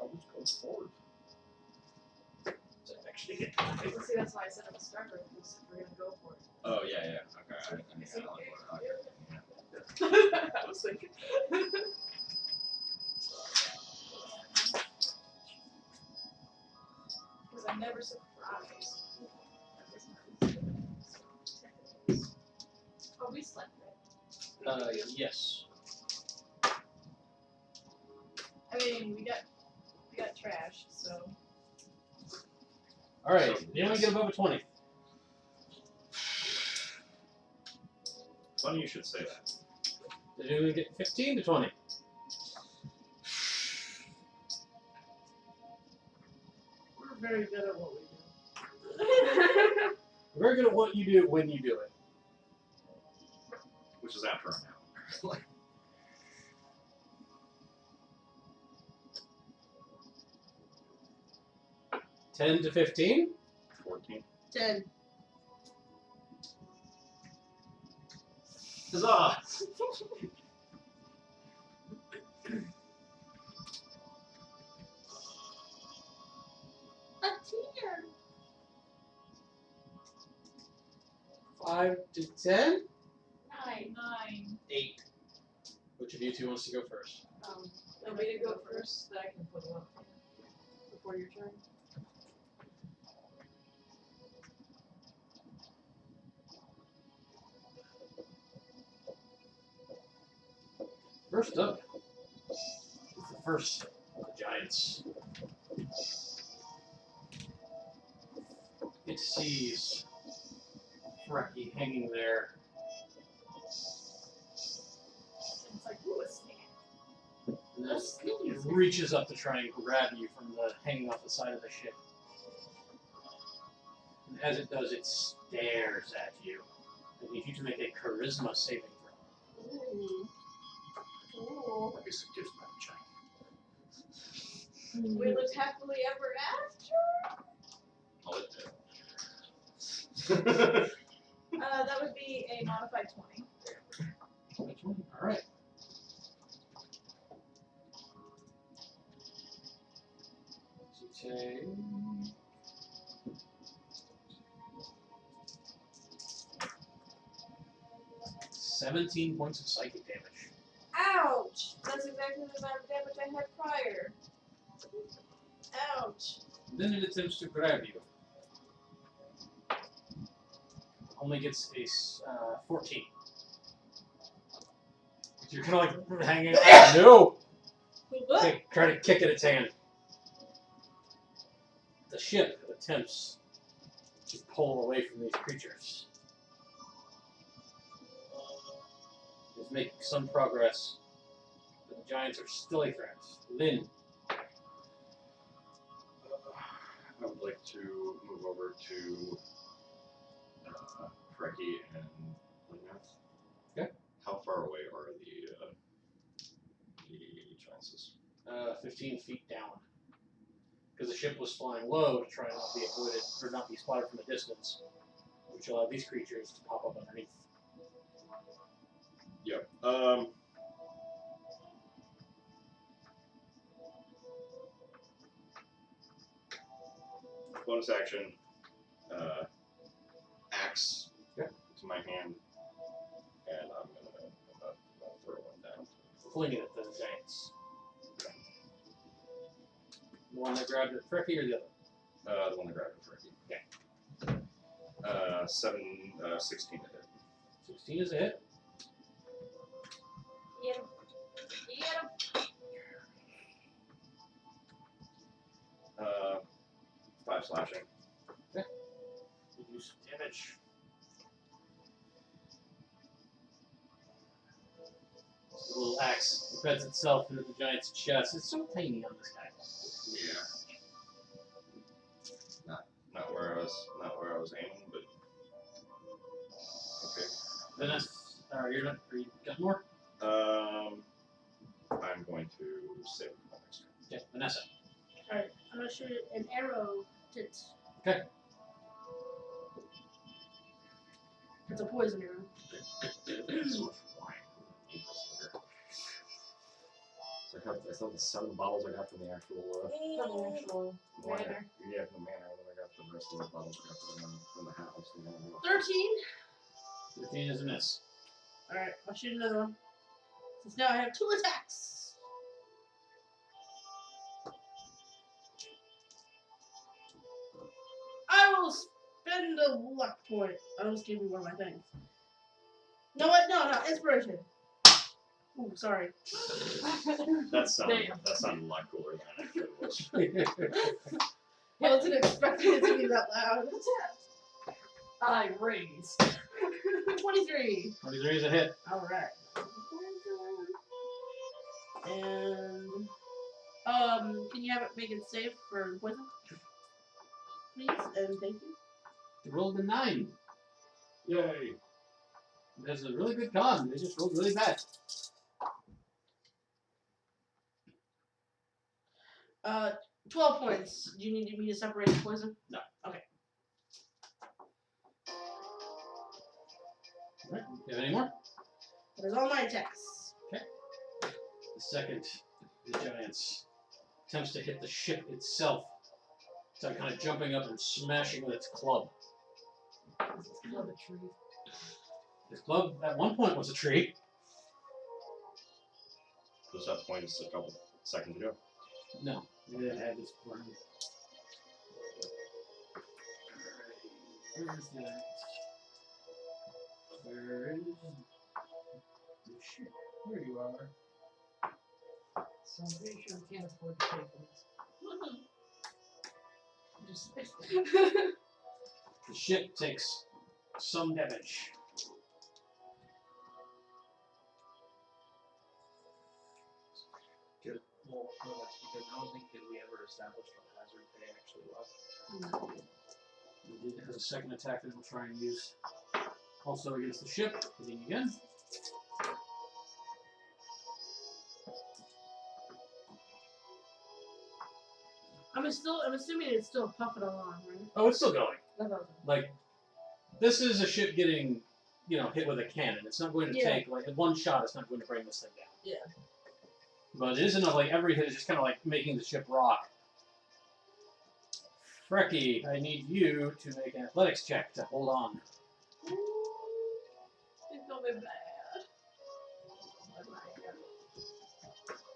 I was going forward. So actually get See, that's why I said it was starboard, because we're gonna go for it. Oh yeah, yeah. Okay. I was thinking. Because I'm never surprised. Oh, we slept, right? Yes. I mean, we got trashed, so. All right. So, Anyone yes. get above a 20? Funny you should say that. Did anyone get 15 to 20? We're very good at what we do. We're very good at what you do when you do it. Which is after I'm out. 10 to 15? 14. 10. Huzzah! A tear. 5 to 10? 9. 8. Which of you two wants to go first? Want me to go first, then I can put one before your turn. First up is the first of the giants. It sees Freki hanging there. It's like, ooh, a snake. And then it reaches up to try and grab you from the hanging off the side of the ship. And as it does, it stares at you. I need you to make a charisma saving throw. Ooh. Ooh. Let me seduce my child. We lived happily ever after? Oh, it did. That would be a modified 20. Alright. So you take 17 points of psychic damage. Ouch! That's exactly the amount of damage I had prior. Ouch. Then it attempts to grab you. Only gets a 14. You're kind of like hanging. No! What? Try to kick at its hand. The ship attempts to pull away from these creatures. It's making some progress, but the giants are still a threat. Lynn. I would like to move over to Freki and Lainath. Okay. How far away are the giantses? 15 feet down. Because the ship was flying low to try and not be avoided, or not be spotted from a distance, which allowed these creatures to pop up underneath. Yep. Bonus action. Axe to my hand, and I'm gonna throw one down. Fling it at the giants. The one that grabbed it, Freki, or the other? The one that grabbed it, Freki. Okay. 16 to hit. 16 is a hit. Get him. Get him. 5 slashing. Okay. You do some damage. The little axe embeds itself into the giant's chest. It's so tiny on this guy. Yeah. Not where I was aiming, but okay. Vanessa, you're not. Are you got more? I'm going to save my next turn. Okay, Vanessa. Alright, I'm gonna shoot an arrow at it. Okay. It's a poison arrow. So much wine. So I still have the 7 bottles I got from the actual From the actual wine. manor. Yeah, from the manor, and then I got the rest of the bottles I got from the house. 13. 13 is a miss. Alright, I'll shoot another one. Since now I have 2 attacks. I will spend a luck point. I just gave you one of my things. No, what? No, inspiration. Ooh, sorry. That sounded a lot cooler than it actually was. I wasn't expecting it to be that loud. I raise. 23. 23 is a hit. Alright. And can you have it make it safe for poison? Please and thank you. You rolled a 9. Yay. That's a really good con. They just rolled really bad. 12 points. Do you need me to separate the poison? No. Okay. Alright, do you have any more? That is all my attacks. The second, the giants attempts to hit the ship itself. So kind of jumping up and smashing with its club. This is kind of a tree. His club at one point was a tree. Was that point just a couple seconds ago? No, it had this burn. Where's that? Where is the ship? There you are. So I'm pretty sure we can't afford to pay for this. Just The ship takes some damage. Well, no, that's because I don't think that we ever established what hazard pay actually was. It has a second attack that we'll try and use. Also against the ship, hitting again. I'm assuming it's still puffing along, right? Oh, it's still going. That's awesome. Like, this is a ship getting, hit with a cannon. It's not going to take, like, one shot, it's not going to bring this thing down. Yeah. But it is enough, like, every hit is just kind of like making the ship rock. Freki, I need you to make an athletics check to hold on. It's gonna be bad.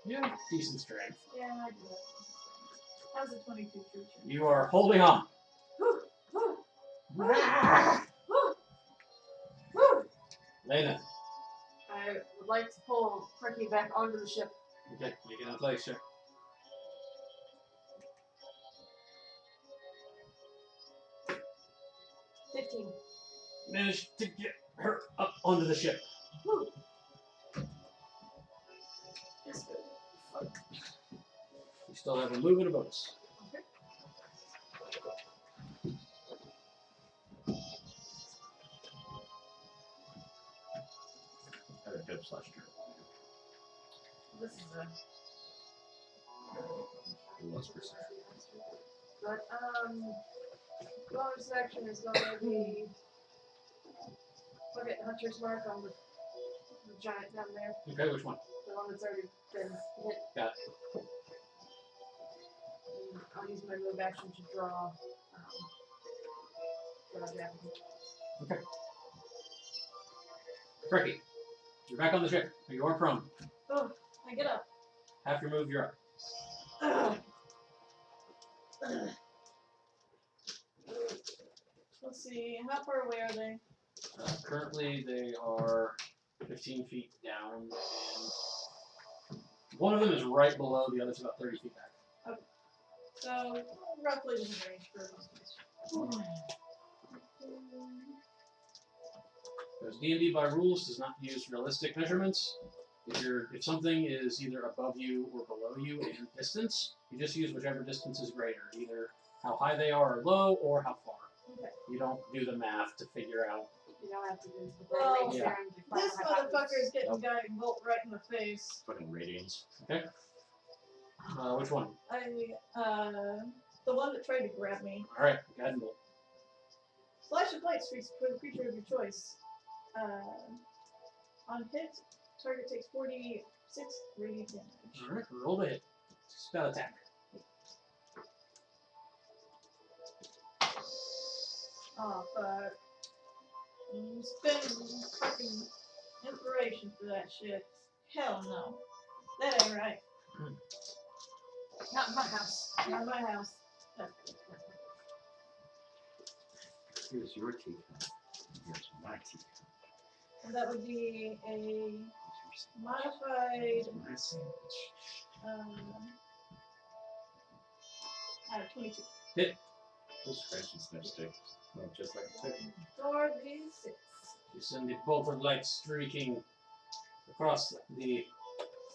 Yeah, decent strength. Yeah, I do that. How's the 22 true? You are holding on. Lainath. I would like to pull Freki back onto the ship. Okay, make an athletics check. Managed to get her up onto the ship. It's good. You still have a move and a bonus. I had a hip slash turn. This is a Less percent. but bonus action is gonna be look at Hunter's mark on the giant down there. Okay, which one? The one that's already been hit. Got it. And I'll use my move action to draw javelin. Okay. Freki, you're back on the ship. You are prone. Oh, I get up. Half your move, you're up. Let's see, how far away are they? Currently, they are 15 feet down, and one of them is right below, the other's about 30 feet back. So, roughly in range for most of us. Because D&D by rules does not use realistic measurements. If something is either above you or below you in distance, you just use whichever distance is greater, either how high they are or low, or how far. Okay. You don't do the math to figure out. You don't have to do the Well, range yeah. there and define This what happens. motherfucker is getting Nope. guiding bolt right in the face. Fucking radiance. Okay? Which one? The one that tried to grab me. Alright, guiding bolt. Flash of light streaks for the creature of your choice. On hit, target takes 46 radiant damage. Alright, roll the hit. Spell attack. Oh, fuck. Spend fucking inspiration for that shit. Hell no. That ain't right. Not in my house. Not my house. Here's your teacup. Here's my teacup. And that would be a Here's your modified Here's my sandwich. 22. Those scratch and sniff sticks. No, just like a tick. 4d6. You send the bolt of light streaking across the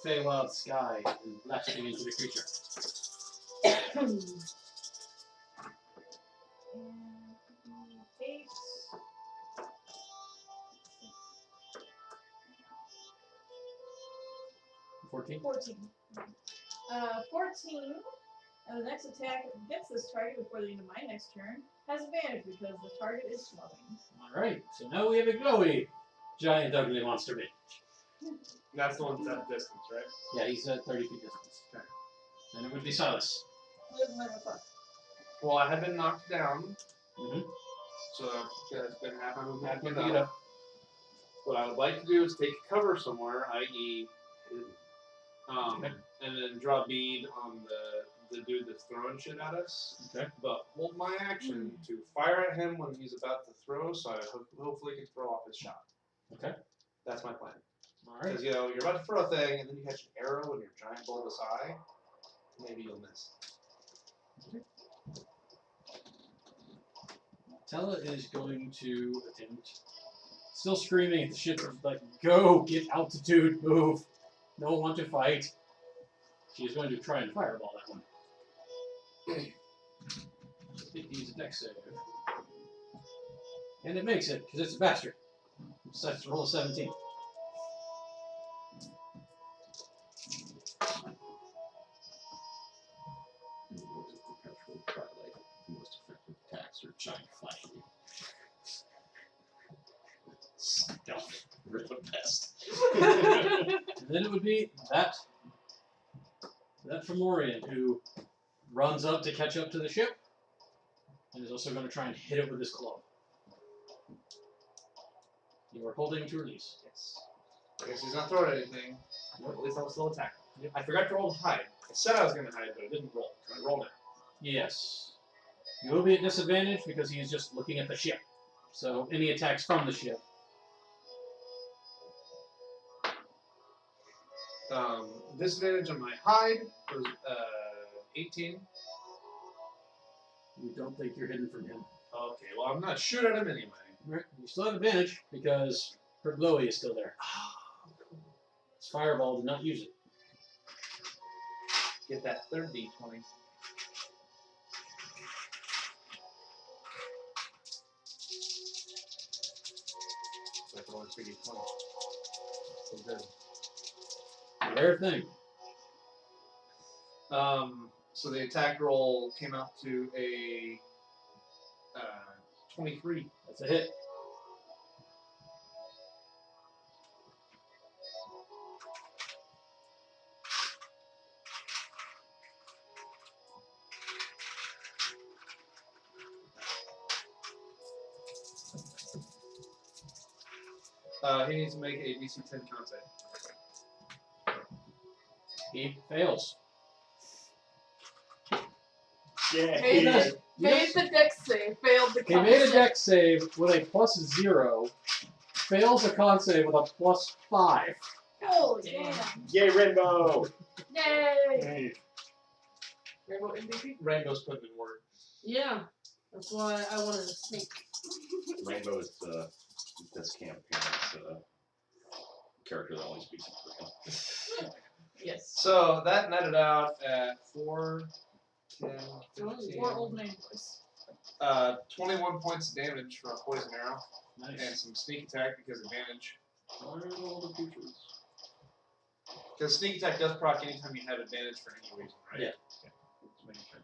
Feywild sky and blasting into the creature. And 8. 14. 14. 14. And the next attack gets this target before the end of my next turn has advantage because the target is glowing. Alright, so now we have a glowy giant ugly monster bitch. That's the one that's at distance, right? Yeah, he's at 30 feet distance. Okay. And it would be Silas. Live my fuck. Well, I have been knocked down, Mm-hmm. so that's been half my movement. Pick Pick it up. What I would like to do is take cover somewhere, i.e., and then draw bead on the dude that's throwing shit at us. Okay. But hold my action to fire at him when he's about to throw, so I hopefully can throw off his shot. Okay. That's my plan. Alright. Because you're about to throw a thing, and then you catch an arrow in your giant bulbous eye. Maybe you'll miss. Tella is going to attempt, still screaming at the ship, like, go, get altitude, move. No one want to fight. She's going to try and fireball that one. It needs a dex save. And it makes it, because it's a bastard. So let's roll a 17. In the world of perpetual twilight, the most effective attacks are giant flashy. Stealth. We're the best. And then it would be that Fomorian who runs up to catch up to the ship and is also going to try and hit it with his club. You are holding to release. Yes. I guess he's not throwing anything. At least I'll still attack. I forgot to roll to hide. I said I was going to hide, but I didn't roll. Can I roll now? Yes. You will be at disadvantage because he is just looking at the ship. So any attacks from the ship. Disadvantage on my hide was 18. You don't think you're hidden from him. Okay, well, I'm not shoot at him anyway. Right. You still have advantage because her glowy is still there. His fireball did not use it. Get that third d20. So I can only 3d20. So good. Rare thing. So the attack roll came out to a 23. That's a hit. He needs to make a DC 10 con save. He fails. Yeah. Made does. the, made the dex save, failed the He con made a save. dex save with a +0, fails a con save with a +5. Oh, damn. Yay, Rainbow! Yay! Hey. Rainbow MVP? Rainbow's putting in work. Yeah, that's why I wanted to sneak. Rainbow is this campaign's character that only speaks in Korean. Yes. So that netted out at 4, 10, More 15, old man voice. 21 points of damage from a poison arrow, and Nice. some sneak attack because advantage. Fire all the creatures. Because sneak attack does proc anytime you have advantage for any reason, right? Yeah. Just making sure.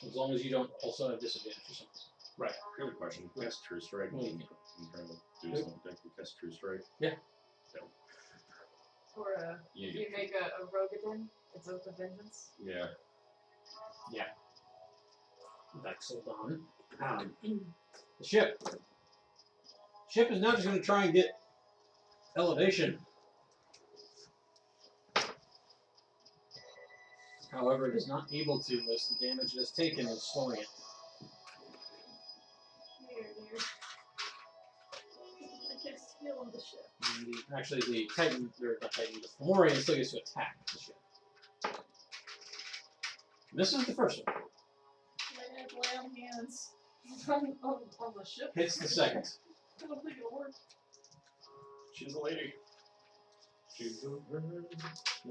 As long as you don't also have disadvantage or something. Right. Good question. Cast True Strike. Well, you I'm trying to do something. Cast True Strike. Or You you make a Rogadin, it's Oath of Vengeance. Yeah. Vexel on. The ship. Ship is now just going to try and get elevation. However, it is not able to as the damage it has taken is slowing it. I can't steal on the ship. Actually, the Titan, or not Titan, the Fomorian still gets to attack the ship. This is the first one. Lay on hands. on the ship. Hits the second. I don't think it'll work. She's a lady. No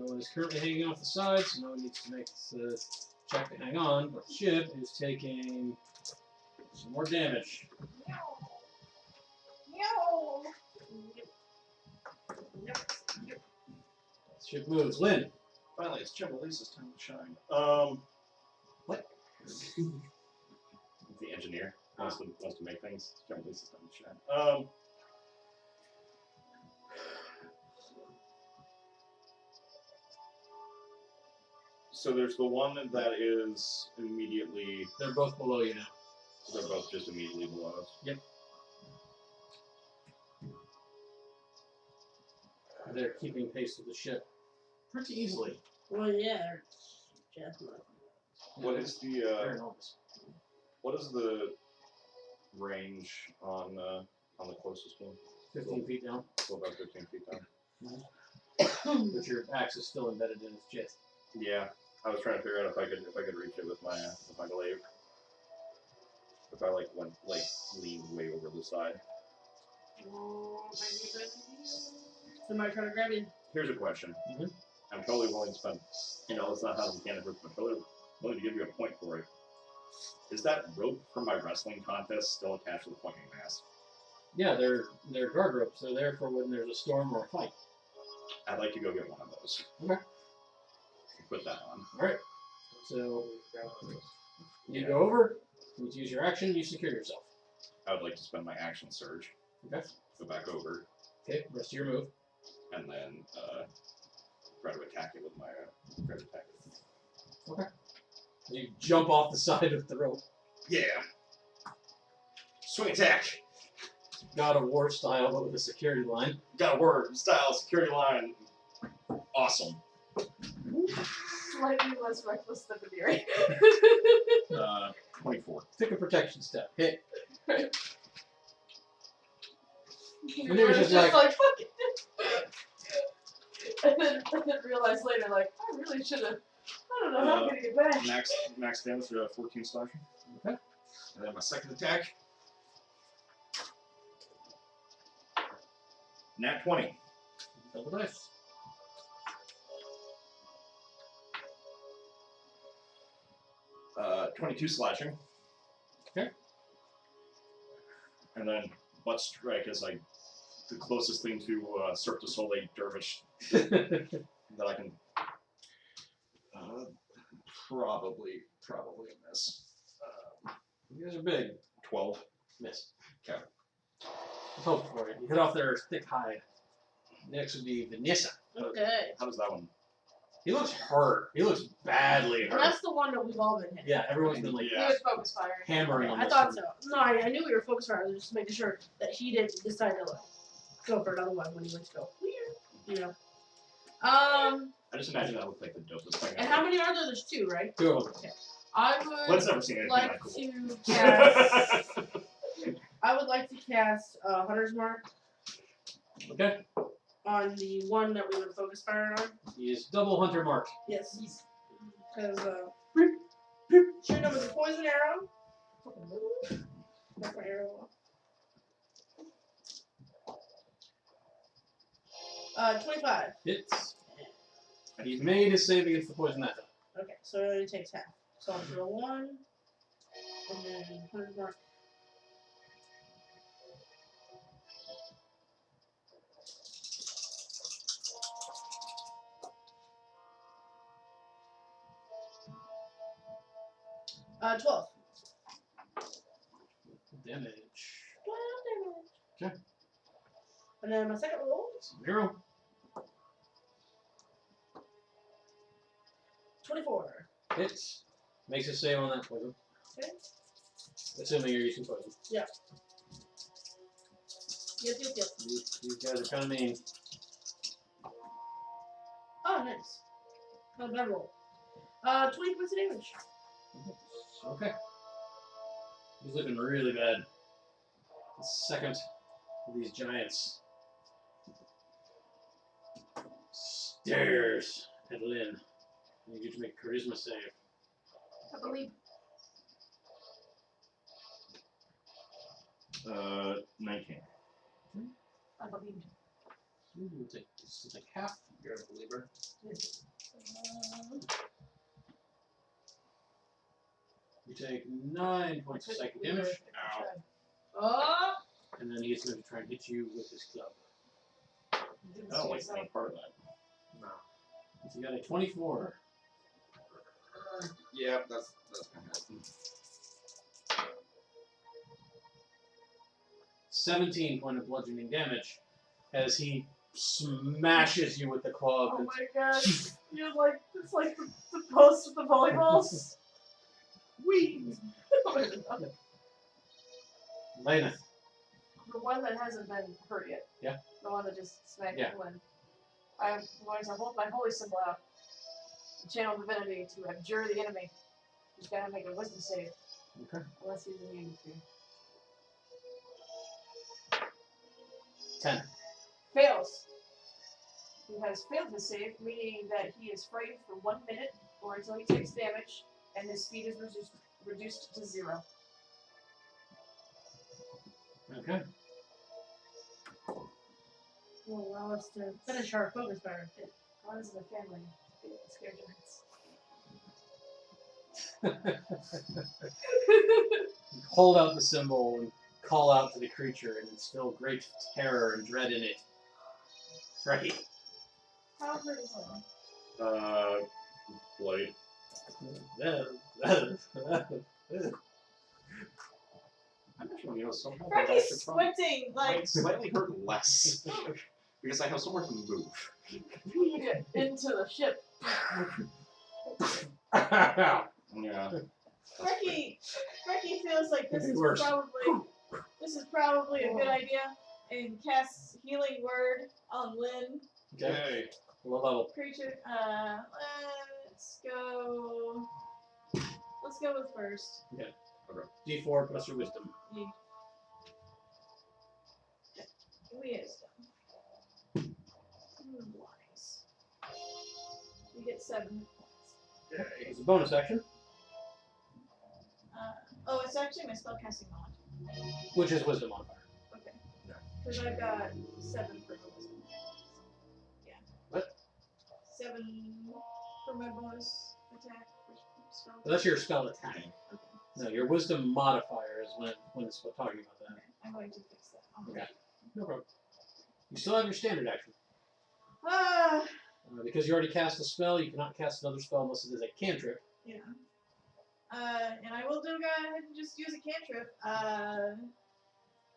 one is currently hanging off the side, so no one needs to make the check to hang on, but the ship is taking some more damage. No. Ship moves. Lynn. Finally, it's Lisa's time to shine. What? The engineer wants to make things. It's Lisa's time to shine. So there's the one that is immediately. They're both below you now. They're both just immediately below us. Yep. They're keeping pace with the ship pretty easily. Well, yeah. Just What is the They're enormous. what is the range on the closest one? 15 feet down. So about 15 feet down. But your axe is still embedded in its chest. Yeah, I was trying to figure out if I could reach it with my glaive. If I lean way over the side. Somebody trying to grab you. Here's a question. Mhm. I'm totally willing to spend. It's not how the mechanic works, but I'm totally willing to give you a point for it. Is that rope from my wrestling contest still attached to the fucking mast? Yeah, they're guard ropes. They're there for when there's a storm or a fight. I'd like to go get one of those. Okay. Put that on. Alright. So you go over, you use your action, you secure yourself. I would like to spend my action surge. Okay. Go back over, Okay, rest of your move. and then try to attack it with my Okay. You jump off the side of the rope. Yeah. Swing attack. God of War style, but with a security line. Got a word style security line. Awesome. Slightly less reckless than Veneri. 24. Take a protection step. Hit. Veneer's just just like- fuck it. and then realize later, like, I really should have. I don't know how I'm gonna get back. Max damage for 14 slashing. Okay. And then my second attack. Nat 20. Double dice. Uh, 22 slashing. Okay. And then butt strike is like the closest thing to Cirque du Soleil dervish that I can probably miss. You guys are big. 12. Miss. Okay. Let's hope for it. You hit off their thick hide. Next would be Vanessa. Okay. How does that one? He looks hurt. He looks badly And hurt. that's the one that we've all been hitting. Yeah, everyone's been like He Yeah. was focus firing. hammering on I this thought one. so. No, I knew we were focused on it. I was just making sure that he didn't decide to go for another one when he went to go. Weird. You know. I just imagine that looked like the dopest thing. And how many are there? There's 2, right? 2 of them. I Let's would never seen anything like that cool. to cast. I would like to cast Hunter's Mark Okay. on the one that we would focus fire on. He is double hunter mark. Yes. Because shoot him with a poison arrow. That's my arrow. 25. Hits. He made his save against the poison that time. Okay, so it only takes half. So I'll throw 1, and then Hunter's Mark. Uh, 12. Damage. 12 damage. Okay. And then my second roll, 0. 24. Hits. Makes a save on that poison. Okay. Assuming you're using poison. Yep. These guys are kind of mean. Oh, nice. Not a bad roll. 20 points of damage. Okay. He's looking really bad. The second of these giants stares at Lynn. I need you to make a charisma save. I believe. 19. I believe. You'll take half. You're a believer. You take 9 points of psychic damage. Ow. Oh! And then he's going to try and hit you with his club. I don't like any part of that. No. So you got a 24. Yeah, that's gonna happen. 17 point of bludgeoning damage as he smashes you with the club. Oh my god. You're like, it's like the post with the volleyballs. Wee! Lainath. The one that hasn't been hurt yet. Yeah. The one that just smacked Yeah. the wind. I'm going to hold my holy symbol out. Channel divinity to abjure the enemy. He's got to make a wisdom save. Okay. Unless he's immune to. 10. Fails. He has failed his save, meaning that he is frightened for 1 minute or until he takes damage, and his speed is reduced to 0. Okay. Will allow us to Finish our focus fire. God is in the family. Scare giants. Hold out the symbol and call out to the creature and instill great terror and dread in it. Freki. How hurt is him? Bloody. I'm actually, somehow Freky's squinting, like, slightly hurt less because I have somewhere to move. You get into the ship. Yeah. Freki feels like this Maybe is worse. probably a good idea, and casts healing word on Lynn Okay. What level? creature. Let's go with first. D4 plus your wisdom. Wisdom. Wise. You get 7 points. It's a bonus action, It's actually my spellcasting mod. which is wisdom modifier. Okay. Because I've got 7 for my wisdom. Yeah. What? 7 for my bonus attack. For spell Well, that's your spell attack. Okay. No, your wisdom modifier is when it's talking about that. Okay. I'm going to fix that. Okay. No problem. You still have your standard action. Ah, Because you already cast a spell, you cannot cast another spell unless it is a cantrip. yeah. And I will go ahead and just use a cantrip.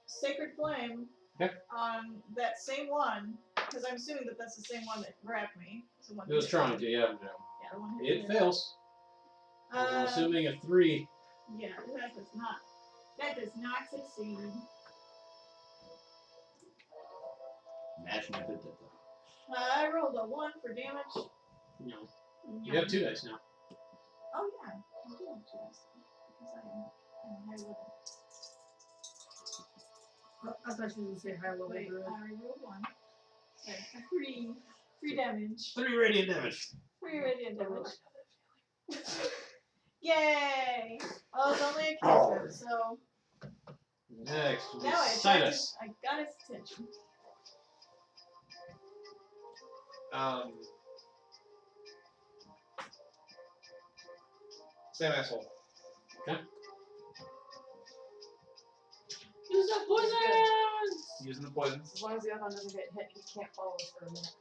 Sacred Flame. Okay. On that same one, because I'm assuming that that's the same one that grabbed me. It's the one It was that- trying to, yeah. Yeah, the one hit It me. fails. I'm assuming a 3. Yeah, that does not. That does not succeed. Imagine if it did though. I rolled a 1 for damage. No. You have 2 dice now. Oh yeah, I do have 2 dice. Because I am high level. I thought you were going to say high level Wait, druid. I rolled 1. Okay, 3 damage. 3 radiant damage. 3 radiant damage. Yay! Oh, it's only a cantrip, so Next, will be now Silas. I got its attention. Same asshole. Use the poison! Using the poisons. As long as the other one doesn't get hit, he can't follow us for a minute.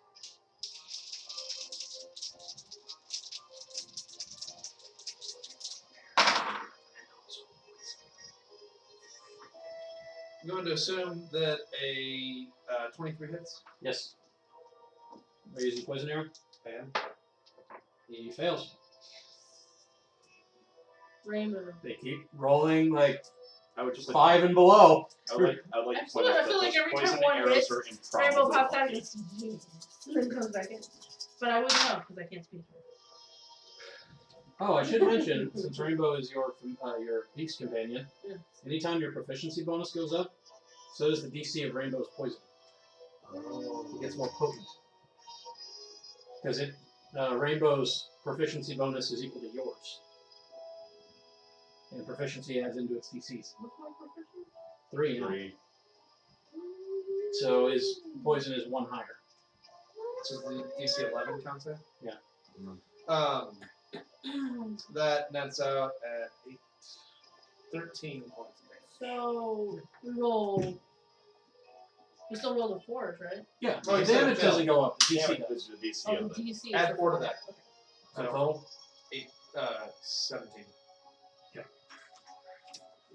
I'm going to assume that a 23 hits. Yes. Are you using poison arrow? And He fails. Rainbow. They keep rolling like I would just 5 and below. I would like to point I out feel that like those every time poison one arrows hits, are Rainbow improbable. pops out and then comes back in. But I wouldn't know because I can't speak. Oh, I should mention, since Rainbow is your beast companion, Yeah. anytime your proficiency bonus goes up, So does the DC of Rainbow's poison. It gets more potent. Because Rainbow's proficiency bonus is equal to yours. And proficiency adds into its DCs. What's my proficiency? 3 now. 3. So his poison is 1 higher. So the DC 11 counts there? Yeah. That nets out at 13 points of damage. So we roll. We still roll the 4s, right? Yeah. Oh, The you said damage it doesn't go up. The DC Damage does. is the DC Oh, of the it. DC. Add is 4 to the that. Okay. So total? 17.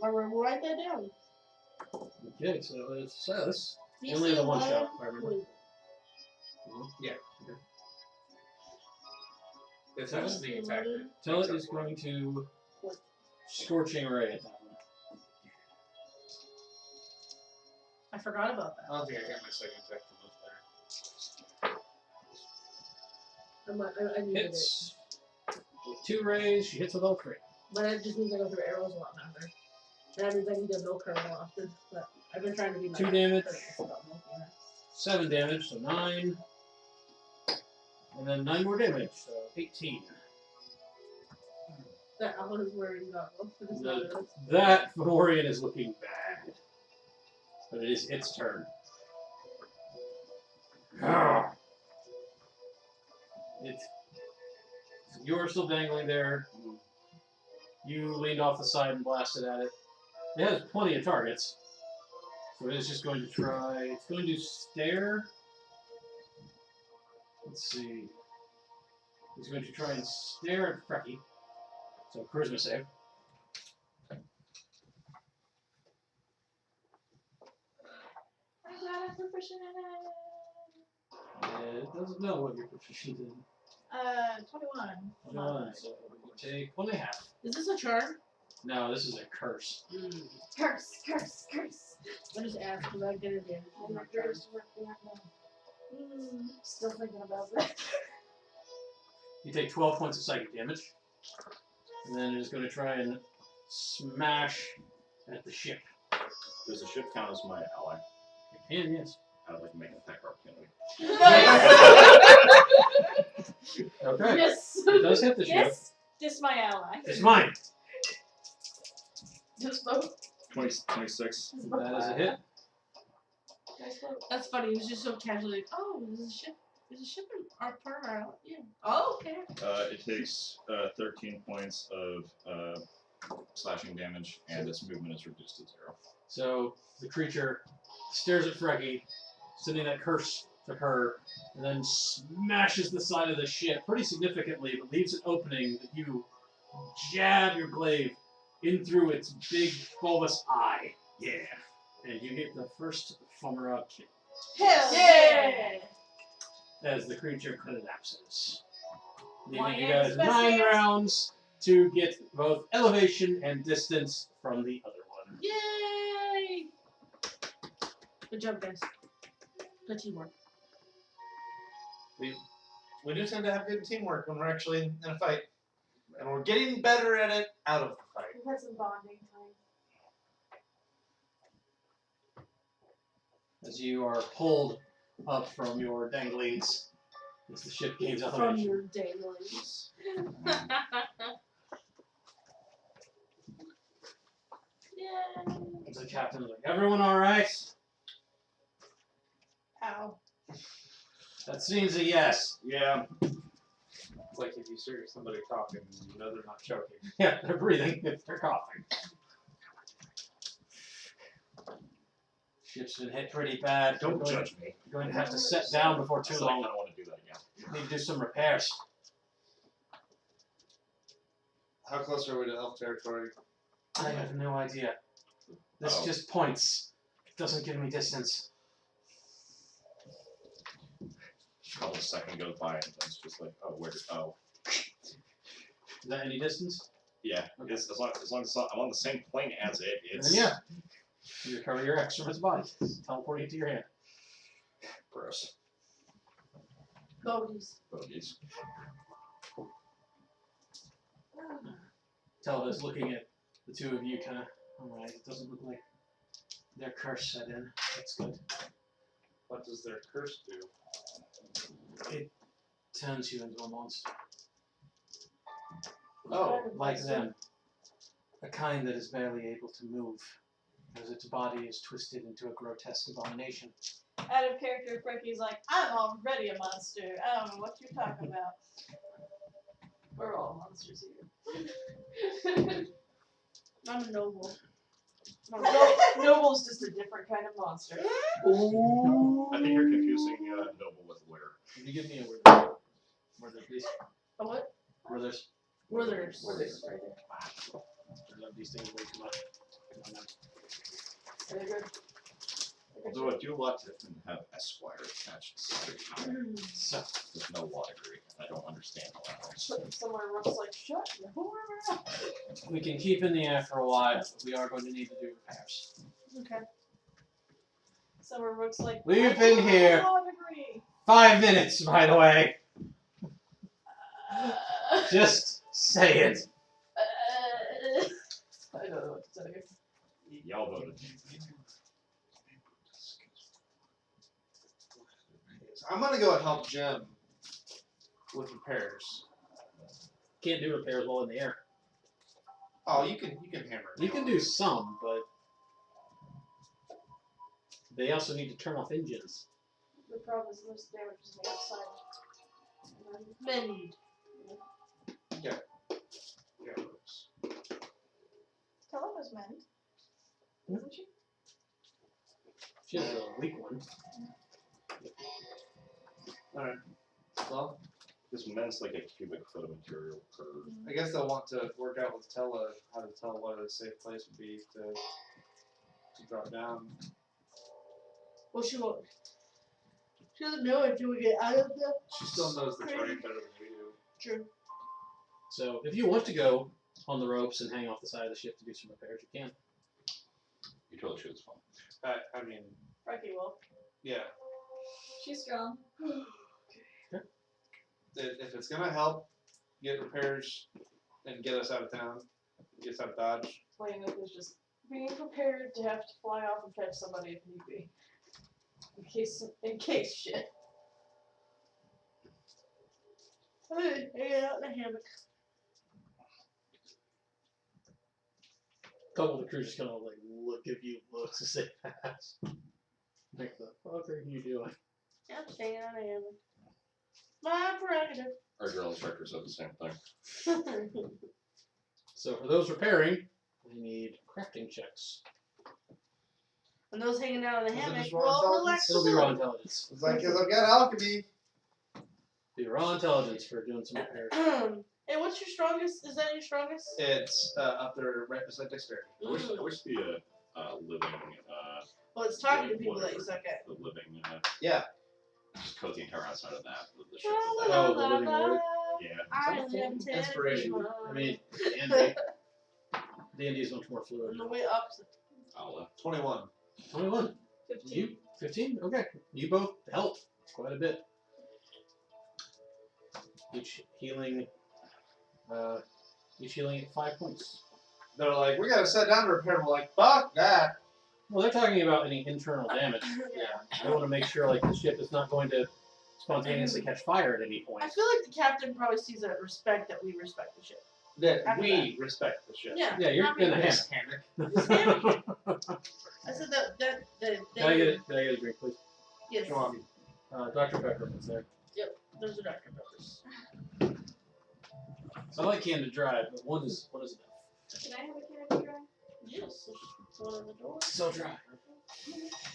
I'll write that down. Okay, so it's this. DC Only the one 11 shot, if I remember. poison. Yeah. Okay. If that's the attack. Tell it is going to Scorching Ray at that one. I forgot about I that. don't think I got my second attack from up there. I needed it. Hits with 2 rays. She hits with all 3. But it just means I go through arrows a lot faster. And that means I need to milk her more often. But I've been trying to be 2 damage. courteous about milking her. 7 damage, so 9. And then 9 more damage, so 18. That I was worried about. It's not it. That Valorian is looking bad. But it is its turn. You're still dangling there. You leaned off the side and blasted at it. It has plenty of targets. So it is just going to try. It's going to stare. Let's see. It's going to try and stare at Freki. So charisma save. I'm glad I'm proficient in it. It doesn't know what you're proficient in. 21. So you take 1.5. Is this a charm? No, this is a curse. Curse, curse, curse. I just asked because I get advantage Oh from my my charm. goodness, work that now. Still thinking about that. You take 12 points of psychic damage. And then it is going to try and smash at the ship. Does the ship count as my ally? It can, yes. I would like to make an attack opportunity. Okay. Yes. It does hit the ship. Yes, just my ally. It's mine. Just vote. 26. That is a hit. Guys vote. That's funny. It was just so casually like, oh, there's a ship. There's a ship in our part of our island. Yeah. Oh, okay. It takes 13 points of slashing damage, and its movement is reduced to 0. So the creature stares at Freki, sending that curse to her, and then smashes the side of the ship pretty significantly, but leaves an opening that you jab your glaive in through its big bulbous eye. Yeah. And you get the first Fumara kill Hell Yeah. as the creature collapses. My Leaving you name's guys 9 Bessie. rounds to get both elevation and distance from the other one. Yay! Good job, guys. Good teamwork. We do tend to have good teamwork when we're actually in a fight. And we're getting better at it out of the fight. We've had some bonding time. As you are pulled up from your danglings as the ship gains From elevation. your danglings. Yay! As the captain's like, everyone alright? Ow. That seems a yes. Yeah. It's like if you hear somebody talking, you know they're not choking. Yeah, they're breathing if they're coughing. Ship's been hit pretty bad. Don't judge me. You're going to have to set down before too It's like, I long. don't want to do that again. Need to do some repairs. How close are we to elf territory? I have no idea. This Oh. just points. It doesn't give me distance. A couple seconds goes by, and then it's just like, oh, where? Oh, Is that any distance? yeah. It's, as long as I'm on the same plane as it, it's Then yeah. You recover your X from its body. Teleporting it to your hand. gross. Bogies. Bogies. Telva's looking at the two of you kind of, alright, it doesn't look like Their curse set in. That's good. What does their curse do? It turns you into a monster. Oh, Like them. A kind that is barely able to move, as its body is twisted into a grotesque abomination. Out of character, Freki's like, I'm already a monster. I don't know what you're talking about. We're all monsters here. I'm a noble. Noble's just a different kind of monster. I think you're confusing noble with where. Can you give me a word? Word, please. A what? Withers. Withers. Withers, right there. I love these things way too much. Come on now. Very good. Although I do like to have Esquire attached to something. So, There's no law degree. I don't understand how that works. Somewhere Rook's like, shut your whore up. we can keep in the air for a while, but we are going to need to do repairs. Okay. Somewhere Rook's like, We've I been want a here. law degree. 5 minutes, by the way. Just say it. I don't know what to tell you. Y'all voted. I'm gonna go and help Jim with repairs. Can't do repairs while in the air. Oh, you can hammer it. You can do some, but they also need to turn off engines. The problem is most damage is made outside. Mend. Yeah, it works. Tell him was meant. Isn't she? She has a weak one. Alright. Well, This means like a cubic foot of material per. I guess they'll want to work out with Tella how to tell what a safe place would be to drop down. Well, she won't. She doesn't know until we get out of the. She still knows the terrain better than we do. True. So if you want to go on the ropes and hang off the side of the ship to do some repairs, you can. You totally should. It's fun. I mean, Freki will. yeah. She's strong. If it's gonna help get repairs and get us out of town, get us out of Dodge. Lainath is just being prepared to have to fly off and catch somebody if need be. In case shit. Hey, hanging out in a hammock. A couple of the crew just kind of like give you looks to say that. Like the fuck are you doing? I'm just hanging out in a hammock. My prerogative. Our drill instructor said the same thing. So for those repairing, we need crafting checks. And those hanging out in the Is it hammock, just raw well, intelligence? relax. It'll be raw intelligence. It's like, because I've got alchemy. Be raw intelligence for doing some repairs. Hey, what's your strongest? Is that your strongest? It's up there right beside dexterity. I wish the living. Well, it's talking to Like people that you whatever. suck at. The living. Yeah. Just coat the entire outside of that. The ship. Oh, the living word. Yeah. I am Inspiration. I mean, D&D. D&D is much more fluid. on the way opposite. I'll 21. 21. 15. You? 15? Okay. You both help quite a bit. Each healing at 5 points. They're like, we gotta sit down to repair. We're like, fuck that. Well, they're talking about any internal damage. Yeah. I want to make sure like the ship is not going to spontaneously catch fire at any point. I feel like the captain probably sees a respect that we respect the ship. That After we respect the ship. Yeah. Yeah, you're I mean, in a This hammock. hammock. I said that they. Can I get a drink, please? Yes. Come on. Dr. Pepper is there. Those are Dr. Peppers. I like Canada Dry, but one is enough. Can I have a Canada Dry? Yes. It's one on the door. So dry.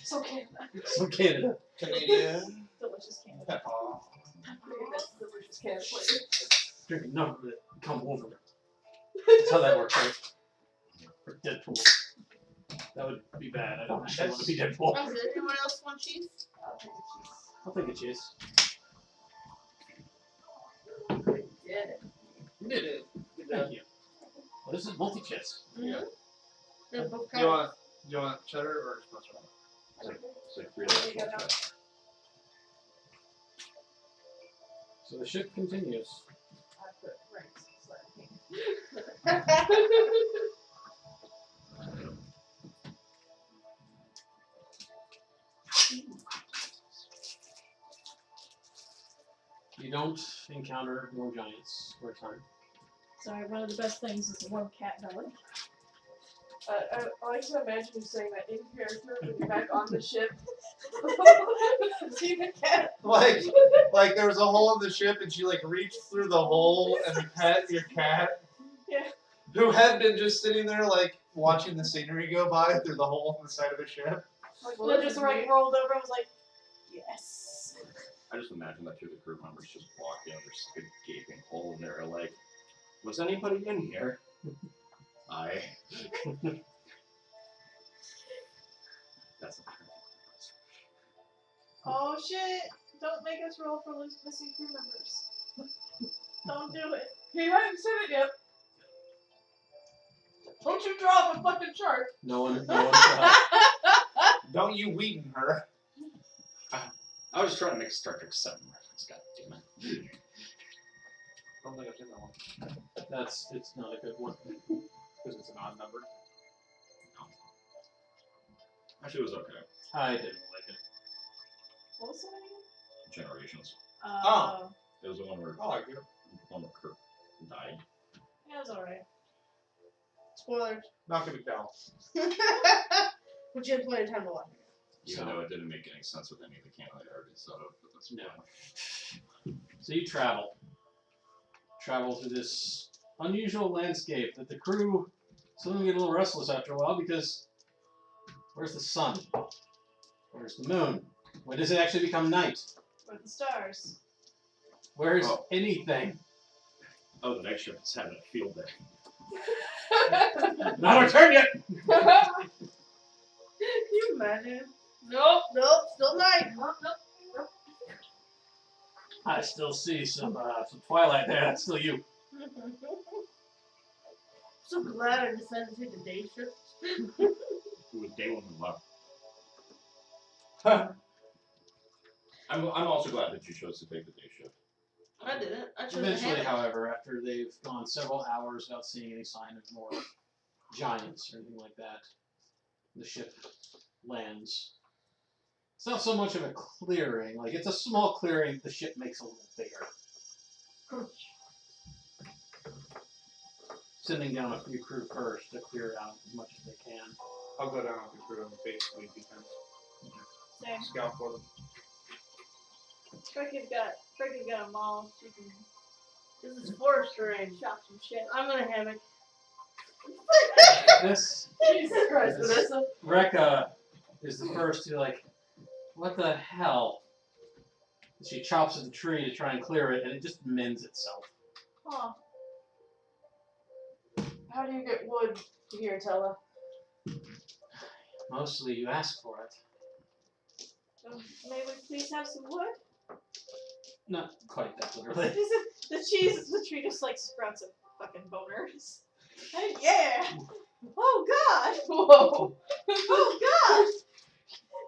It's okay. Some Canada. Canadian. Delicious Canada. Pepper. That's delicious Canada flavor. Drink enough of it. Come over. That's how that works, right? For Deadpool. That would be bad. I don't actually want to be Deadpool. Oh, does anyone else want cheese? I'll take a cheese. Yeah. You did it. Thank you. Well, this is multi-cheese. Yeah. They're both Do you want cheddar or just mozzarella? It's like $3 more check. So the ship continues. I put ranks You don't encounter more giants for a time. Sorry, one of the best things is a warm cat belly. I like to imagine you saying that in character when you're back on the ship. See the cat. Like there was a hole in the ship and she like reached through the hole and pet your cat. Yeah. Who had been just sitting there like watching the scenery go by through the hole in the side of the ship. Like, Well, just like rolled over and was like, yes. I just imagine that two of the crew members just walked in, there's a big gaping hole in there, like, was anybody in here? That's not true. Oh shit! Don't make us roll for missing crew members. Don't do it. He hadn't said it yet. Don't you draw up a fucking chart. No one. Don't you Wheaton her. I was just trying to make a Star Trek 7 reference, god damn it. I don't think I've seen that one. It's not a good one. Because it's an odd number. Actually, it was okay. I didn't like it. What was that again? Generations. Oh. It was the one where, I like it. one where Kirk died. Yeah, it was alright. Spoilers. Not gonna tell. But you had plenty of time to watch it. Even though it didn't make any sense with any of the canon I already saw, but that's No. fine. So you travel through this unusual landscape that the crew, some of them get a little restless after a while because where's the sun? Where's the moon? When does it actually become night? With the stars. Where's Oh. anything? Oh, the next ship is having a field day. Not our turn yet! Can you imagine? Nope. Nope, still night. Nope. I still see some twilight there. That's still you. So glad I decided to take the day shift. It was day one and left. I'm also glad that you chose to take the day shift. I didn't. I chose Eventually, the hammock. however, after they've gone several hours without seeing any sign of more giants or anything like that, the ship lands. It's not so much of a clearing. Like, it's a small clearing the ship makes a little bigger. Sending down a few crew first to clear it out as much as they can. I'll go down with the crew on the basically defense. Same. Scout for them. Freky's got a maul. She can This is forest terrain. chop some shit. I'm in a hammock. This Jesus Christ, Vanessa. Rekka is the first to like, what the hell? She chops at the tree to try and clear it, and it just mends itself. Huh. How do you get wood here, Tella? Mostly you ask for it. May we please have some wood? Not quite that literally. The tree just like sprouts of fucking boners. Hey, yeah! Oh god! Whoa. Oh god!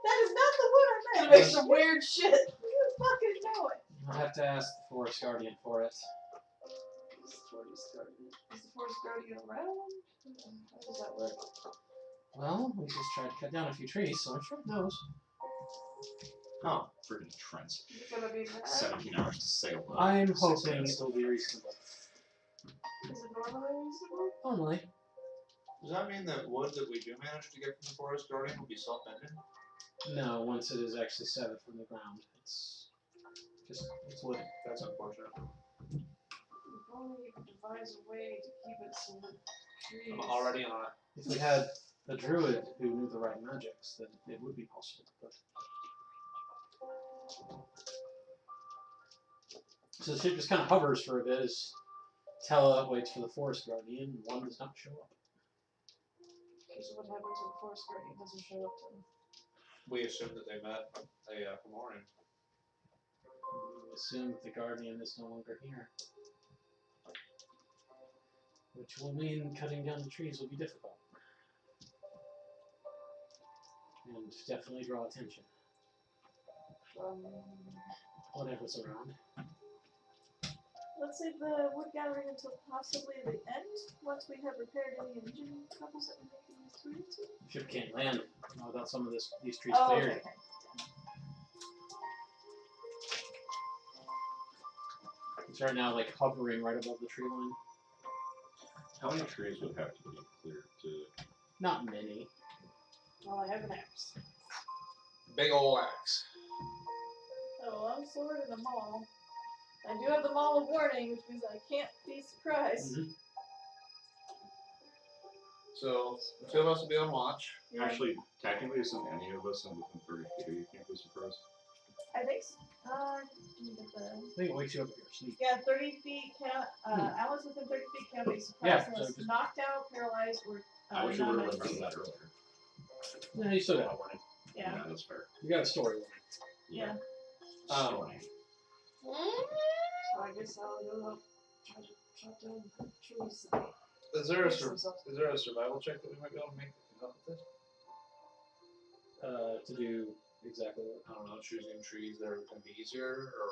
That is not the wood I Gonna meant! make some weird shit. You fucking know it! I'll have to ask the Forest Guardian for it. Is the forest guardian around? How does that work? Well, we just tried to cut down a few trees, so I'm sure it knows. Oh, friggin' Trent. Is it gonna be mad? 17 hours to sail. though. I'm 6 hoping days. it'll be reasonable. Is it normally reasonable? Normally. Does that mean that wood that we do manage to get from the Forest Guardian will be self-ended? No, once it is actually severed from the ground, it's wood. That's unfortunate. If only you could devise a way to keep it so the trees. I'm already on it. If we had a druid who knew the right magics, then it would be possible. But so the ship just kind of hovers for a bit as Tella waits for the Forest Guardian. One does not show up. Okay, so what happens when the forest guardian doesn't show up then? We assume that they met a Fomorian. We assume that the Guardian is no longer here. Which will mean cutting down the trees will be difficult. And definitely draw attention. Whatever's around. Let's save the wood gathering until possibly the end, once we have repaired any engine troubles that we may be experiencing. The ship can't land without some of these trees Oh, cleared. okay. It's right now like hovering right above the tree line. How many trees would have to be cleared to? Not many. Well, I have an axe. Big ol' axe. Oh, I'm sword in the mall. I do have the Mall of Warning, which means I can't be surprised. Mm-hmm. So the two of us will be on watch. Yeah. Actually, technically, isn't any of us in within 30 feet of you can't be surprised? I think so. Let me get the... I think it wakes you up if you're asleep. Yeah, 30 feet can't. Allies within 30 feet can't be surprised Yeah, unless so just- knocked out, paralyzed, or I wish I would have non-magic. remembered that earlier. No, you still got a warning. Yeah. That's fair. You got a story warning. Yeah. Story. So I guess I'll go up, try to chop down the trees. Is there a Fix themselves. is there a survival check that we might be able to make that can help with this? To do exactly what. I don't know, choosing trees that are going to be easier, or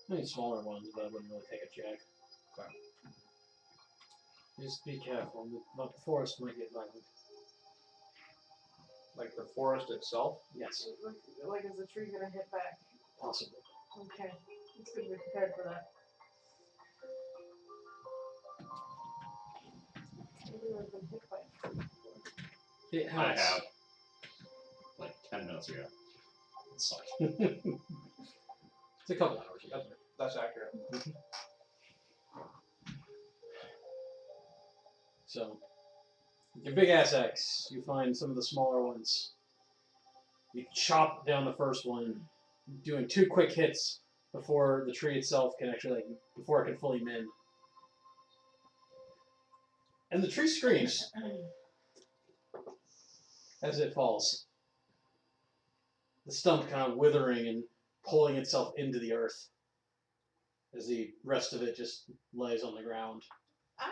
I mean, smaller ones, but I wouldn't really take a check. Okay. Just be careful. The forest might get violent. like the forest itself. Yes, Like, is the tree gonna hit back? possibly. Okay, it's good to be prepared for that. Maybe I've been hit by it. It I helps. have. Like 10 minutes ago. It sucks. It's a couple hours ago. That's accurate. So, with your big ass axe, you find some of the smaller ones. You chop down the first one, doing 2 quick hits before the tree itself can actually, before it can fully mend. And the tree screams as it falls. The stump kind of withering and pulling itself into the earth as the rest of it just lays on the ground. Ah!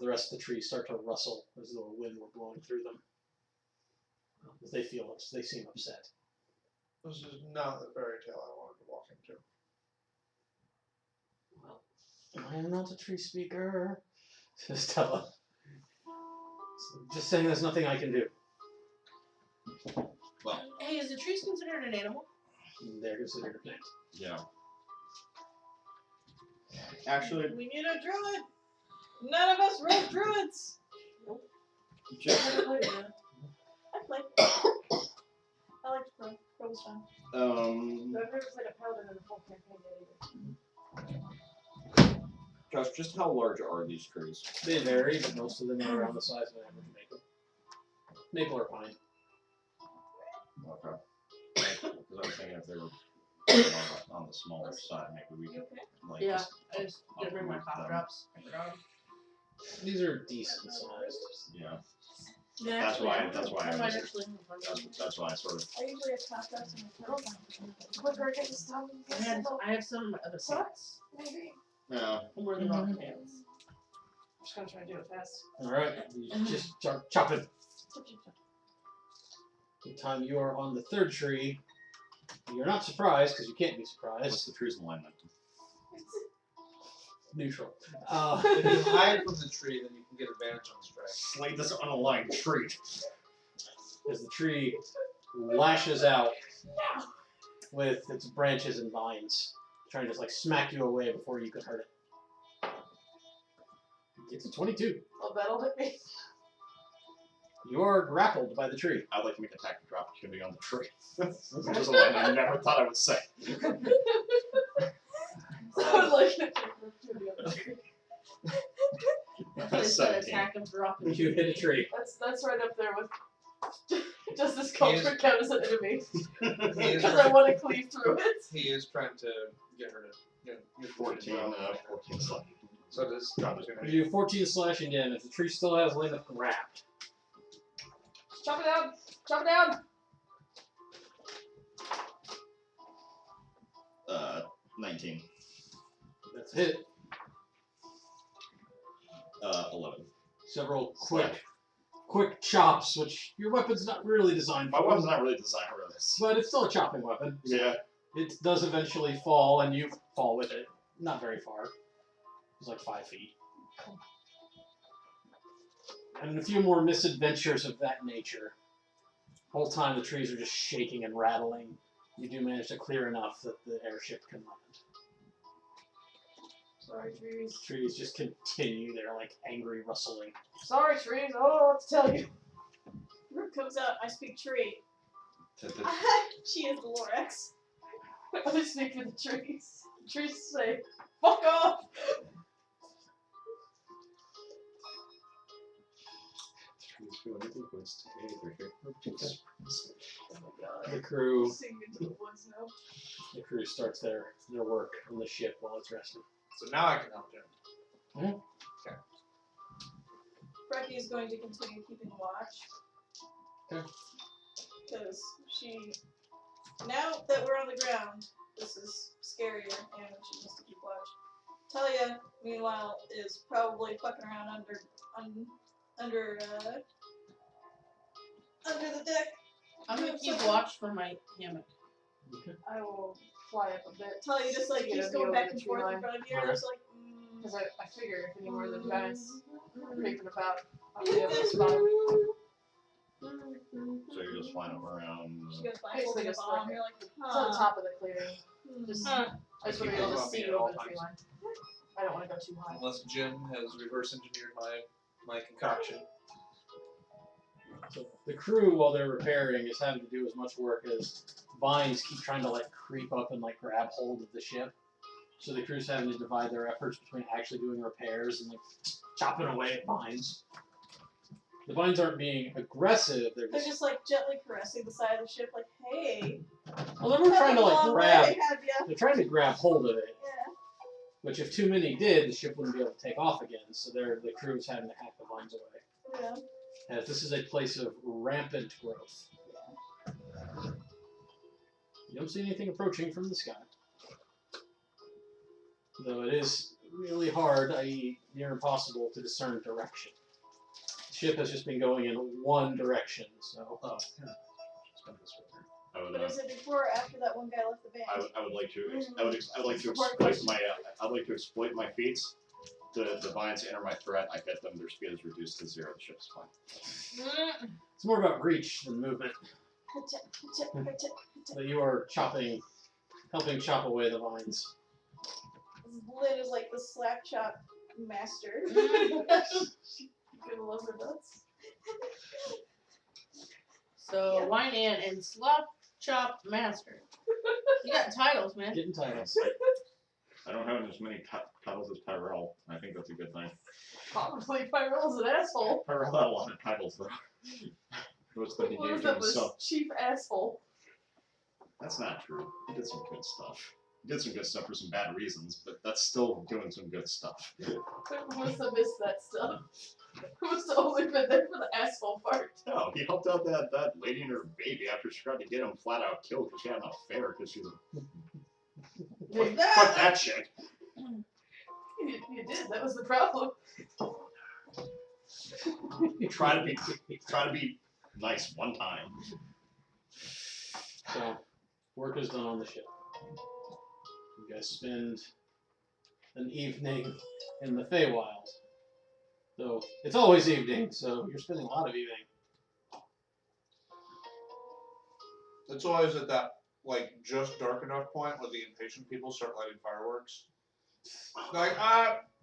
The rest of the trees start to rustle as though a wind were blowing through them. As they they seem upset. This is not the fairy tale I wanted to walk into. Well, I am not a tree speaker, says Stella. Just saying there's nothing I can do. Well, Hey, is the trees considered an animal? They're considered a plant. yeah. Actually, We need a druid! None of us rogue druids! just, I play. I like to play. Pro was fun. But I've never played a paladin in a full campaign yet either. Josh, just how large are these trees? They vary, but most of them are around the size of an average maple. Maple or pine. Okay. Because I was thinking if they were on the smaller side, maybe we could like Yeah, just I just didn't bring my uproot cough them. drops. These are decent sized. Yeah. Yeah, That's actually, why- I that's why I might was- actually have one. That's why I sort of. I usually have top drops in my throat. Quicker, get the stuff. I have some in my other pants. Maybe. Yeah. I'm wearing the wrong pants. I'm just gonna try to do it fast. Alright, you just chop it. The time you are on the third tree, you're not surprised, because you can't be What's surprised. the tree's alignment? Neutral. If you hide from the tree, then you can get advantage on strike. Slay this unaligned tree. As the tree lashes out with its branches and vines, trying to just like smack you away before you can hurt it. It's a 22. Oh, that'll hit me. You are grappled by the tree. I'd like to make an attack drop opportunity on the tree. This is just a line I never thought I would say. Sounds like it. It's an 17. attack of dropping. You hit a tree. That's right up there with. Does this culture count as an enemy? He is Because I want to cleave through it. He is trying to get her to get 14, 14 slap. So this drop is You going to do 14 slashing damage. The tree still has Lainath wrapped. Chop it down! Chop it down! 19. That's a hit. 11. Several quick chops, which your weapon's not really designed My for. weapon's not really designed for this. But it's still a chopping weapon. Yeah. It does eventually fall, and you fall with it. Not very far. It's like 5 feet. And a few more misadventures of that nature. The whole time the trees are just shaking and rattling. You do manage to clear enough that the airship can land. Sorry, trees. Trees just continue their like angry rustling. Sorry, trees. I don't know what to tell you. Rook comes out. I speak tree. She is the Lorax. I speak for the trees. The trees say, "Fuck off." The crew Sing into the woods now. The crew starts their work on the ship while it's resting. So now I can help Jim. Freki is going to continue keeping watch. Okay. Because she, now that we're on the ground, this is scarier, and she needs to keep watch. Talia, meanwhile, is probably fucking around under the deck. I'm gonna keep watch for my hammock. I will fly up a bit. Talia just like Get keeps a going view back of and the forth tree in line. front of you, and it's like, Because I figure if any more of the giants are creeping about, I'll be able to spot them. So you're just flying around. She goes by Basically holding a just bomb. like You're like, It's on the top of the clearing. Just, I just want to be able to Keep see it over all the tree times. line. I don't want to go too high. Unless Jim has reverse engineered my concoction. So the crew, while they're repairing, is having to do as much work as vines keep trying to like creep up and like grab hold of the ship. So the crew's having to divide their efforts between actually doing repairs and like chopping away at vines. The vines aren't being aggressive; they're they're just just like gently caressing the side of the ship, like, hey. well, they're trying to like grab. Way, have ya? They're trying to grab hold of it. Yeah. Which, if too many did, the ship wouldn't be able to take off again. So the crew's having to hack the vines away. Yeah. As this is a place of rampant growth. You don't see anything approaching from the sky. Though it is really hard, i.e. near impossible, to discern direction. The ship has just been going in one direction, so... Oh, I would, But is it before or after that one guy left the band? I would like to exploit my feats. The vines enter my threat. I hit them. Their speed is reduced to 0. The ship's fine. It's more about reach than movement. But you are helping chop away the vines. Lynn is like the slap chop master. Gonna love her nuts. So Yeah. Wine and Slop Chop Master. You got titles, man. Getting titles. I don't have as many titles as Tyrell. I think that's a good thing. Probably Pyro's an asshole. Tyrell had a lot of titles though. Most of them he What gave was to that? This himself. chief asshole. That's not true. He did some good stuff. He did some good stuff for some bad reasons, but that's still doing some good stuff. Who must have missed that stuff? Who must have only been there for the asshole part? No, he helped out that lady and her baby after she tried to get him flat out killed because she had an affair because she's a fuck that shit. You did. That was the problem. Try to be nice one time. So, work is done on the ship. You guys spend an evening in the Feywild. So, it's always evening, so you're spending a lot of evening. It's always at that, like, just dark enough point where the impatient people start lighting fireworks. Like,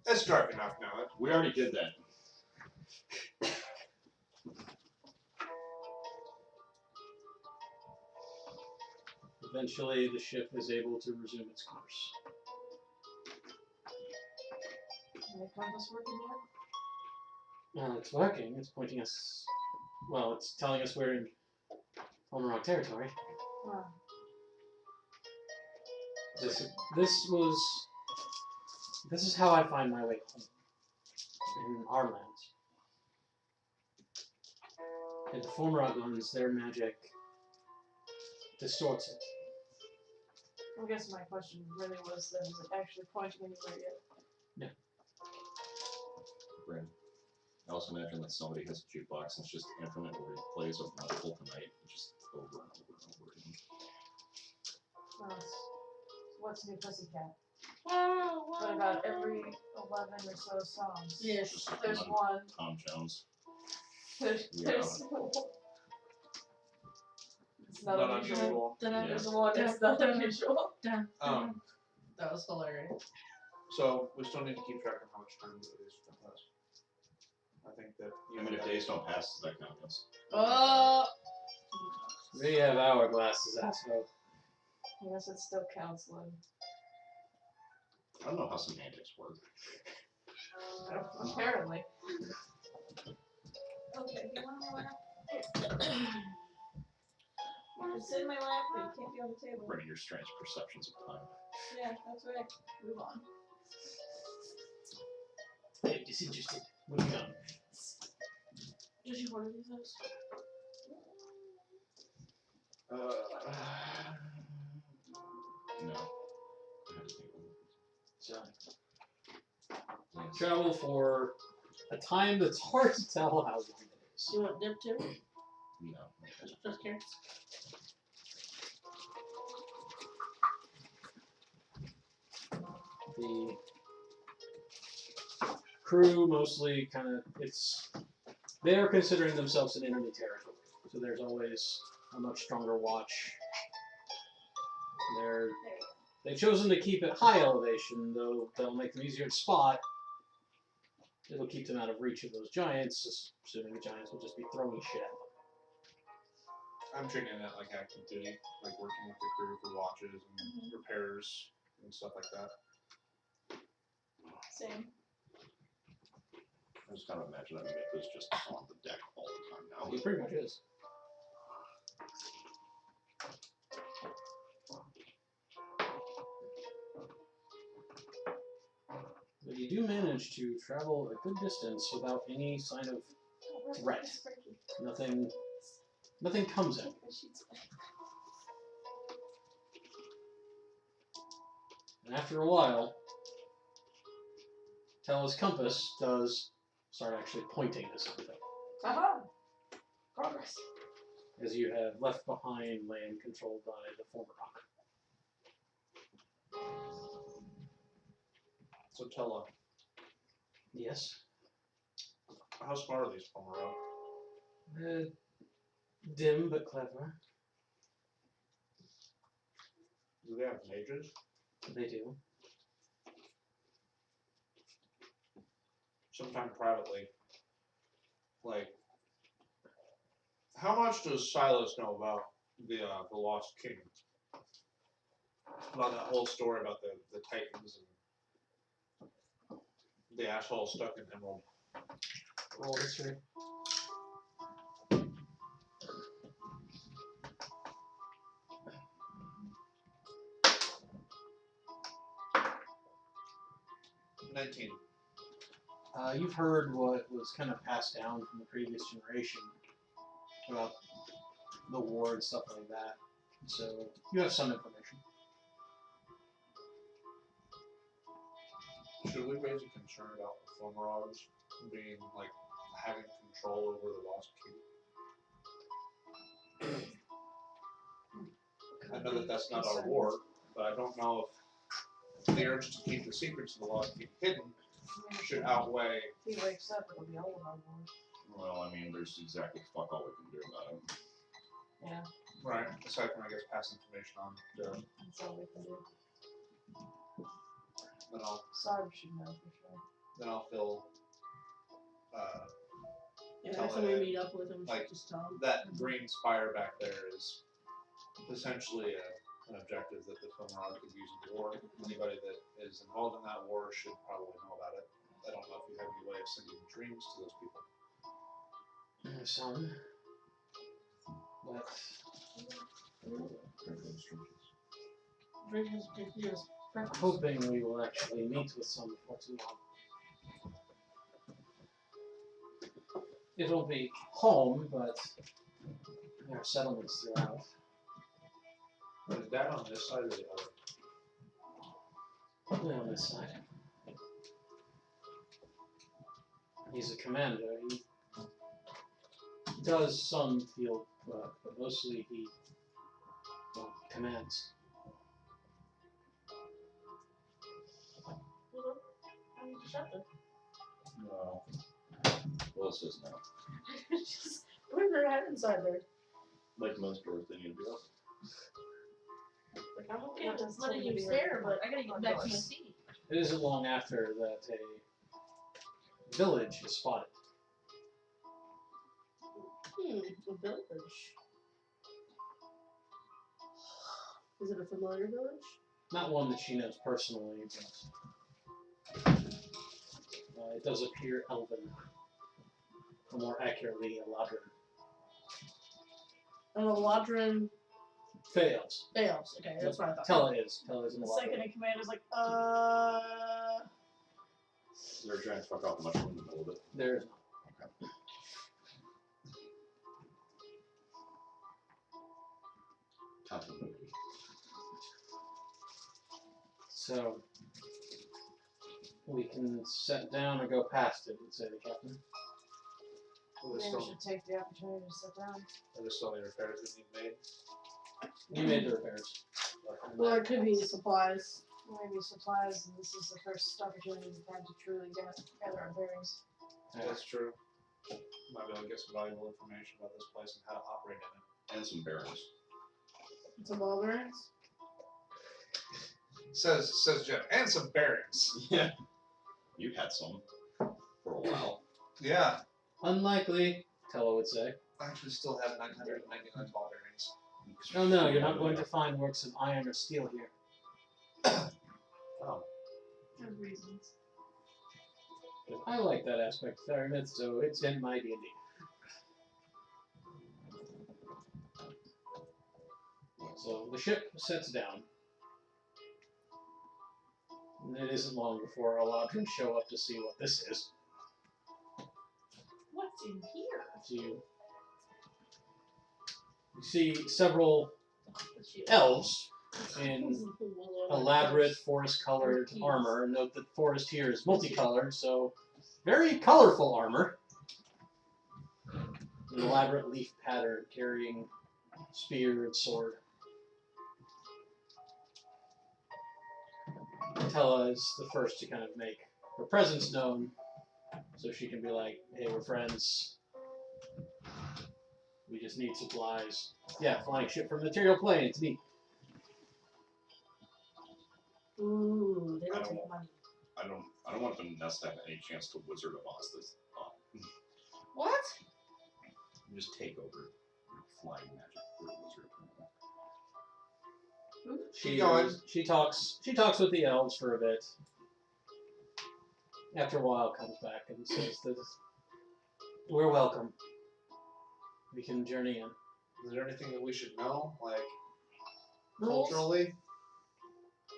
it's dark enough now. We already did that. Eventually, the ship is able to resume its course. My compass working yet? It's working. It's pointing us... Well, it's telling us we're in Homerog territory. Huh. This is how I find my way home. In our lands. And the former Uglans, their magic distorts it. I guess my question really was then, is it actually pointing anywhere yet? Brand. I also imagine that somebody has a jukebox and it's just infinite where it plays over multiple tonight, just over and over and over again. What's New Pussycat? What about every 11 or so songs? Yes. Just like There's one. Tom Jones. There's it's not Not unusual. unusual. There's one. It's not unusual. Dun, Um, that was hilarious. So we still need to keep track of how much time it is for us. I think that I mean, if days don't pass, that counts. We have hourglasses, asshole. Yes, it still counts, Lynn. I don't know how semantics work. Apparently. Okay, you want my lap? It's in my lap, but you can't be on the table. Bringing your strange perceptions of time. Yeah, that's right. Move on. Hey, disinterested. Moving on. Did you want to do this? No. I had to think of it. So, Yes. travel for a time that's hard to tell how long it is. You want dip too? No. Just curious. The crew mostly kind of, they are considering themselves an enemy territory, so there's always a much stronger watch. They've chosen to keep it high elevation, though they'll make them easier to spot. It'll keep them out of reach of those giants, assuming the giants will just be throwing shit at them. I'm treating that like active duty, like working with the crew for watches and repairs and stuff like that. Same. I just kind of imagine that Mick was just on the deck all the time now. He pretty much is. But you do manage to travel a good distance without any sign of threat. Nothing comes at you. And after a while, Tella's compass does start actually pointing to something. Aha! Progress. As you have left behind land controlled by the former rock. So Tella, Yes? how smart are these former rock? Dim but clever. Do they have mages? They do. Sometime privately. Like, how much does Silas know about the Lost King? About that whole story about the Titans and the asshole stuck in Emerald. Roll history. You've heard what was kind of passed down from the previous generation about the war and stuff like that. So you have some information. Should we raise a concern about the Flumrogs being, like, having control over the Lost King? I know that that's not our war, but I don't know if the urge to keep the secrets of the Lost King hidden should outweigh. If he wakes up, it'll be all of our war. Well, I mean, there's exactly fuck all we can do about it. Yeah, Right, aside from, I guess, pass information on to that's all we can do. then I'll Sarb should know for sure. fill Yeah, Tell next time we it, meet up with him, like, just tell him. that green spire back there is essentially an objective that the Flumrog could use in the war. Anybody that is involved in that war should probably know about it. I don't know if you have any way of sending dreams to those people. Some. But Drink his breakfast. hoping we will actually meet with some before too long. It'll be home, but there are settlements throughout. Is that on this side or the other? Probably on this side. He's a commander. He does some field work, but mostly he commands. I need to shut them. No. Well, says no. Just put her head inside there. Like most doors, they need to be open. Like, I'm okay Yeah, with just letting tell you me stare, to but I gotta on get back to my doors. seat. It isn't long after that a village is spotted. A village. Is it a familiar village? Not one that she knows personally, but it does appear elven. Or more accurately, Eladrin. An Eladrin Fails. fails. Okay, that's what I thought. Tella is an The Eladrin. second in command is like, They're trying to fuck off the mushroom in the middle of it. There is not. Continuity. So we can set down or go past it, would say the captain. Are there Maybe we still, should take the opportunity to sit down. are there still any repairs that need made? You made the repairs. Well, it could be supplies. Maybe supplies, and this is the first opportunity we've had to truly gather our bearings. That's true. Might be able to get some valuable information about this place and how to operate in it. And some barrels. Some ball bearings. Says Jeff. And some bearings. Yeah. You had some for a while. Yeah. Unlikely, Tella would say. I actually still have 999 ball bearings. Oh no, you're not going to find works of iron or steel here. Oh. There's reasons. But I like that aspect of Fairy Myth, so it's in my D&D. So the ship sets down. And it isn't long before Eladrin show up to see what this is. What's in here? So you see several elves in elaborate forest-colored armor. Note that forest here is multicolored, so very colorful armor. An elaborate leaf pattern carrying spear and sword. Tella is the first to kind of make her presence known, so she can be like, hey, we're friends. We just need supplies. Yeah, flying ship from material plane, it's neat. Ooh, they don't take money. I don't want Vanessa to have any chance to Wizard of Oz this. What? Just take over flying magic for Wizard of Oz. She talks with the elves for a bit. After a while comes back and says that we're welcome. We can journey in. Is there anything that we should know, like Rules? culturally?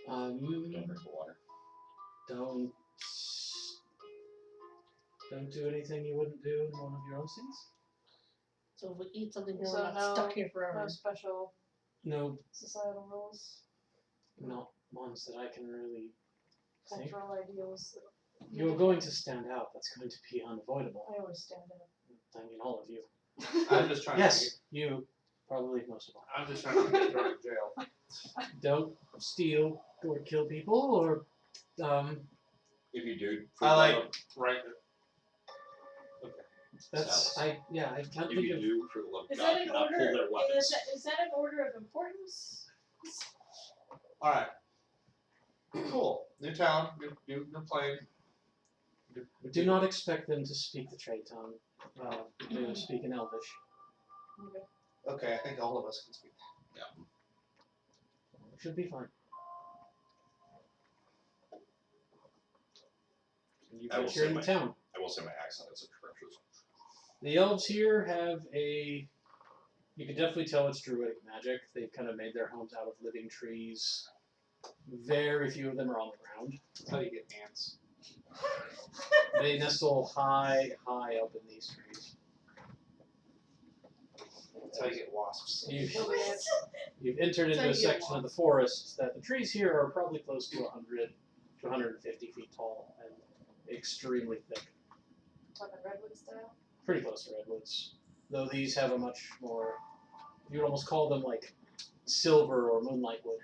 Don't drink the water. Don't do anything you wouldn't do in one of your own cities. So if we eat something here, So we're not no- stuck here forever. No special No, societal rules, not ones that I can really think. cultural ideals. You're going to stand out. That's going to be unavoidable. I always stand up. I mean, all of you. I'm just trying Yes, you. Probably most of all. I'm just trying to get thrown in jail. Don't steal or kill people, or If you do, I like right. that's I can't If think you of. do, for the love of Is God, that do an not pull order? their weapons. Is that an order of importance? All right. Cool. New town. New plane. Do not expect them to speak the trade tongue. They speak in Elvish. Okay, I think all of us can speak. Should be fine. You I will get here say in my- town. I will say my accent is atrocious. The elves here have a. You can definitely tell it's druidic magic. They've kind of made their homes out of living trees. Very few of them are on the ground. That's how you get ants. They nestle high up in these trees. That's how you get wasps. You've entered into a section of the forest that the trees here are probably close to 100 to 150 feet tall and extremely thick. Talking redwood style. Pretty close to redwoods. Though these have a much more, you would almost call them like silver or moonlight wood.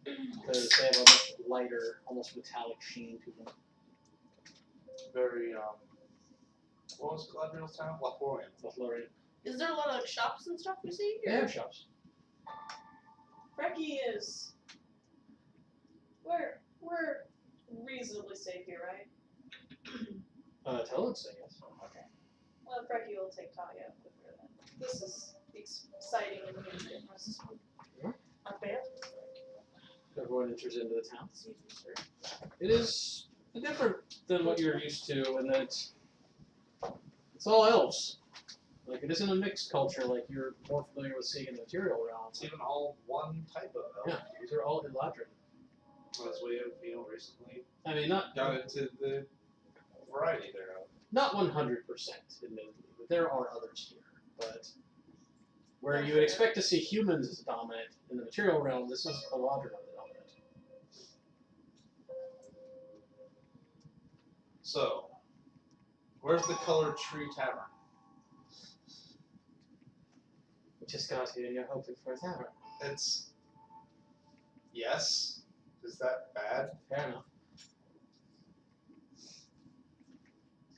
Because they have a much lighter, almost metallic sheen to them. Very what was Galadriel's town? Lothlorien. Lothlorien. Is there a lot of shops and stuff we see They here? have shops. Freki is. We're reasonably safe here, right? Tell would say yes. Okay. Well, Freki will take Talia with her then. This is exciting and new for us. A bear? Everyone enters into the town. It is different than what you're used to, and that it's all elves. Like, it isn't a mixed culture like you're more familiar with seeing in the material realm. It's even all one type of elf. Yeah, these are all Eladrin. As we have, recently I mean, not got into the variety thereof. not 100%, admittedly, but there are others here. But where you would expect to see humans as dominant in the material realm, this is Eladrin the dominant. So, where's the Colored Tree Tavern? We just got here and you're hoping for a tavern. It's... Yes? Is that bad? Fair enough.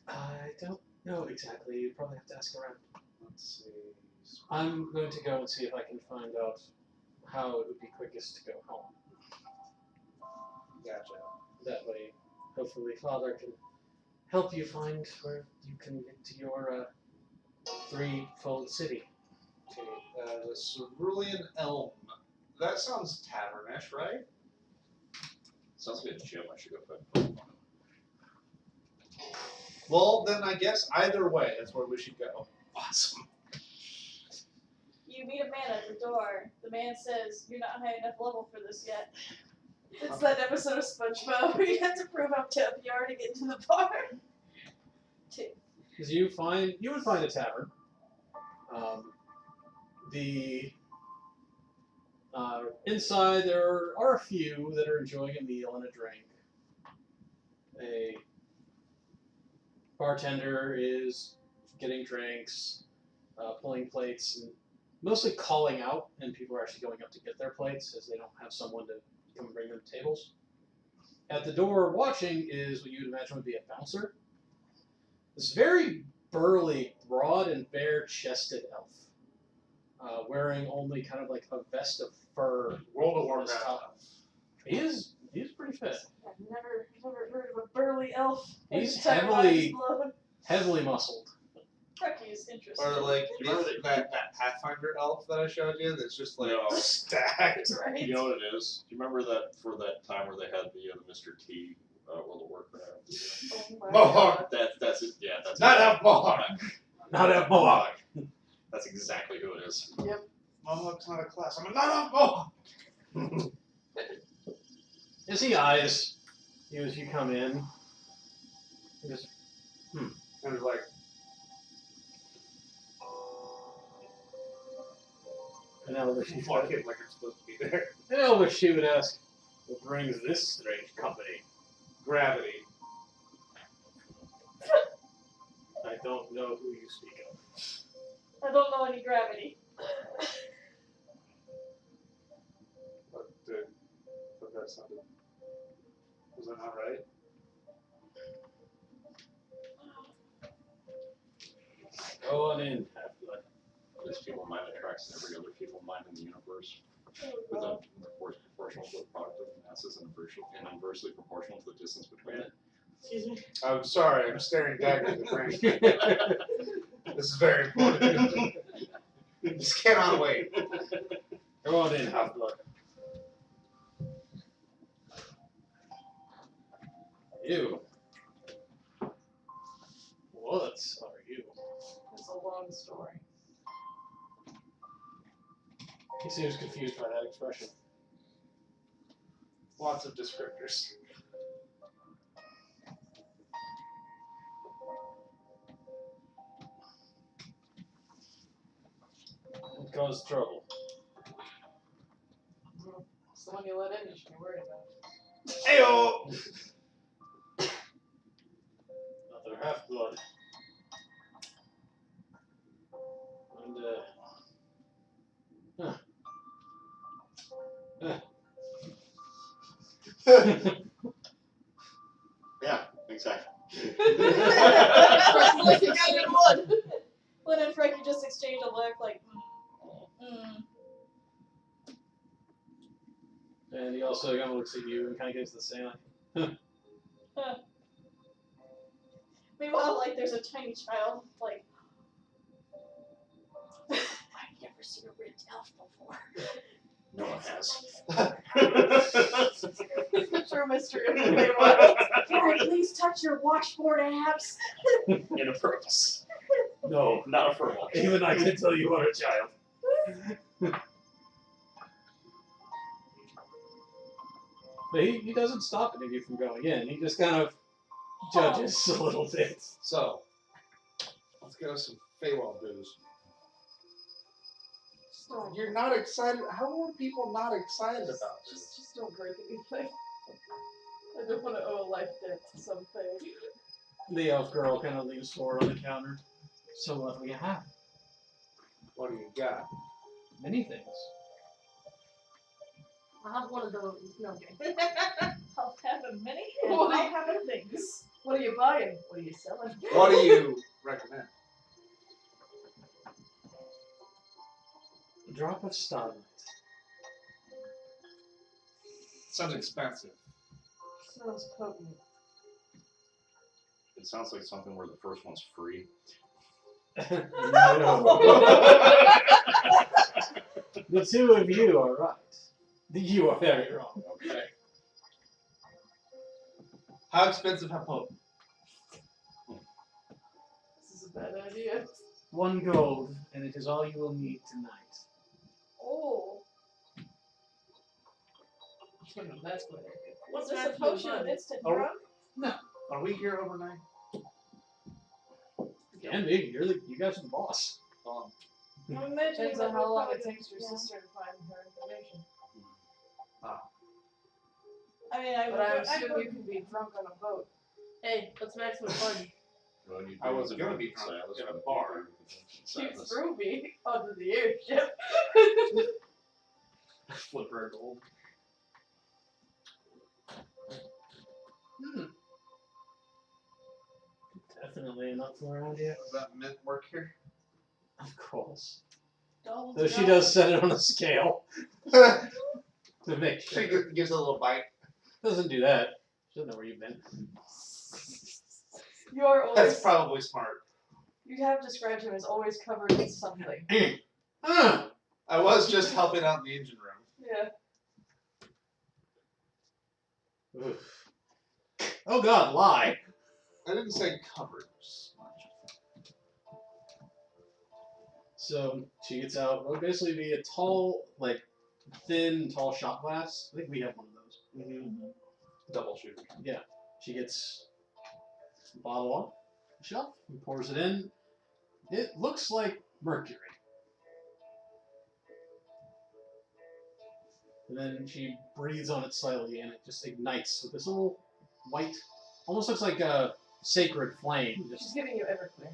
I don't know exactly. You probably have to ask around. Let's see. I'm going to go and see if I can find out how it would be quickest to go home. Gotcha. That way, hopefully, Father can help you find where you can get to your threefold city. Okay, the Cerulean Elm. That sounds tavernish, right? Sounds like a gym I should go put. Well, then I guess either way, that's where we should go. Awesome. You meet a man at the door. The man says, "You're not high enough level for this yet." It's that episode of SpongeBob where you have to prove how tough you are to get into the bar. Because you would find a tavern. Inside there are a few that are enjoying a meal and a drink. A bartender is getting drinks, pulling plates, and mostly calling out, and people are actually going up to get their plates as they don't have someone to come and bring them tables. At the door watching is what you would imagine would be a bouncer. This very burly, broad and bare-chested elf, wearing only kind of like a vest of fur. World of on his Warcraft. top. He is pretty fit. I've never heard of a burly elf. He's His entire body's blown. heavily muscled. Freki is interesting. Or like You remember that Pathfinder elf that I showed you that's just like No. stacked. Right? You know what it is? Do you remember that for that time where they had the Mr. T World of Warcraft? Oh my Mohawk. God. That's it. Yeah, that's Not exactly- a Mohawk. Not a Mohawk. That's exactly who it is. Mohawk's not a class. I'm not a Mohawk. As he eyes you as you come in, he just, And it's like, an elvish he walk in like I'm supposed to be there. An elvish she would ask, what brings this strange company? Gravity. I don't know who you speak of. I don't know any gravity. But that sounded. Was that not right? Go on in, Half-Blood. This people mind attracts every other people mind in the universe. With a proportional to the product of the masses and inversely proportional to the distance between it. Excuse me. I'm sorry, I'm staring dagger at the brain. This is very important. This cannot wait. Go on in, Half-Blood. You. What are you? It's a long story. He seems confused by that expression. Lots of descriptors. What caused trouble? It's the one you let in you should be worried about. Ayo! Another Half-Blood. And, Yeah, exactly. Like you got good one. Lynn and Freki just exchanged a look like, And he also kind of looks at you and kind of gives the same, like, huh. there's a tiny child, like, I've never seen a ripped elf before. No one has. the true mystery of the Feywild. Can I please touch your washboard abs? In a purpose. No, not a furlong. Even I can tell you are a child. But he doesn't stop any of you from going in. He just kind of judges a little bit. So, let's get us some Feywild booze. You're not excited. How are people not excited about this? Just don't break anything. I don't want to owe a life debt to something. The elf girl kind of leans forward on the counter. So what do you have? What do you got? Many things. I'll have one of those. No, okay. I'll have a mini and What? I'll have a things. What are you buying? What are you selling? What do you recommend? A drop of starlight. Sounds expensive. Sounds potent. It sounds like something where the first one's free. No. The two of you are right. You are very wrong. Okay. How expensive? How potent? This is a bad idea. 1 gold, and it is all you will need tonight. Oh. That's what I did. Was this a Matthew potion Vaughn? of instant Oh. drunk? Are we here overnight? Can be. You guys are the boss. I'm imagining Depends that on how we're long it probably takes for your gonna- sister to find her information. I mean, I But I assume you can be drunk on a boat. Hey, what's maximum fun? Well, you I was do gonna the be drunk Silas in a from the bar. Birthright. You Silas. threw me onto the airship. Flipper of gold. Definitely enough around you. Does that mint work here? Of course. Dolls Though she go. does set it on a scale. To make She sure. gives a little bite. Doesn't do that. She doesn't know where you've been. You are That's always. probably smart. You have described him as always covered in something. Ah! I was just helping out in the engine room. Yeah. Oof. Oh god, lie. I didn't say covered. Just So she gets out. What would basically be a tall, like thin, tall shot glass. I think we have one of those. double shooter. She gets the bottle off the shelf and pours it in. It looks like mercury. And then she breathes on it slightly and it just ignites with this little white, almost looks like a sacred flame. She's Just giving you Everclear.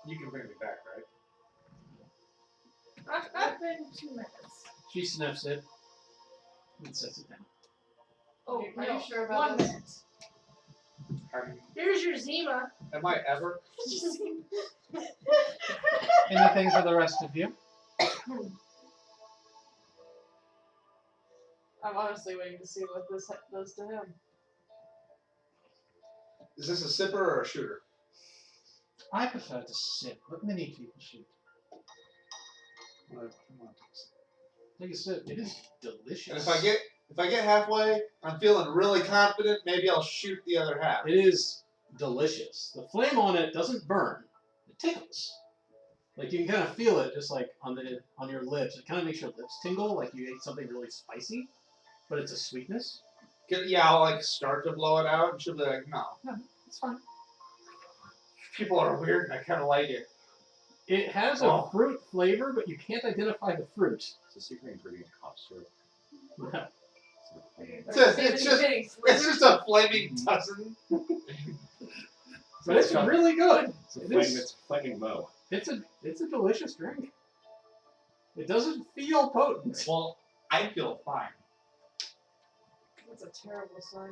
You can bring me back, right? Within 2 minutes. she sniffs it and sets it down. Oh, No, are you sure about 1 this? minute. Here's your Zima. Am I ever? Anything for the rest of you? I'm honestly waiting to see what this does to him. Is this a sipper or a shooter? I prefer to sip, but many people shoot. Take a sip. It is delicious. And if I get halfway, I'm feeling really confident. Maybe I'll shoot the other half. It is delicious. The flame on it doesn't burn. It tickles. Like you can kind of feel it, just like on your lips. It kind of makes your lips tingle, like you ate something really spicy. But it's a sweetness. Yeah, I'll like start to blow it out, and she'll be like, "No, It's fine. people are weird, and I kind of like it." It has a fruit flavor, but you can't identify the fruit. It's a secret ingredient cough syrup. No. It's just a flaming dozen. But it's really good. It's flaming mo. It's a delicious drink. It doesn't feel potent. Well, I feel fine. That's a terrible sign.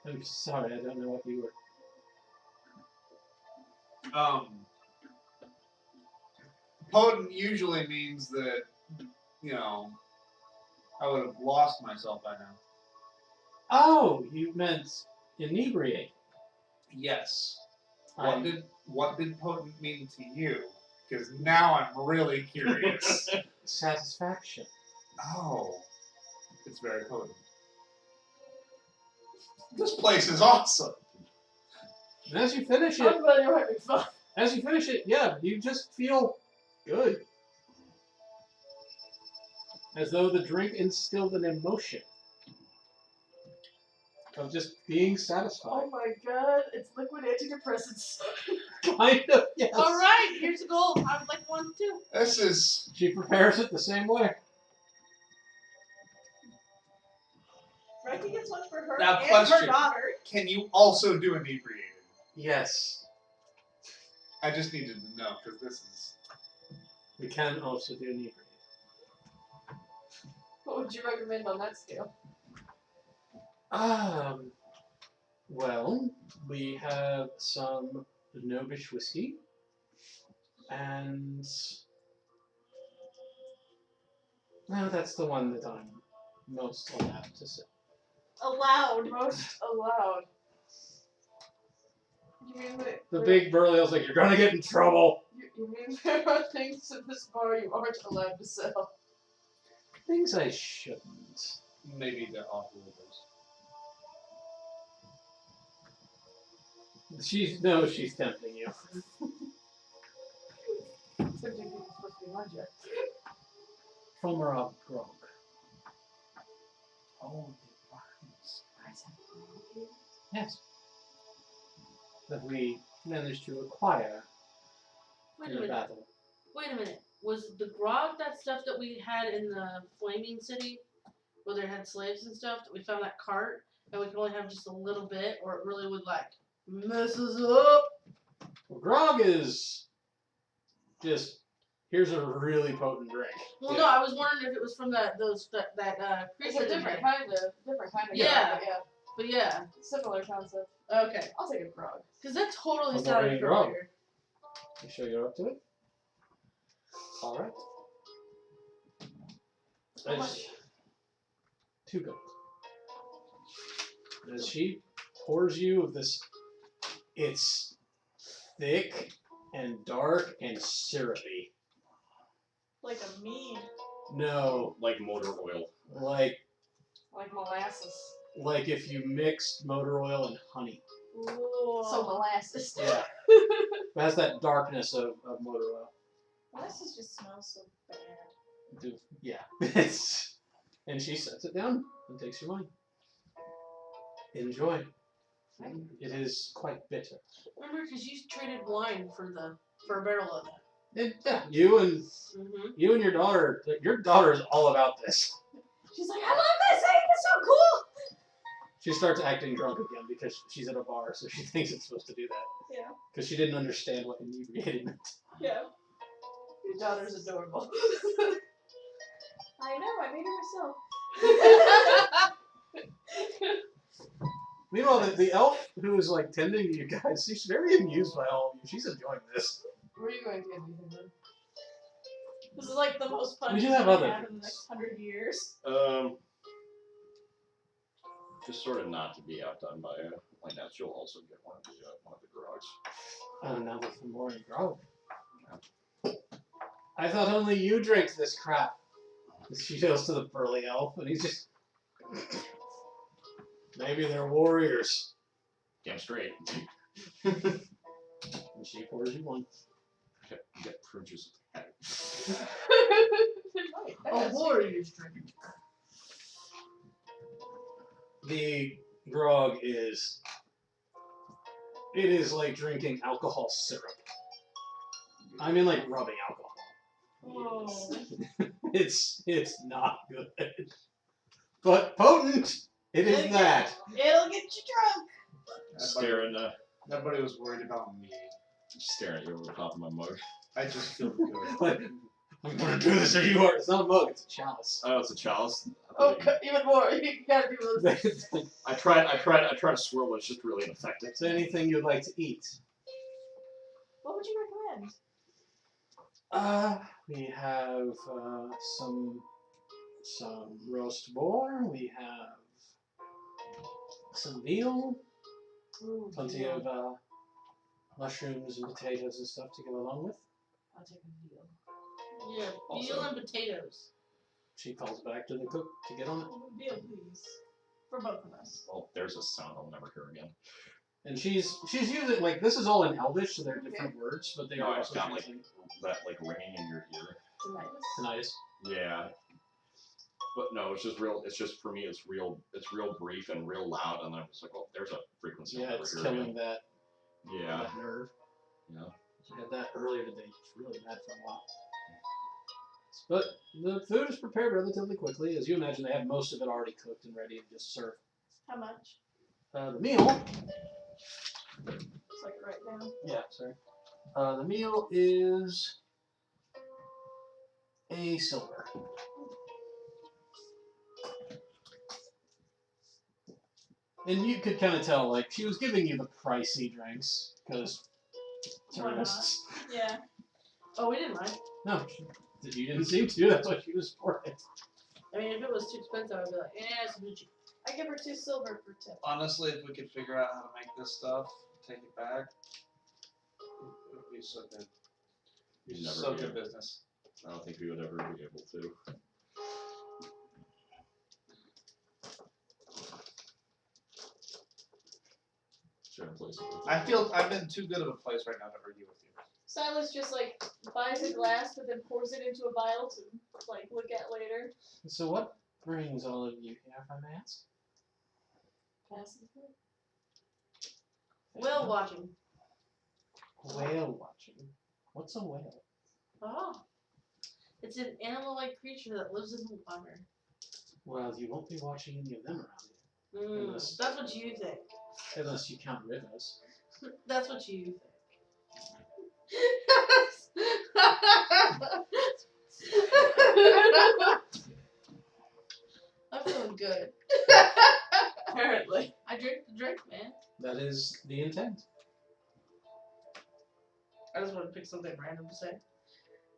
I'm sorry, I don't know what you were. Potent usually means that, I would have lost myself by now. Oh, you meant Inebriate. Yes. I'm- What did potent mean to you? Because now I'm really curious. Satisfaction. Oh, it's very potent. This place is awesome. And as you finish it, I'm glad you're having fun. as you finish it, yeah, you just feel good. As though the drink instilled an emotion of just being satisfied. Oh my god, it's liquid antidepressants. Kind of, yes. Alright, here's a gold. I would like one too. This is She prepares it the same way. Freki gets one for her Now, and question. her daughter. Can you also do inebriated? Yes. I just needed to know because this is. We can also do inebriate. What would you recommend on that scale? Well, we have some Nobish whiskey and no, that's the one that I'm most allowed to say. Allowed. Most allowed. You mean that The big burly was like, "You're gonna get in trouble." you mean there are things in this bar you aren't allowed to sell? Things I shouldn't. Maybe the off-rollers. She's tempting you. Tempting people supposed to be lunch yet. Fomerov grog. Oh, the wines. Yes. That we managed to acquire Wait a in a minute. battle. Wait a minute. Was the grog that stuff that we had in the Flaming City, where they had slaves and stuff, that we found that cart, and we could only have just a little bit, or it really would like mess us up? Well, grog is just here's a really potent drink. Well, no, I was wondering if it was from that It's creature. a different kind of Yeah. grog, yeah. But yeah. Similar concept. Okay. I'll take a grog. Because that totally From sounded Marine grog. familiar. You sure you're up to it? All right. How much? 2 gold. As she pours you of this, it's thick and dark and syrupy. Like a mead. No, Like motor oil. like molasses. if you mixed motor oil and honey. Ooh. So molasses. Yeah. It has that darkness of motor oil. Molasses just smells so bad. Yeah. It's, and she sets it down and takes your money. Enjoy. It is quite bitter. Remember, because you traded wine for a barrel of that. And yeah, you and your daughter. Your daughter is all about this. She's like, I love this thing, it's so cool! She starts acting drunk again because she's at a bar, so she thinks it's supposed to do that. Yeah. Because she didn't understand what inebriated meant. Yeah. Your daughter's adorable. I know, I made her myself. Meanwhile, the elf who is like tending to you guys, she's very amused by all of you. She's enjoying this. Where are you going to get anything then? This is like the most fun We do she's have gonna other have in the things. next 100 years. Just sort of not to be outdone by Lainath, you'll also get one of the grogs. Oh, now with the morning grog. I thought only you drank this crap. She goes to the burly elf, and he's just. Maybe they're warriors. Damn straight. And she pours you one. You get produce. A warrior's drink. The grog is. It is like drinking alcohol syrup. I mean, like rubbing alcohol. Oh. It's not good, but potent. It is that. It'll get you drunk. Staring, Nobody was worried about me. staring at you over the top of my mug. I just feel good. Like, I'm gonna do this, or you are. It's not a mug. It's a chalice. Oh, it's a chalice. Oh, even more. You gotta do this. I tried to swirl, but it's just really ineffective. Is there anything you'd like to eat? What would you recommend? We have some roast boar. We have some veal. Ooh, Plenty veal. of mushrooms and potatoes and stuff to go along with. I'll take a veal. Yeah, veal Also- and potatoes. She calls back to the cook to get on it. Veal, please. For both of us. Well, there's a sound I'll never hear again. And she's using, like, this is all in Elvish, so they're different words, but they No, are it's also got like translated. that like ringing in your ear. Tinnitus. Tinnitus. Yeah. But no, it's just real. It's just for me. It's real brief and real loud, and then I'm just like, oh, there's a frequency. Yeah, over it's here killing again. that, Yeah. that nerve. Yeah. I had that earlier today. It's really bad for a while. But the food is prepared relatively quickly. As you imagine, they have most of it already cooked and ready to just serve. How much? The meal, It's like right now. yeah, sorry. The meal is a silver. And you could kind of tell, like, she was giving you the pricey drinks, because Why not? tourists. Yeah. Oh, we didn't mind. No, you didn't seem to. That's what she was for it. I mean, if it was too expensive, I'd be like, it's Gucci. I give her 2 silver for tip. Honestly, if we could figure out how to make this stuff, take it back, it would be so good. You'd never So be good able- business. I don't think we would ever be able to. Certain places. I'm in too good of a place right now to argue with you. Silas just like buys a glass but then pours it into a vial to like look at later. So what brings all of you here, if I may ask? Whale watching. Whale watching. What's a whale? Oh. It's an animal-like creature that lives in the water. Well, you won't be watching any of them around here. Unless- That's what you think. Unless you count rivers. That's what you think. I'm feeling good. Apparently. I drink the drink, man. That is the intent. I just want to pick something random to say.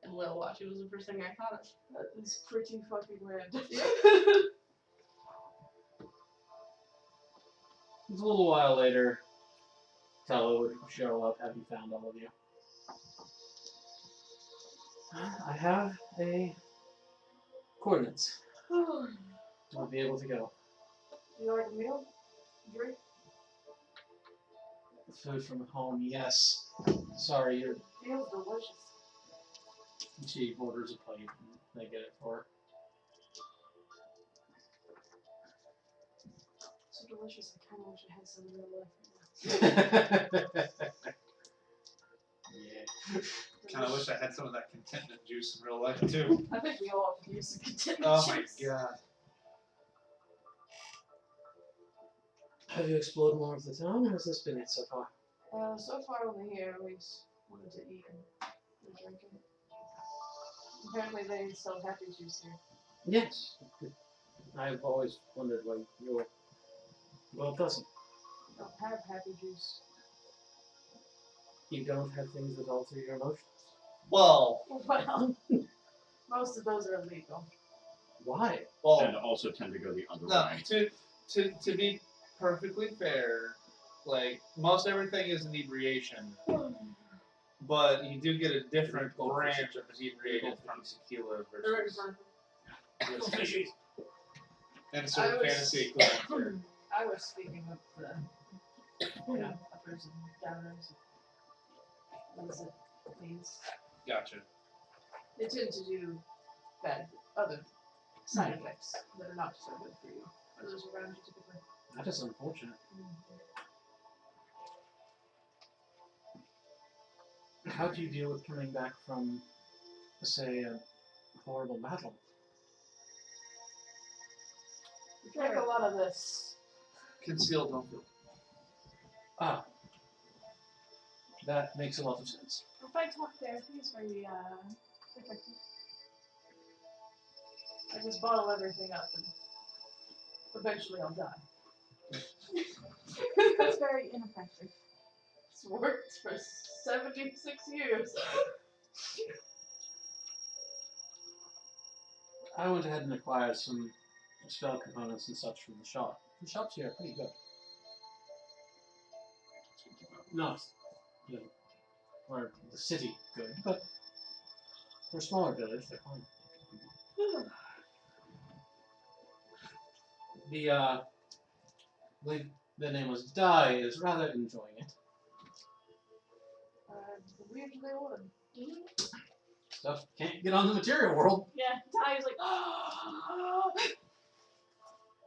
And whale watching was the first thing I thought of. That is pretty fucking random. It's a little while later. Tello would show up, having found all of you. I have a coordinates. I'll be able to go. You like a meal? Drink? Food from home, yes. Sorry, your Feels delicious. she orders a plate and they get it for her. So delicious, I kind of wish I had some in real life right now. Yeah. Kind of wish I had some of that contentment juice in real life too. I think we all could use some contentment Oh my juice. god. Have you explored more of the town, or has this been it so far? So far when we're here, we just wanted to eat and drinking. Apparently they sell happy juice here. Yes. I've always wondered why you're well doesn't. We don't have happy juice. You don't have things that alter your emotions. Well, Well, most of those are illegal. Why? well, And also tend to go the other no. way. To be perfectly fair, like most everything is inebriation, but you do get a different branch of inebriation from tequila versus whiskey. And sort of I was- fantasy equivalent. I was speaking of the, uppers and downers. What is it? These. Gotcha. They tend to do bad other side effects that are not so good for you. For those around you typically. That is unfortunate. How do you deal with coming back from, say, a horrible battle? We drink a lot of this. Concealed, don't feel. Ah. That makes a lot of sense. If I talk therapy is very effective. I just bottle everything up and eventually I'll die. That's very ineffective. It's worked for 76 years. I went ahead and acquired some spell components and such from the shop. The shops here are pretty good. not, or the city good, but for a smaller village, they're fine. I believe the name was Dai, is rather enjoying it. I believe they would. Stuff can't get on the material world. Yeah, Ty is like,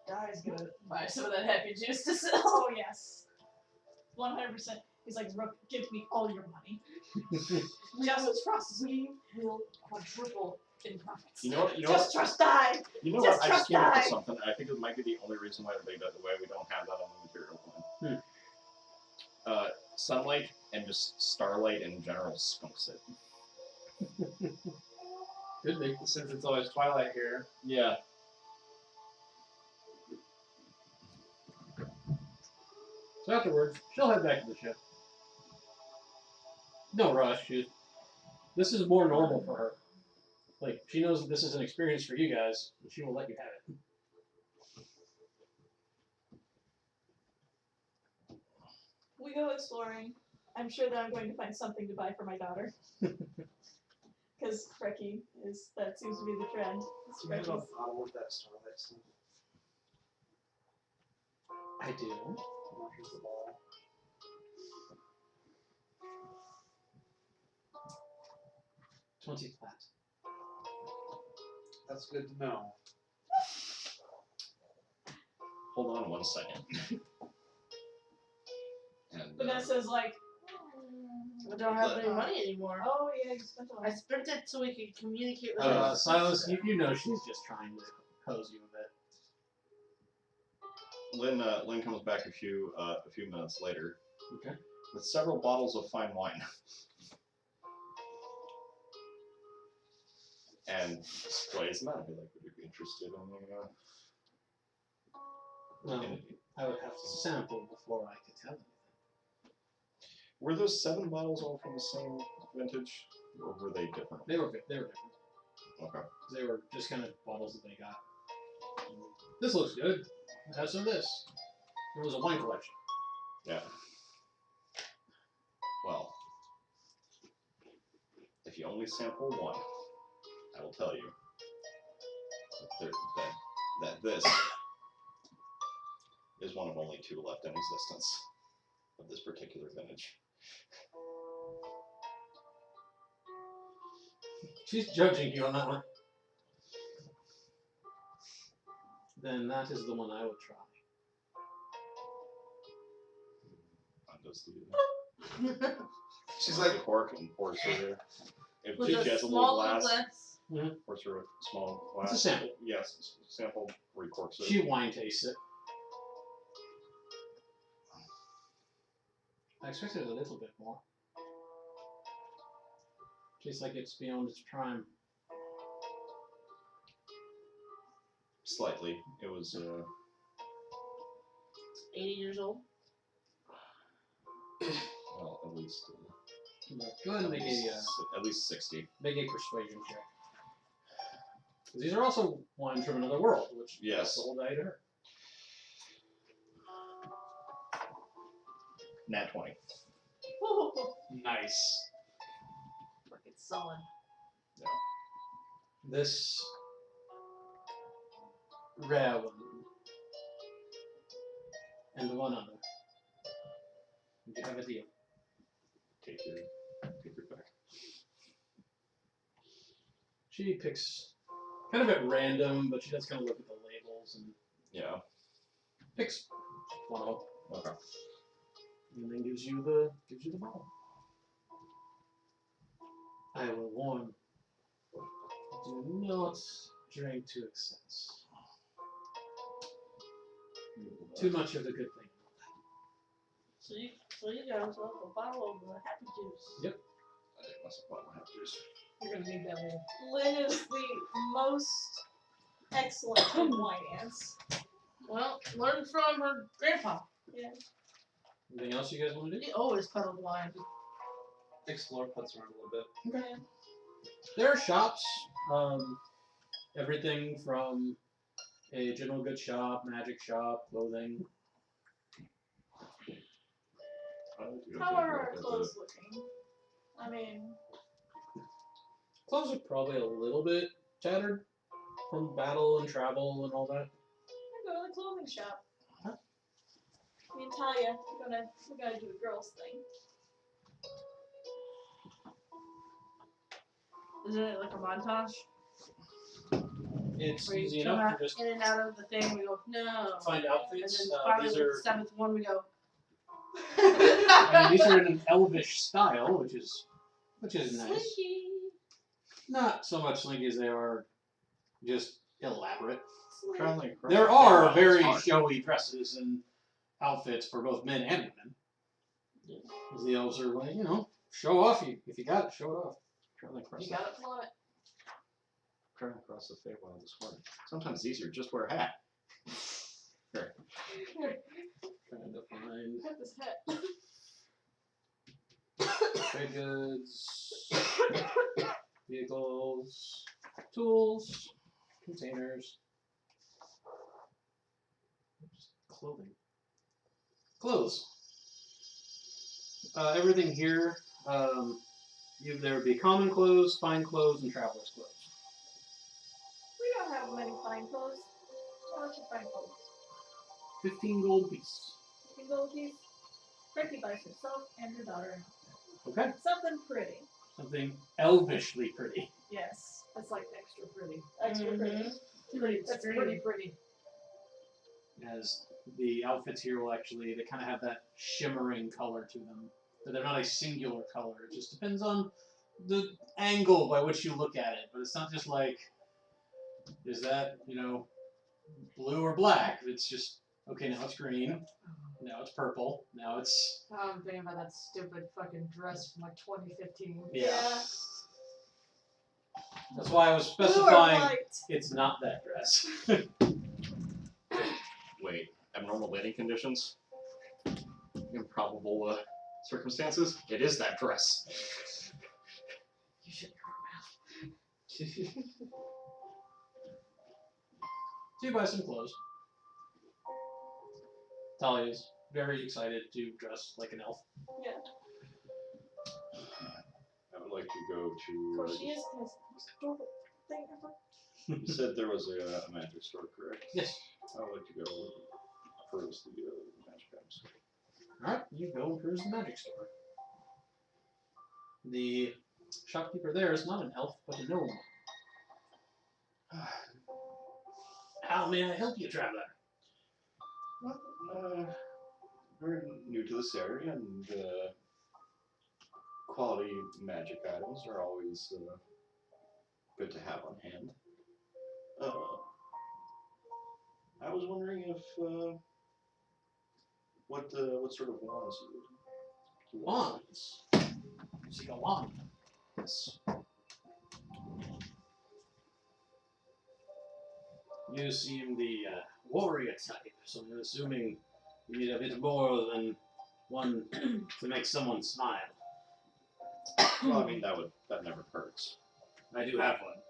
Ty's gonna buy some of that happy juice to sell. Oh, yes. 100%. He's like, Rook, give me all your money. Just trust. We will quadruple in profits. You know what? Just trust Ty. You know Just what? I just trust came up with die. something. I think it might be the only reason why we don't have that on the material plan. Sunlight and just starlight in general skunks it. Could be. Since it's always twilight here. Yeah. So afterwards, she'll head back to the ship. No rush. This is more normal for her. Like, she knows that this is an experience for you guys, and she will let you have it. We go exploring. I'm sure that I'm going to find something to buy for my daughter. Because Freki that seems to be the trend. It's You have a Freki's. bottle of that starlight stuff. I do. Here's the ball. $20 flat. That's good to know. Hold on 1 second. And Vanessa's like, I don't have any money anymore. oh yeah, you spent all I spent it so we could communicate with her. Silas, you know she's just trying to pose you a bit. Lynn comes back a few minutes later. Okay. With several bottles of fine wine. And displays them out. Be like, would you be interested in Well, I would have to sample before I could tell you. Were those 7 bottles all from the same vintage, or were they different? They were different. Okay. They were just kind of bottles that they got. This looks good. Have some of this. It was a wine collection. Yeah. Well, if you only sample one, I will tell you that this is one of only 2 left in existence of this particular vintage. She's judging you on that one. Then that is the one I would try. Does the She's like like, the cork and pours her. If With she a has a little small glass, glass. pours her a small glass. It's a sample. Yes, sample recorks it. She wine tastes it. I expected a little bit more. Tastes like it's beyond its prime. Slightly. It was 80 years old. well, at least Go ahead and make at least 60. make a persuasion check. 'Cause these are also wines from another world, which Yes. the whole day to her. Nat 20. Nice. Look, it's solid. This rare one and one other. You have a deal. Take your back. She picks kind of at random, but she does kind of look at the labels and Yeah. picks one of them. Okay. And then gives you the bottle. I will warn. Do not drink to excess. Too much of the good thing. So you got yourself a bottle of the happy juice. Yep. I think myself bottle have juice. You're gonna need that later. Lynn is the most excellent in finance. Well, learn from her grandpa. Yeah. Anything else you guys want to do? He always peddled wine. Explore, putz around a little bit. Yeah. There are shops. Everything from a general goods shop, magic shop, clothing. How are our clothes looking? I mean, Clothes are probably a little bit tattered from battle and travel and all that. I go to the clothing shop. Me and Talia, we're gonna do a girls thing. Isn't it like a montage? It's Where you easy come enough out to just in and out of the thing, we go, no. find And outfits. then finally These with are, the seventh one, we go. I mean, these are in an elvish style, which is nice. Slinky. Not so much slinky as they are just elaborate. Traveling across There the are Fairmont is very hard. showy dresses and outfits for both men and women. Because the elves are like, show off. If you got it, show it off. Traveling across You got it, flaunt it. traveling across the Feywild is hard. Sometimes it's easier just wear a hat. Here. Trying to find Cut this hat. trade goods, vehicles, tools, containers, clothing. Clothes. Everything here, there would be common clothes, fine clothes, and traveler's clothes. We don't have many fine clothes. How much are fine clothes? 15 gold apiece. Single piece. Freki buys herself and her daughter an outfit. Okay. Something pretty. Something elvishly pretty. Yes, that's like extra pretty. Extra pretty. Pretty That's extreme. pretty pretty. As the outfits here will actually, they kind of have that shimmering color to them. But they're not a singular color. It just depends on the angle by which you look at it. But it's not just like, is that, blue or black? It's just, okay, now it's green. Now it's purple. Now it's... Oh, I'm thinking about that stupid fucking dress from like 2015. Yeah. That's why I was Blue or specifying white? it's not that dress. Wait, abnormal landing conditions? Improbable circumstances? It is that dress. You shut your mouth. So you buy some clothes. Talia's very excited to dress like an elf. Yeah. I would like to go Of to. course, she is the most adorable thing ever. You said there was a magic store, correct? Yes. I would like to go peruse the magic items. Alright, you go and peruse the magic store. The shopkeeper there is not an elf, but a gnome. How may I help you, traveler? Well, we're new to this area, and quality magic items are always good to have on hand. I was wondering if what sort of wands you would. Wands. You seek a wand. Yes. You seem the warrior type, so I'm assuming you need a bit more than one to make someone smile. Well, I mean that never hurts. I do have one.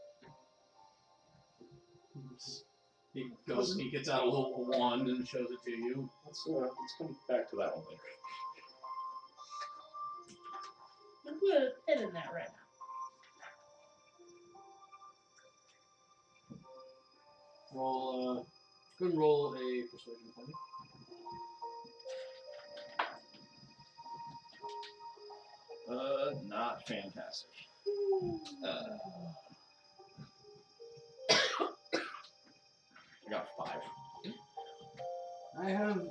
He gets out a little wand and shows it to you. Let's come back to that one later. I'm gonna pin in that right now. Roll, go and roll a persuasion for me. Not fantastic. I got 5. I have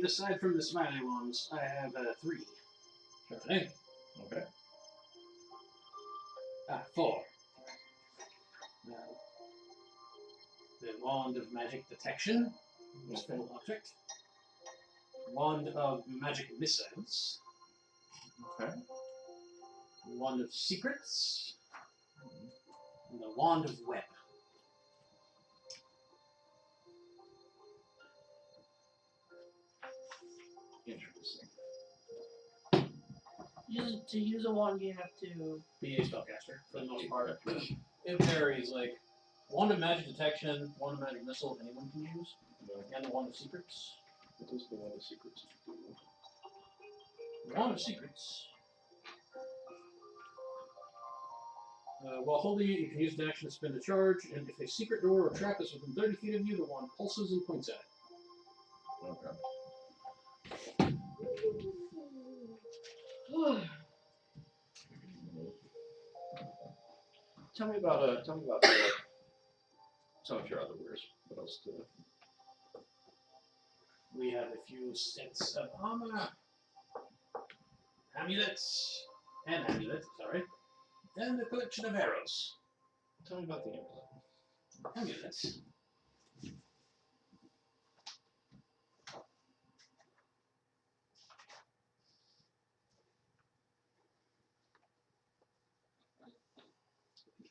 aside from the smiling ones, I have 3. Okay. Okay. 4. The wand of magic detection, useful object. Wand of magic missiles. Okay. Wand of secrets. And the wand of web. Interesting. To use a wand, you have to Be a spellcaster for the most part. It varies. Like wand of magic detection, wand of magic missile, anyone can use, and the wand of secrets. What does the wand of secrets do? Wand of Secrets. While holding it, you can use an action to spend a charge, and if a secret door or trap is within 30 feet of you, the wand pulses and points at it. Okay. Tell me about some of your other wares. What else do? We have a few sets of armor, amulets, and a collection of arrows. Tell me about the amulet. Amulets.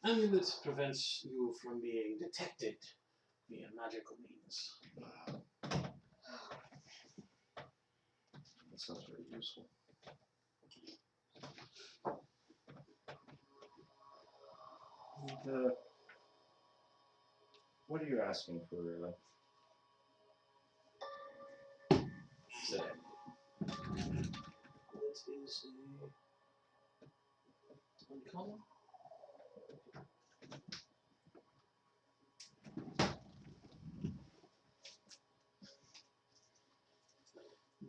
Amulet prevents you from being detected via magical means. That sounds very useful. And, what are you asking for? Today? That is a uncommon.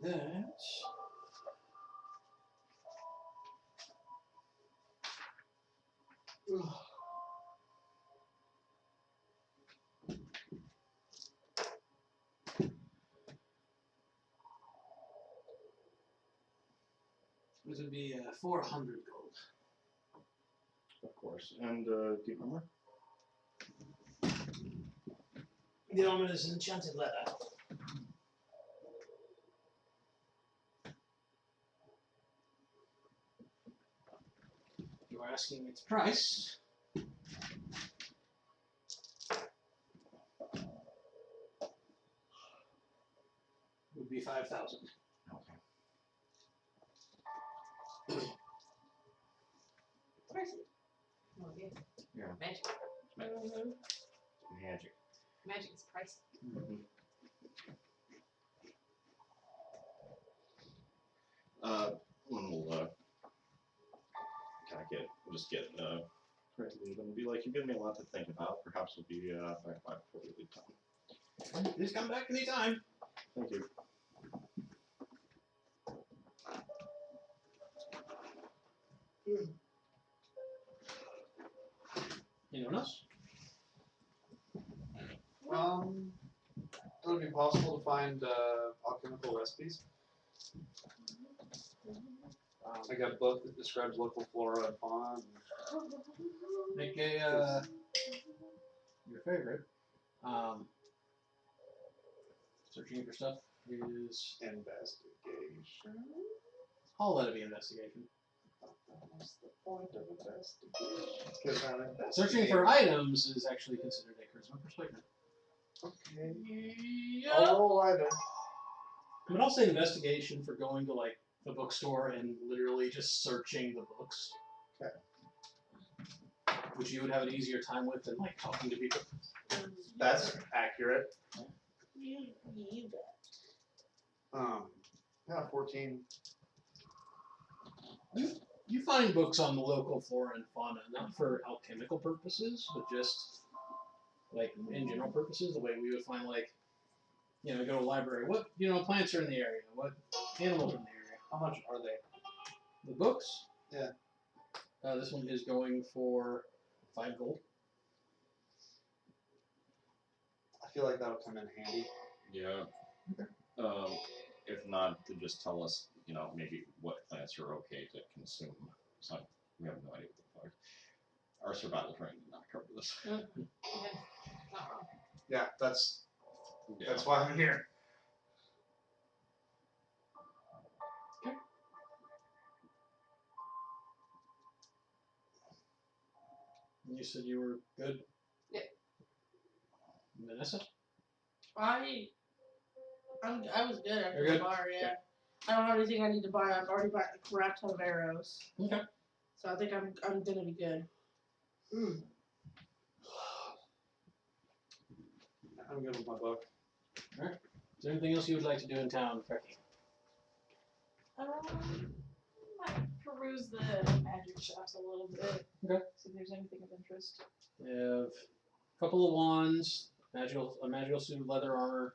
That this would be 400 gold. Of course. And do you remember? The armor is enchanted leather. You are asking its price. Would be 5,000. Okay. Pricey. Oh, yeah. Yeah. Magic. Magic. Magic is pricey. Mm-hmm. We'll kind of get ready to leave and be like, you've given me a lot to think about. Perhaps we'll be back by before we leave town. Please come back anytime. Thank you. Anyone else? Would it be possible to find alchemical recipes? I got a book that describes local flora and fauna. Make a your favorite. Searching for stuff is Investigation. I'll let it be investigation. What's the point of investigation? Because I'm investigating. Searching for items is actually considered a charisma perspective. Okay. Yep. I'll roll either. But I'll say investigation for going to like the bookstore and literally just searching the books. Okay. Which you would have an easier time with than like talking to people. That's accurate. You bet. Yeah, 14. You find books on the local flora and fauna, not for alchemical purposes, but just like in general purposes, the way we would find like, you know, go to a library. What, plants are in the area? What animals are in the area? How much are they? The books? Yeah. This one is going for 5 gold. I feel like that'll come in handy. Yeah. Okay. If not, to just tell us, maybe what plants are okay to consume. So we have no idea what the fuck. Our survival training did not cover this. Yeah, that's why I'm here. Okay. You said you were good? Yeah. Vanessa? I was good after You're the good? bar, yeah. I don't have anything I need to buy. I've already bought a crap ton of arrows. Okay. So I think I'm gonna be good. I'm good with my book. Alright. Is there anything else you would like to do in town, Freki? Might peruse the magic shops a little bit. Okay. See if there's anything of interest. They have a couple of wands, a magical suit of leather armor,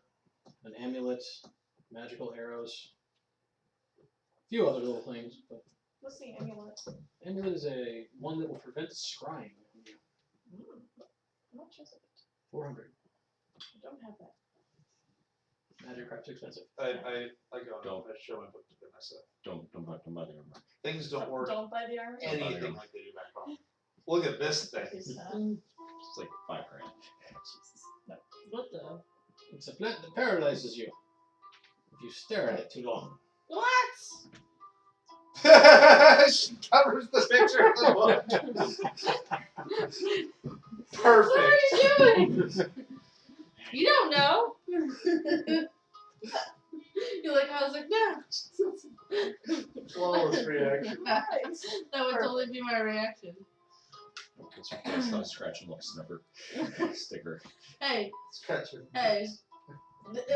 an amulet, magical arrows, a few other little things. But What's the amulet? amulet is a one that will prevent scrying. How much is it? 400. I don't have that. Magic crap's expensive. I go Don't. I show my book to Vanessa. Don't buy the armor. Things don't work Don't buy the armor. anything like they do back home. Look at this thing. Is that- It's like $5 grand. What the? It's a plant that paralyzes you if you stare at it too long. What? She covers the picture of the book. Perfect. What are you doing? You don't know. You're like, I was like, no. Flawless reaction. Nice. That would totally be my reaction. It's not a scratch and look sniffer sticker. Hey, Scratcher. hey.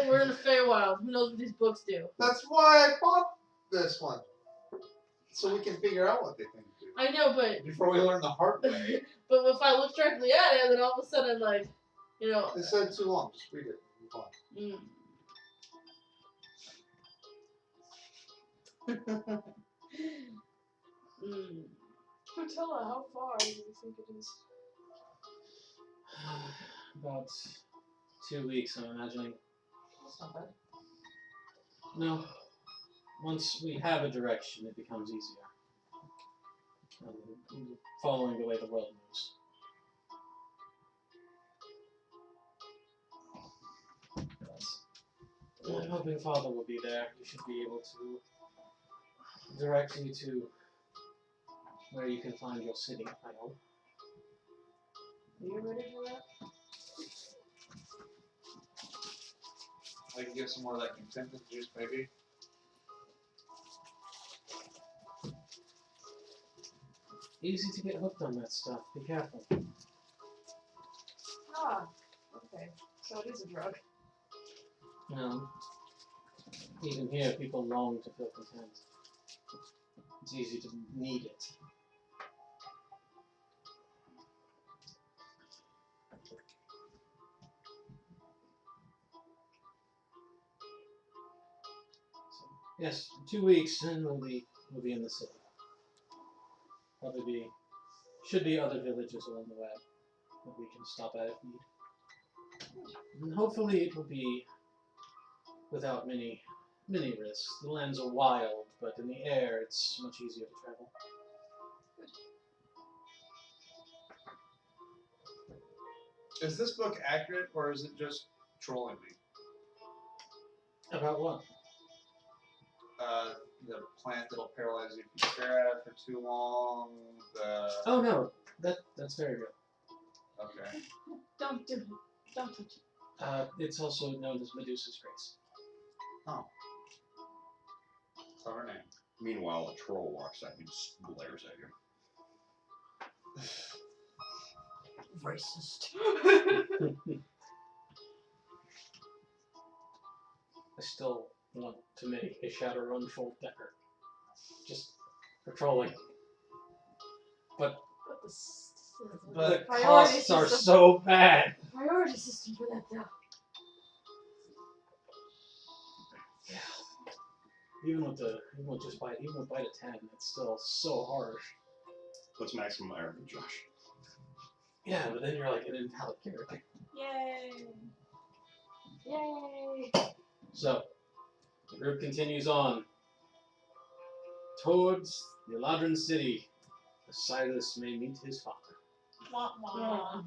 We're in the Feywild. Who knows what these books do? That's why I bought this one. So we can figure out what they think do. I know, but Before we learn the hard way. but if I look directly at it, then all of a sudden, like, you know. They said too long. Just read it. Move on. Patella, how far do you think it is? About 2 weeks, I'm imagining. That's not bad. No. Once we have a direction, it becomes easier. Following the way the world moves. I'm hoping Father will be there. He should be able to direct you to where you can find your city, I hope. Are you ready for that? I can get some more of that contentment juice, maybe. Easy to get hooked on that stuff. Be careful. Ah, okay. So it is a drug. Even here, people long to feel content. It's easy to need it. So, yes, 2 weeks, and we'll be in the city. Should be other villages along the way that we can stop at if need. And hopefully it will be without many risks. The lands are wild, but in the air it's much easier to travel. Is this book accurate, or is it just trolling me? About what? The plant that'll paralyze you if you stare at it for too long. Oh no, that's very real. Okay. Don't do it. Don't touch it. It's also known as Medusa's Grace. Oh. Clever name. Meanwhile, a troll walks out and just glares at you. Racist. I still want to make a Shadowrun full decker. Just patrolling. But But the costs are so bad. Priority system for that though. Even with bite of 10, it's still so harsh. What's maximum iron, Josh? Yeah, but then you're like an invalid character. Yay! Yay! So, the group continues on towards the Eladrin city, where Silas may meet his father. Wah, wah.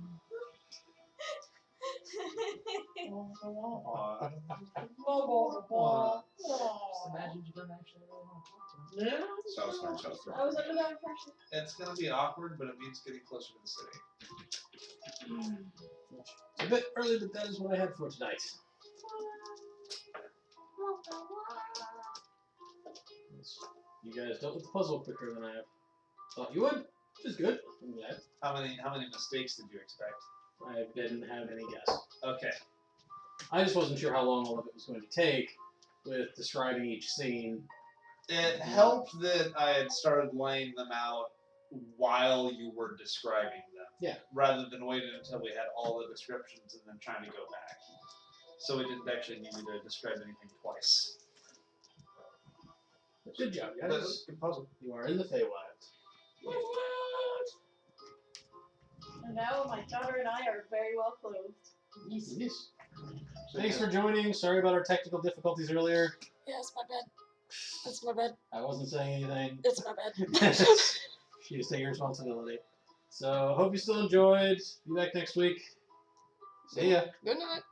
Just imagine you don't actually really want to talk to him. Yeah. South Storm, South Storm. I was under that impression. It's gonna be awkward, but it means getting closer to the city. It's a bit early, but that is what I had for tonight. You guys dealt with the puzzle quicker than I thought you would, which is good. I'm glad. How many mistakes did you expect? I didn't have any guess. Okay. I just wasn't sure how long all of it was going to take with describing each scene It helped that I had started laying them out while you were describing them. Yeah. Rather than waiting until we had all the descriptions and then trying to go back. So we didn't actually need you to describe anything twice. Good job, That was guys. a good puzzle. You are in the Feywild. And now my daughter and I are very well clothed. Yes. Thanks for joining. Sorry about our technical difficulties earlier. Yeah, it's my bad. It's my bad. I wasn't saying anything. It's my bad. You just take your responsibility. So, hope you still enjoyed. Be back next week. See ya. Good night.